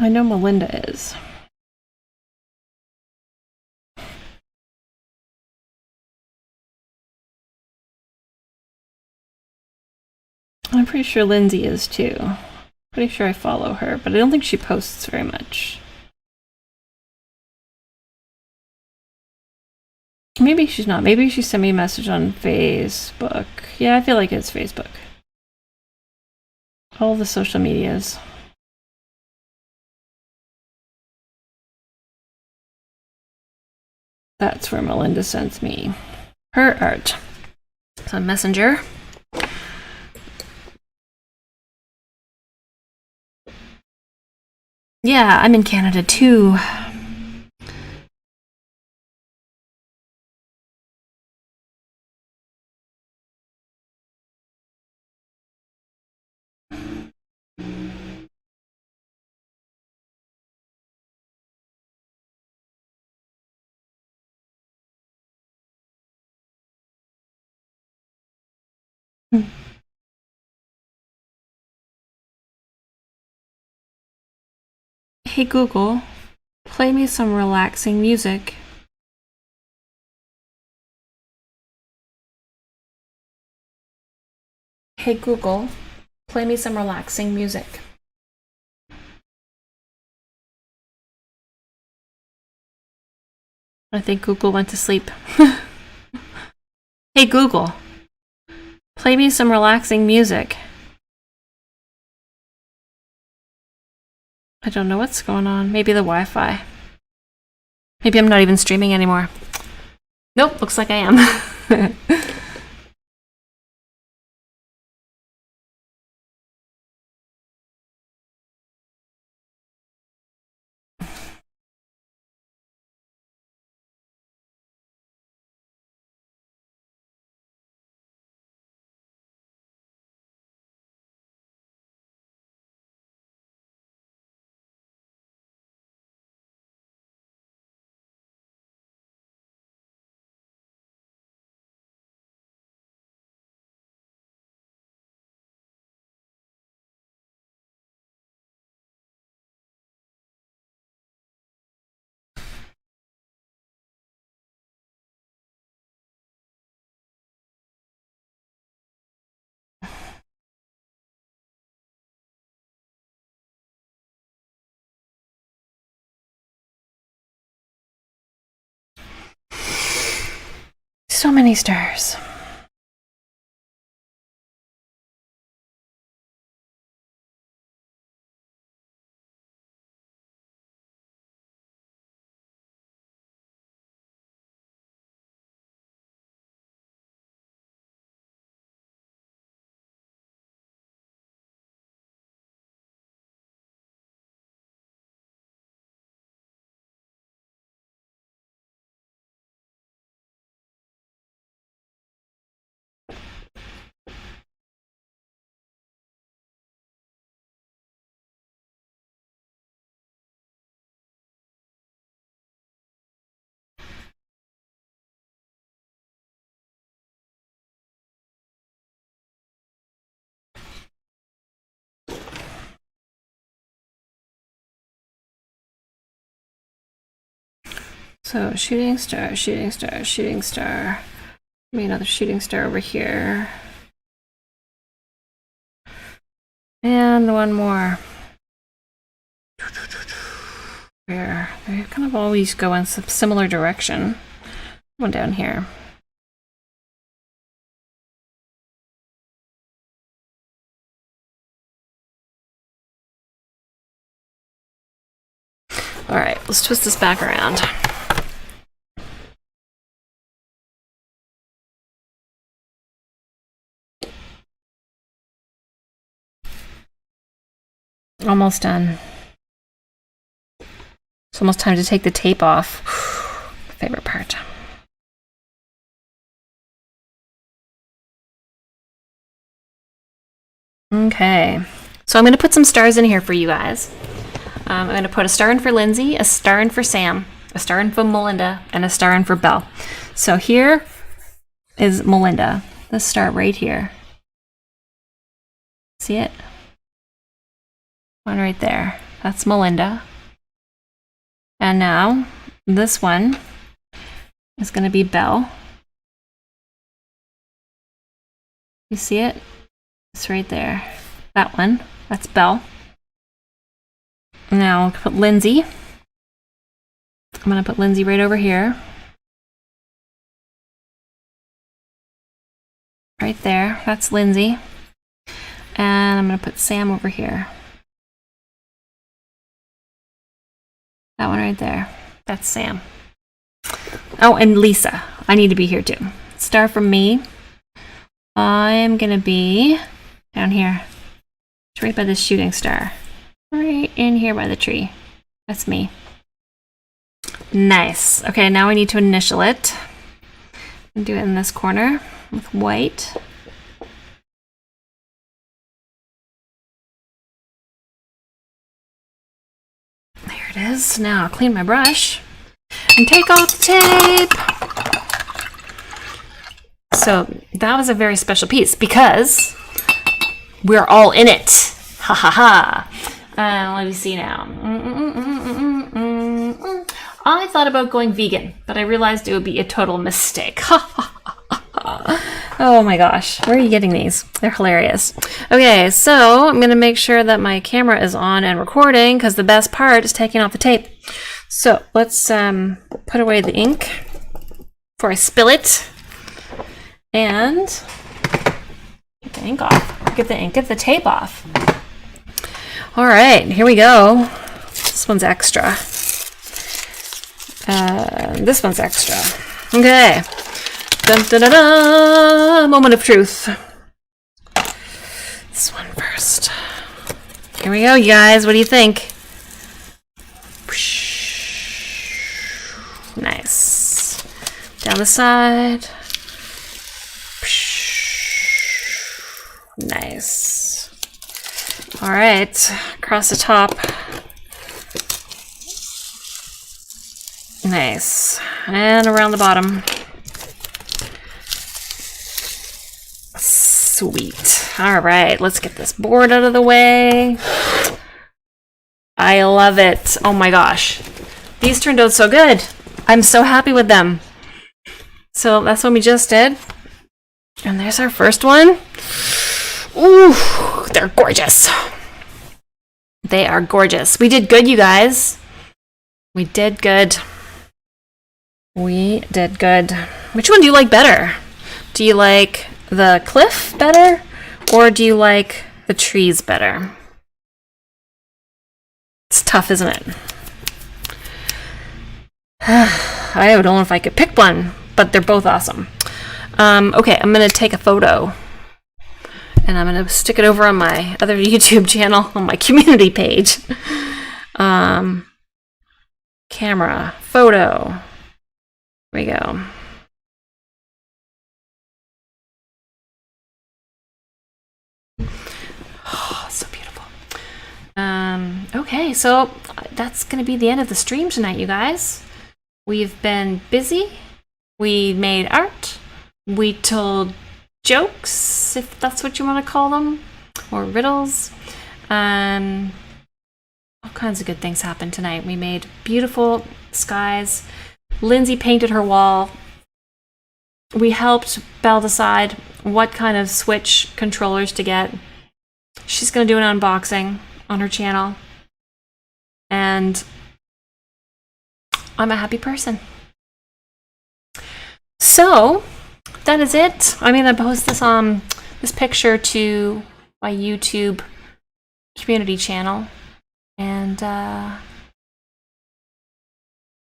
I know Melinda is. I'm pretty sure Lindsay is too. Pretty sure I follow her, but I don't think she posts very much. Maybe she's not. Maybe she sent me a message on Facebook. Yeah, I feel like it's Facebook. All the social medias. That's where Melinda sends me her art. So Messenger. Yeah, I'm in Canada too. Hey Google, play me some relaxing music. Hey Google, play me some relaxing music. I think Google went to sleep. Hey Google, play me some relaxing music. I don't know what's going on. Maybe the Wi-Fi. Maybe I'm not even streaming anymore. Nope, looks like I am. So many stars. So shooting star, shooting star, shooting star. Maybe another shooting star over here. And one more. Where they kind of always go in some similar direction. One down here. All right, let's twist this back around. Almost done. It's almost time to take the tape off. Favorite part. Okay, so I'm going to put some stars in here for you guys. I'm going to put a star in for Lindsay, a star in for Sam, a star in for Melinda, and a star in for Belle. So here is Melinda. Let's start right here. See it? One right there. That's Melinda. And now this one is going to be Belle. You see it? It's right there. That one. That's Belle. Now I'll put Lindsay. I'm going to put Lindsay right over here. Right there. That's Lindsay. And I'm going to put Sam over here. That one right there. That's Sam. Oh, and Lisa. I need to be here too. Star from me. I'm going to be down here. It's right by the shooting star. Right in here by the tree. That's me. Nice. Okay, now I need to initial it. And do it in this corner with white. There it is. Now I'll clean my brush and take off the tape. So that was a very special piece because we're all in it. Ha ha ha. Let me see now. I thought about going vegan, but I realized it would be a total mistake. Oh my gosh, where are you getting these? They're hilarious. Okay, so I'm gonna make sure that my camera is on and recording because the best part is taking off the tape. So let's put away the ink before I spill it. And get the ink off. Get the tape off. All right, here we go. This one's extra. This one's extra. Okay. Dun, dun, dun, dun. Moment of truth. This one first. Here we go, you guys. What do you think? Nice. Down the side. Nice. All right, across the top. Nice. And around the bottom. Sweet. All right, let's get this board out of the way. I love it. Oh my gosh. These turned out so good. I'm so happy with them. So that's what we just did. And there's our first one. Ooh, they're gorgeous. They are gorgeous. We did good, you guys. We did good. We did good. Which one do you like better? Do you like the cliff better? Or do you like the trees better? It's tough, isn't it? I don't know if I could pick one, but they're both awesome. Okay, I'm going to take a photo. And I'm going to stick it over on my other YouTube channel, on my community page. Camera, photo. Here we go. Oh, so beautiful. Okay, so that's going to be the end of the stream tonight, you guys. We've been busy. We made art. We told jokes, if that's what you want to call them, or riddles. All kinds of good things happened tonight. We made beautiful skies. Lindsay painted her wall. We helped Belle decide what kind of Switch controllers to get. She's going to do an unboxing on her channel. And I'm a happy person. So that is it. I'm going to post this picture to my YouTube community channel. And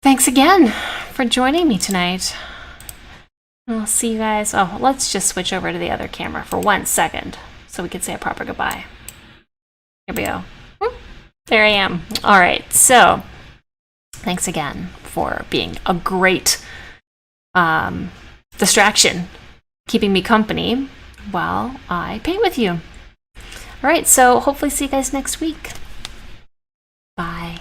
thanks again for joining me tonight. I'll see you guys. Oh, let's just switch over to the other camera for 1 second so we can say a proper goodbye. Here we go. There I am. All right. So thanks again for being a great distraction, keeping me company while I paint with you. All right. So hopefully see you guys next week. Bye.